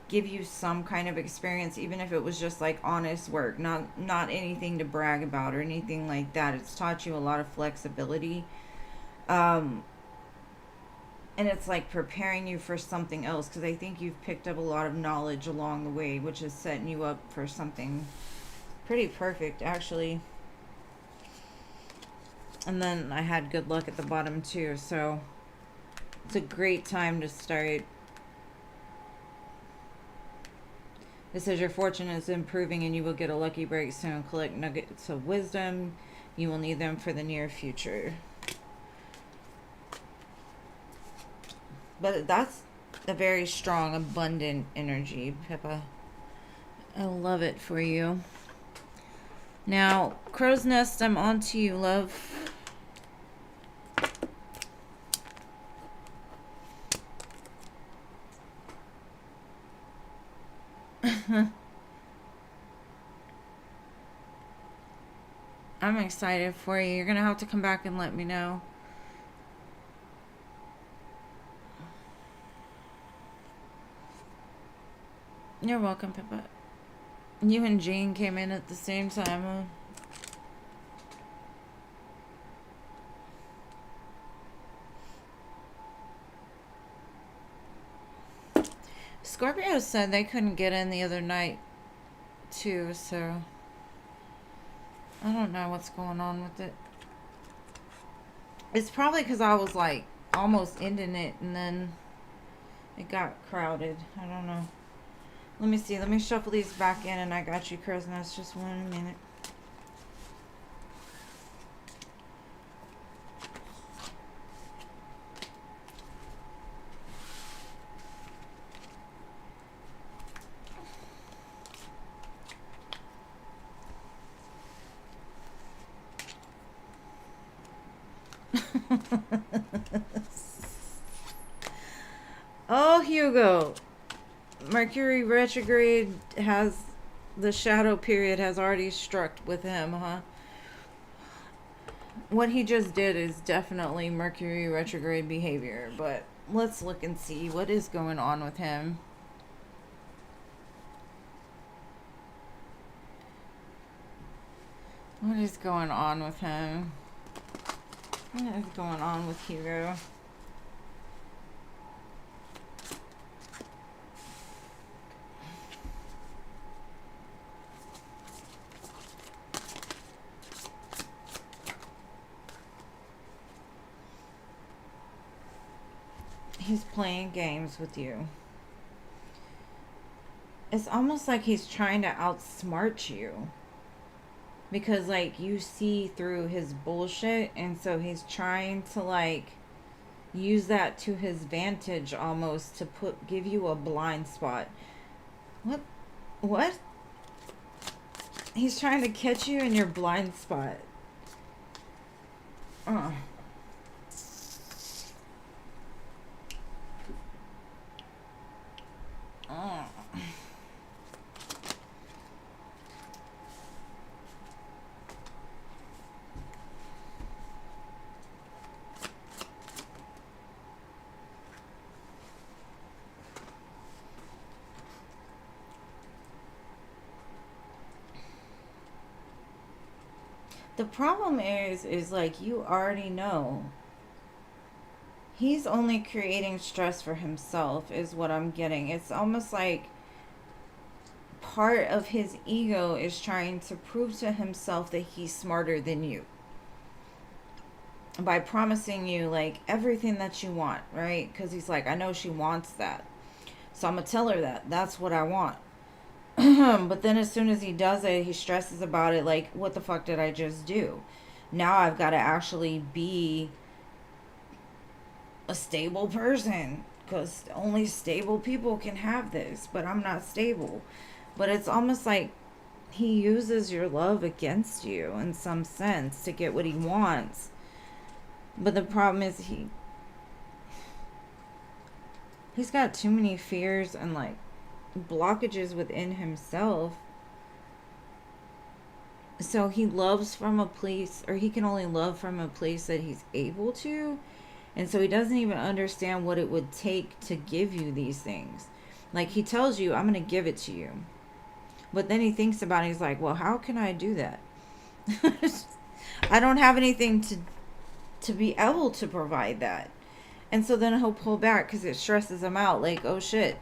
[SPEAKER 1] give you some kind of experience, even if it was just like honest work, not anything to brag about or anything like that. It's taught you a lot of flexibility. Um, and it's like preparing you for something else, because I think you've picked up a lot of knowledge along the way, which is setting you up for something pretty perfect, actually. And then I had good luck at the bottom too, so it's a great time to start. It says your fortune is improving and you will get a lucky break soon. Collect nuggets of wisdom. You will need them for the near future. But that's a very strong, abundant energy, Pippa. I love it for you. Now, Crow's Nest, I'm on to you, love. I'm excited for you. You're going to have to come back and let me know. You're welcome, Pippa. You and Jean came in at the same time. Scorpio said they couldn't get in the other night, too, so I don't know what's going on with it. It's probably because I was, like, almost ending it, and then it got crowded. I don't know. Let me see. Let me shuffle these back in, and I got you, Crow's Nest. Just 1 minute. Oh, Hugo. Mercury retrograde has, the shadow period has already struck with him, huh? What he just did is definitely Mercury retrograde behavior, but let's look and see what is going on with him. What is going on with him? What is going on with Hugo? He's playing games with you. It's almost like he's trying to outsmart you. Because, like, you see through his bullshit, and so he's trying to, like, use that to his vantage almost to give you a blind spot. What? He's trying to catch you in your blind spot. The problem is like, you already know. He's only creating stress for himself, is what I'm getting. It's almost like part of his ego is trying to prove to himself that he's smarter than you. By promising you, like, everything that you want, right? Because he's like, I know she wants that. So I'm going to tell her that. That's what I want. But then as soon as he does it, he stresses about it, like, what the fuck did I just do? Now I've got to actually be a stable person, because only stable people can have this, but I'm not stable. But it's almost like he uses your love against you in some sense to get what he wants. But the problem is he's got too many fears and, like, blockages within himself. So he loves from a place, or he can only love from a place that he's able to. And so he doesn't even understand what it would take to give you these things. Like, he tells you, I'm going to give it to you. But then he thinks about it. He's like, well, how can I do that? I don't have anything to be able to provide that. And so then he'll pull back because it stresses him out. Like, oh shit,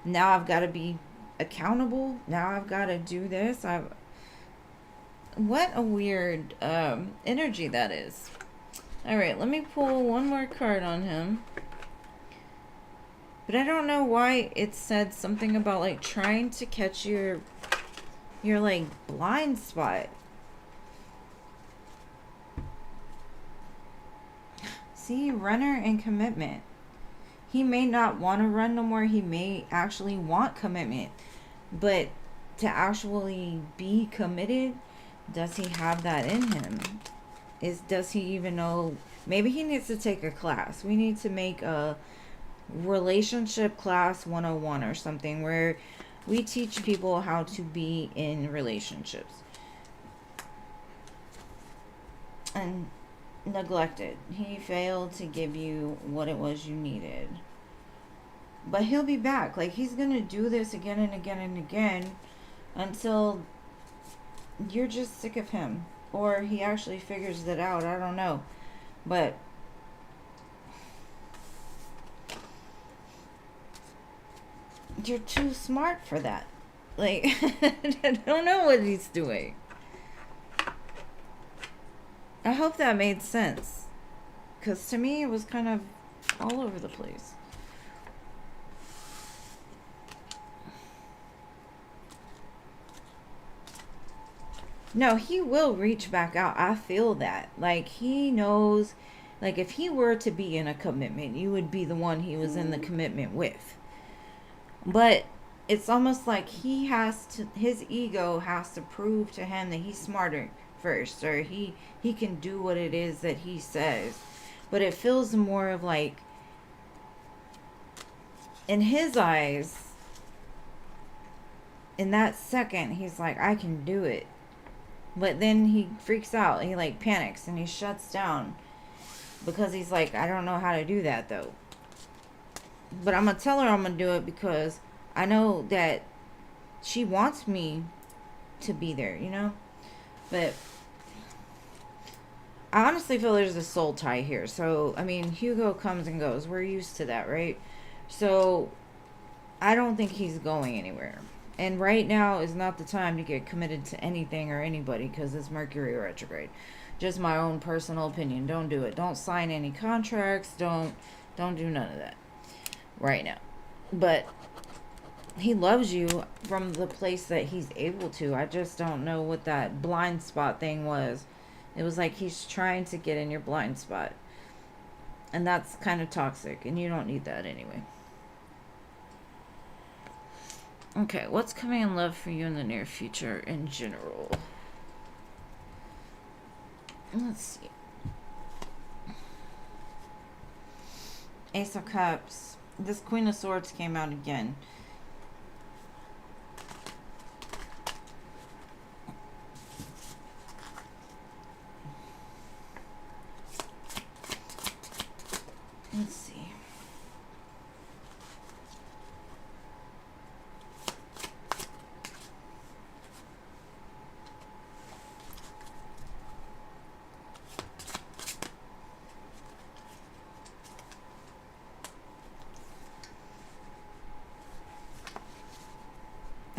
[SPEAKER 1] now I've got to be accountable. Now I've got to do this. What a weird energy that is. All right, let me pull one more card on him. But I don't know why it said something about like trying to catch your like blind spot. See, runner and commitment. He may not want to run no more. He may actually want commitment. But to actually be committed, does he have that in him? Does he even know? Maybe he needs to take a class. We need to make a relationship class 101 or something where we teach people how to be in relationships. And neglected. He failed to give you what it was you needed. But he'll be back. Like, he's going to do this again and again and again until you're just sick of him. Or he actually figures it out. I don't know. But you're too smart for that. Like, I don't know what he's doing. I hope that made sense. Because to me, it was kind of all over the place. No, he will reach back out. I feel that. Like, he knows, like, if he were to be in a commitment, you would be the one he was in the commitment with. But it's almost like his ego has to prove to him that he's smarter first, or he can do what it is that he says. But it feels more of like, in his eyes, in that second, he's like, I can do it. But then he freaks out. He like panics and he shuts down because he's like, I don't know how to do that though. But I'm going to tell her I'm going to do it because I know that she wants me to be there, you know? But I honestly feel there's a soul tie here. So, I mean, Hugo comes and goes. We're used to that, right? So, I don't think he's going anywhere. And right now is not the time to get committed to anything or anybody because it's Mercury retrograde. Just my own personal opinion. Don't do it. Don't sign any contracts. Don't do none of that right now. But he loves you from the place that he's able to. I just don't know what that blind spot thing was. It was like he's trying to get in your blind spot. And that's kind of toxic. And you don't need that anyway. Okay, what's coming in love for you in the near future in general? Let's see. Ace of Cups. This Queen of Swords came out again. Let's see.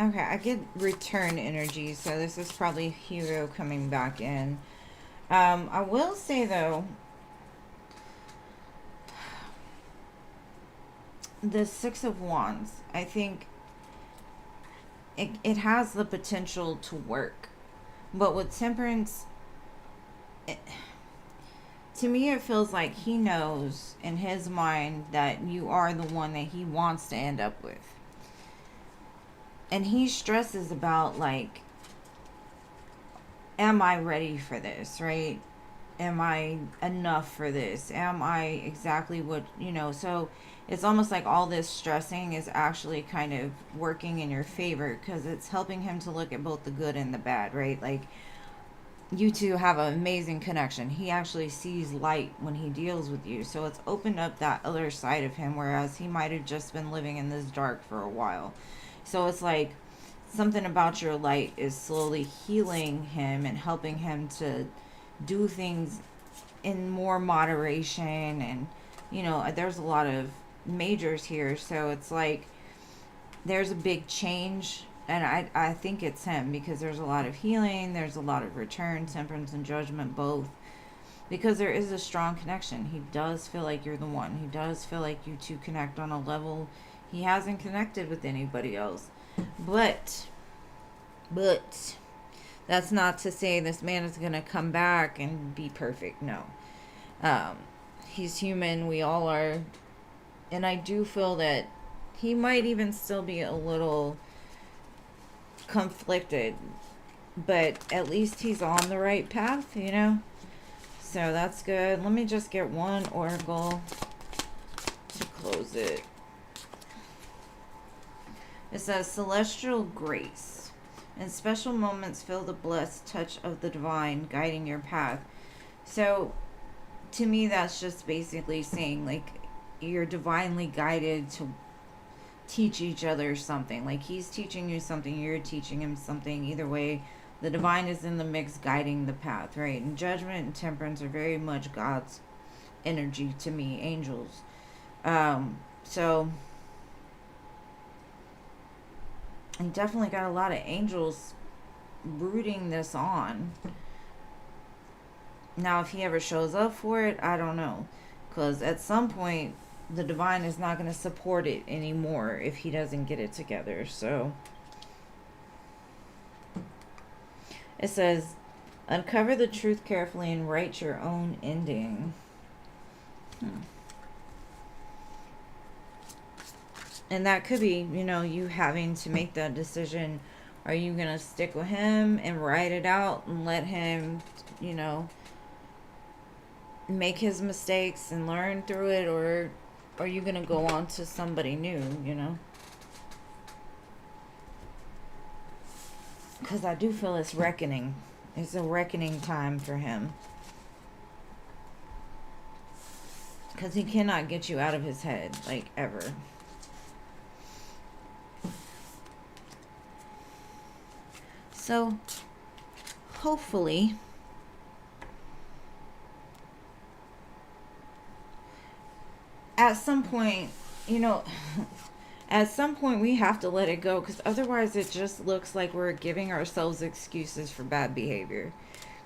[SPEAKER 1] Okay, I get return energy, so this is probably Hugo coming back in. I will say, though, the Six of Wands, I think it has the potential to work. But with Temperance, to me, it feels like he knows in his mind that you are the one that he wants to end up with. And he stresses about, like, am I ready for this, right? Am I enough for this? Am I exactly what, you know? So it's almost like all this stressing is actually kind of working in your favor because it's helping him to look at both the good and the bad, right? Like, you two have an amazing connection. He actually sees light when he deals with you. So it's opened up that other side of him, whereas he might have just been living in this dark for a while. So it's like something about your light is slowly healing him and helping him to do things in more moderation. And, you know, there's a lot of majors here. So it's like there's a big change, and I think it's him, because there's a lot of healing, there's a lot of return, temperance and judgment both, because there is a strong connection. He does feel like you're the one. He does feel like you two connect on a level he hasn't connected with anybody else. But that's not to say this man is going to come back and be perfect. No. He's human, we all are, and I do feel that he might even still be a little conflicted, but at least he's on the right path, you know? So that's good. Let me just get one oracle to close it. It says, celestial grace. In special moments, feel the blessed touch of the divine guiding your path. So, to me, that's just basically saying, like, you're divinely guided to teach each other something. Like, he's teaching you something, you're teaching him something. Either way, the divine is in the mix, guiding the path, right? And judgment and temperance are very much God's energy to me, angels. So I definitely got a lot of angels rooting this on. Now, if he ever shows up for it, I don't know, because at some point the divine is not going to support it anymore if he doesn't get it together. So it says, uncover the truth carefully and write your own ending. And that could be, you know, you having to make that decision. Are you going to stick with him and write it out and let him, you know, make his mistakes and learn through it, or are you going to go on to somebody new, you know? Because I do feel it's reckoning. It's a reckoning time for him. Because he cannot get you out of his head, like, ever. So, hopefully, at some point, you know, at some point we have to let it go, because otherwise it just looks like we're giving ourselves excuses for bad behavior.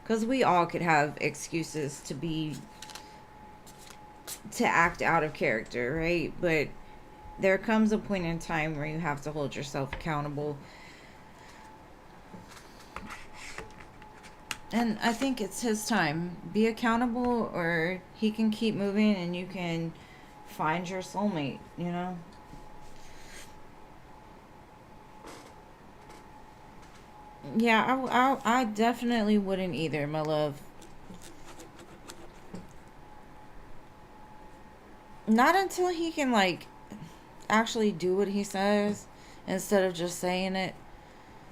[SPEAKER 1] Because we all could have excuses to act out of character, right? But there comes a point in time where you have to hold yourself accountable. And I think it's his time. Be accountable, or he can keep moving and you can find your soulmate, you know? Yeah, I definitely wouldn't either, my love. Not until he can, like, actually do what he says instead of just saying it.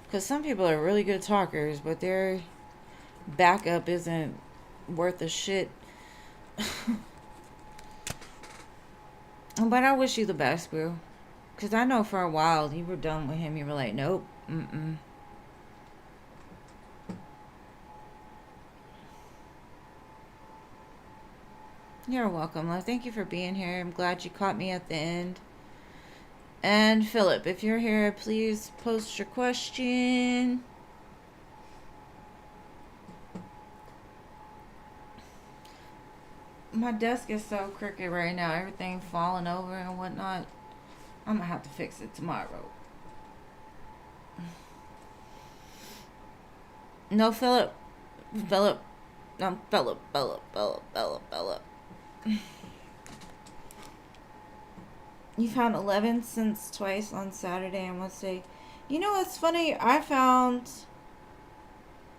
[SPEAKER 1] Because some people are really good talkers, but their backup isn't worth a shit. But I wish you the best, bro. Because I know for a while you were done with him. You were like, nope, You're welcome, love. Thank you for being here. I'm glad you caught me at the end. And Philip, if you're here, please post your question. My desk is so crooked right now. Everything falling over and whatnot. I'm going to have to fix it tomorrow. No, Philip. Philip. No, Philip. You found 11 cents twice on Saturday and Wednesday. You know what's funny? I found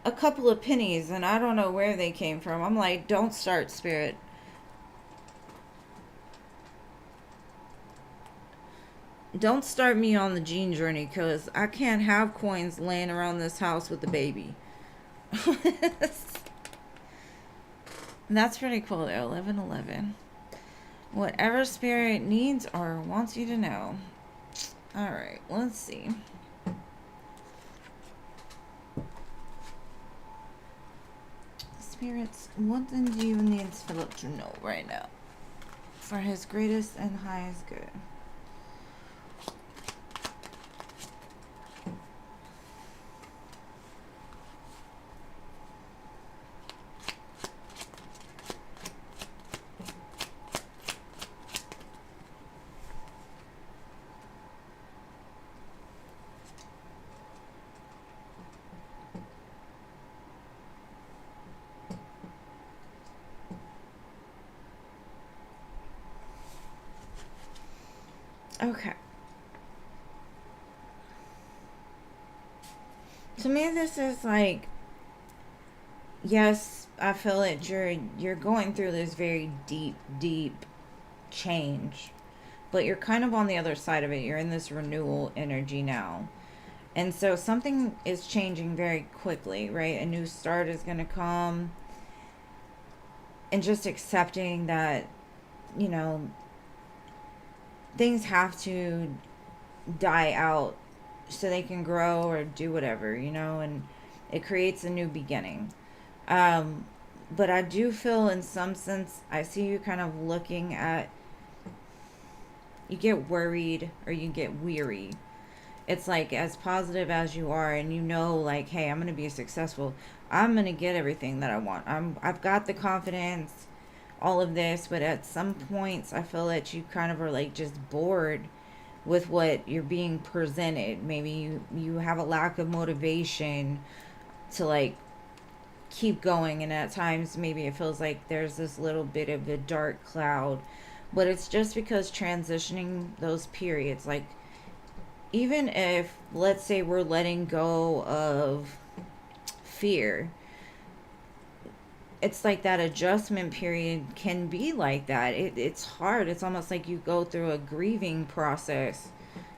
[SPEAKER 1] a couple of pennies and I don't know where they came from. I'm like, don't start, Spirit. Don't start me on the gene journey, because I can't have coins laying around this house with the baby. That's pretty cool though. 1111. Whatever spirit needs or wants you to know. Alright, let's see. Spirits, what do you need Philip to know right now? For his greatest and highest good. Okay. To me, this is like, yes, I feel that you're going through this very deep change, but you're kind of on the other side of it. You're in this renewal energy now. And so something is changing very quickly, right? A new start is going to come. And just accepting that, you know, things have to die out so they can grow or do whatever, you know, and it creates a new beginning. But I do feel in some sense, I see you kind of looking at, you get worried or you get weary. It's like, as positive as you are and you know, like, hey, I'm going to be successful. I'm going to get everything that I want. I've got the confidence, all of this, but at some points I feel that you kind of are like just bored with what you're being presented. Maybe you have a lack of motivation to like keep going, and at times maybe it feels like there's this little bit of a dark cloud, but it's just because transitioning those periods, like even if let's say we're letting go of fear, it's like that adjustment period can be like that. It's hard. It's almost like you go through a grieving process,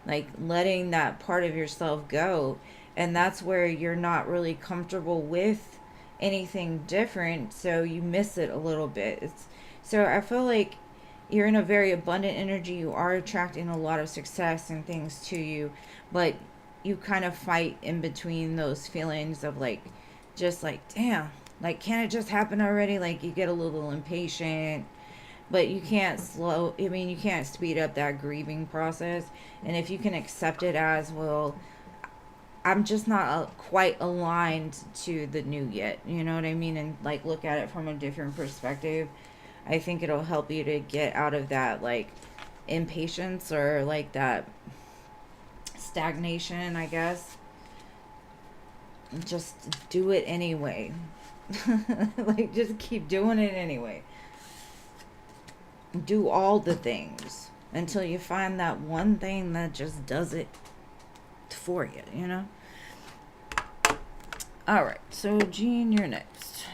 [SPEAKER 1] like letting that part of yourself go. And that's where you're not really comfortable with anything different. So you miss it a little bit. So I feel like you're in a very abundant energy. You are attracting a lot of success and things to you. But you kind of fight in between those feelings of like, just like, damn, like, can it just happen already? Like, you get a little impatient, but you can't you can't speed up that grieving process. And if you can accept it as, well, I'm just not quite aligned to the new yet, you know what I mean? And, like, look at it from a different perspective. I think it'll help you to get out of that, like, impatience or, like, that stagnation, I guess. Just do it anyway. Like, just keep doing it anyway. Do all the things until you find that one thing that just does it for you, you know? Alright, so Jean, you're next.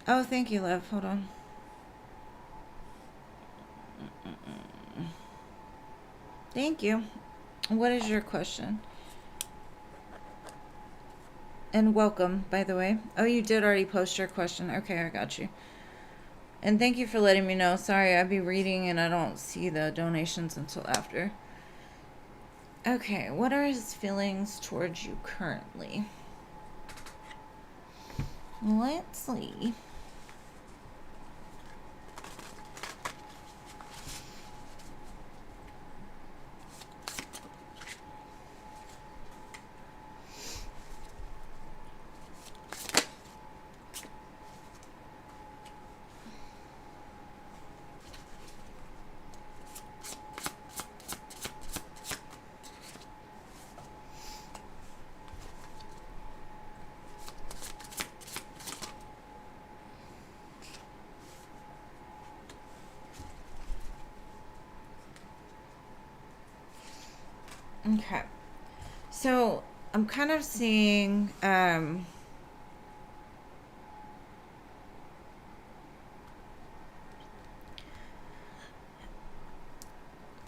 [SPEAKER 1] Oh, thank you, love. Hold on. Thank you. What is your question? And welcome, by the way. Oh, you did already post your question. Okay, I got you. And thank you for letting me know. Sorry, I'd be reading and I don't see the donations until after. Okay, what are his feelings towards you currently? Let's see. Okay. So, I'm kind of seeing,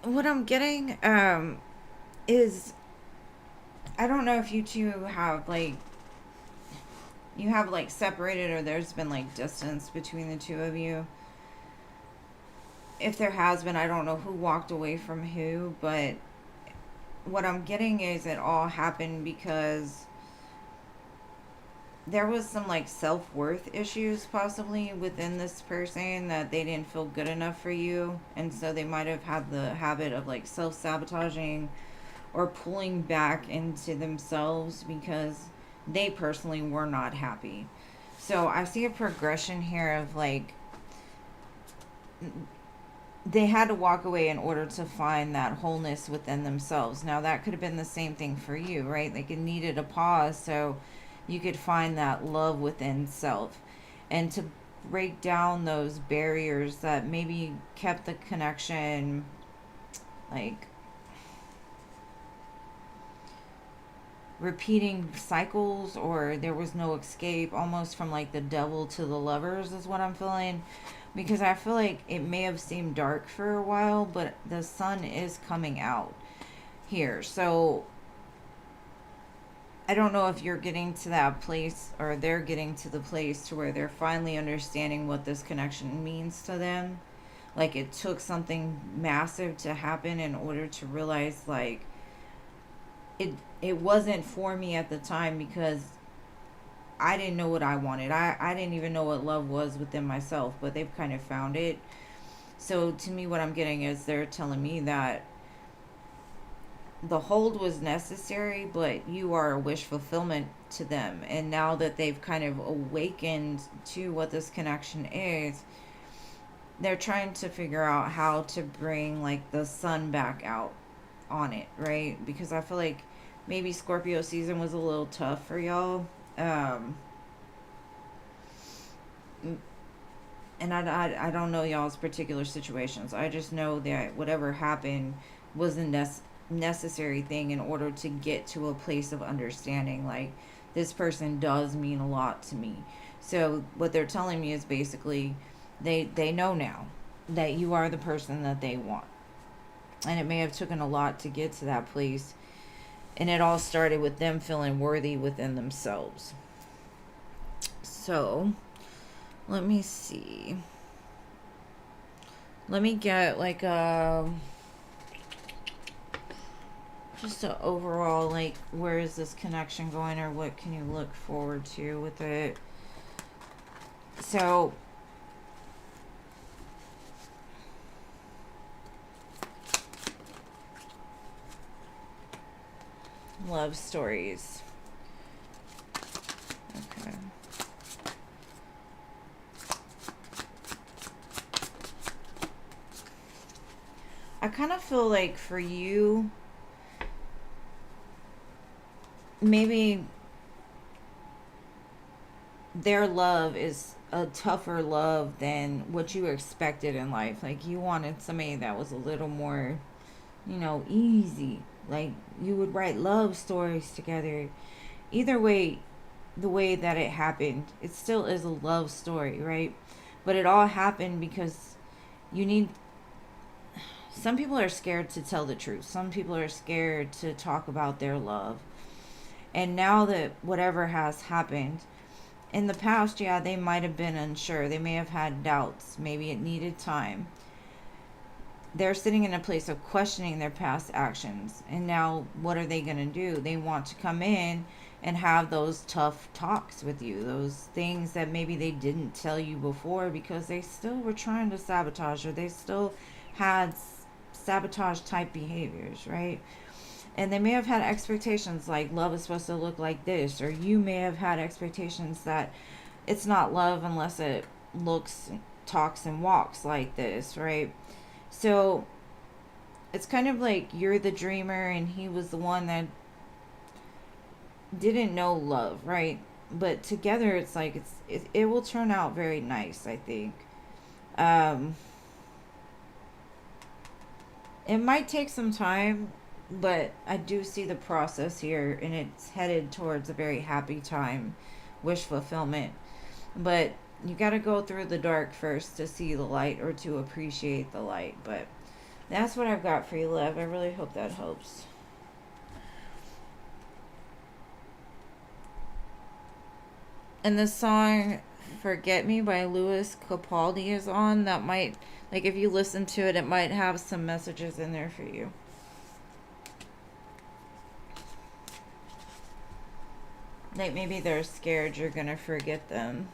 [SPEAKER 1] what I'm getting is, I don't know if you two have like, you have like separated, or there's been like distance between the two of you. If there has been, I don't know who walked away from who, but what I'm getting is it all happened because there was some like self-worth issues possibly within this person, that they didn't feel good enough for you, and so they might have had the habit of like self-sabotaging or pulling back into themselves because they personally were not happy. So I see a progression here of like, they had to walk away in order to find that wholeness within themselves. Now that could have been the same thing for you, right? Like it needed a pause so you could find that love within self, and to break down those barriers that maybe kept the connection like repeating cycles, or there was no escape, almost from like the devil to the lovers is what I'm feeling. Because I feel like it may have seemed dark for a while, but the sun is coming out here. So I don't know if you're getting to that place, or they're getting to the place to where they're finally understanding what this connection means to them. Like it took something massive to happen in order to realize like it wasn't for me at the time, because I didn't know what I wanted. I didn't even know what love was within myself, but they've kind of found it. So to me, what I'm getting is they're telling me that the hold was necessary, but you are a wish fulfillment to them. And now that they've kind of awakened to what this connection is, they're trying to figure out how to bring like the sun back out on it, right? Because I feel like maybe Scorpio season was a little tough for y'all. And I don't know y'all's particular situations. I just know that whatever happened was a necessary thing in order to get to a place of understanding. Like, this person does mean a lot to me. So what they're telling me is basically they know now that you are the person that they want. And it may have taken a lot to get to that place. And it all started with them feeling worthy within themselves. So, let me see. Let me get like a just an overall, like, where is this connection going, or what can you look forward to with it? So, love stories. Okay. I kind of feel like for you, maybe their love is a tougher love than what you expected in life. Like, you wanted somebody that was a little more, easy. Like, you would write love stories together. Either way, the way that it happened, it still is a love story, right? But it all happened because you need, some people are scared to tell the truth. Some people are scared to talk about their love. And now that whatever has happened, in the past, yeah, they might have been unsure. They may have had doubts. Maybe it needed time. They're sitting in a place of questioning their past actions. And now, what are they going to do? They want to come in and have those tough talks with you. Those things that maybe they didn't tell you before because they still were trying to sabotage, or they still had sabotage type behaviors, right? And they may have had expectations like love is supposed to look like this, or you may have had expectations that it's not love unless it looks, talks, and walks like this, right? So it's kind of like you're the dreamer and he was the one that didn't know love, right? But together it's like it will turn out very nice, I think. Um, it might take some time, but I do see the process here, and it's headed towards a very happy time, wish fulfillment. But you got to go through the dark first to see the light, or to appreciate the light. But That's what I've got for you, Lev. I really hope that helps. And the song Forget Me by Louis Capaldi is on. That might, like, if you listen to it, it might have some messages in there for you. Like, maybe they're scared you're gonna forget them.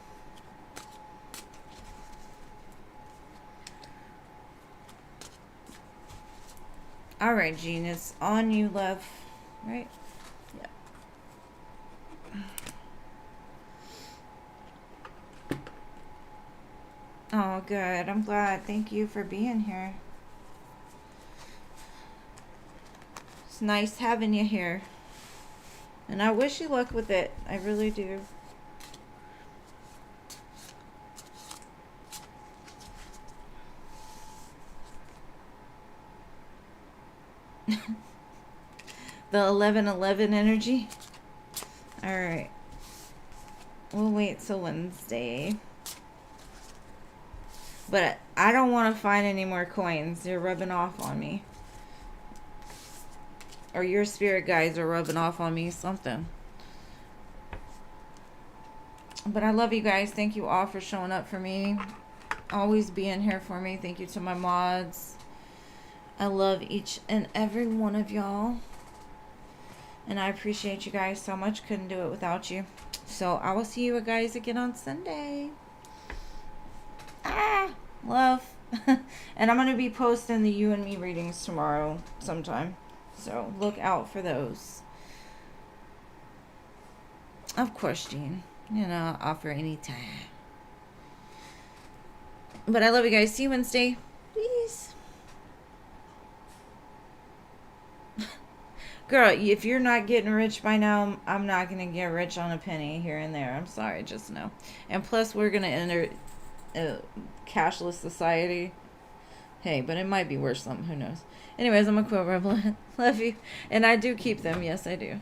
[SPEAKER 1] Alright, Jean, it's on you, love. Right? Yeah. Oh, good. I'm glad. Thank you for being here. It's nice having you here. And I wish you luck with it. I really do. The 11/11 energy. Alright. We'll wait till Wednesday. But I don't want to find any more coins. They're rubbing off on me. Or your spirit guides are rubbing off on me. Something. But I love you guys. Thank you all for showing up for me. Always being here for me. Thank you to my mods. I love each and every one of y'all. And I appreciate you guys so much. Couldn't do it without you. So I will see you guys again on Sunday. Love. And I'm going to be posting the you and me readings tomorrow sometime. So look out for those. Of course, Jean. You know, I'll offer any time. But I love you guys. See you Wednesday. Peace. Girl, if you're not getting rich by now, I'm not going to get rich on a penny here and there. I'm sorry, just know. And plus, we're going to enter a cashless society. Hey, but it might be worth something. Who knows? Anyways, I'm a quote rebel. Love you. And I do keep them. Yes, I do.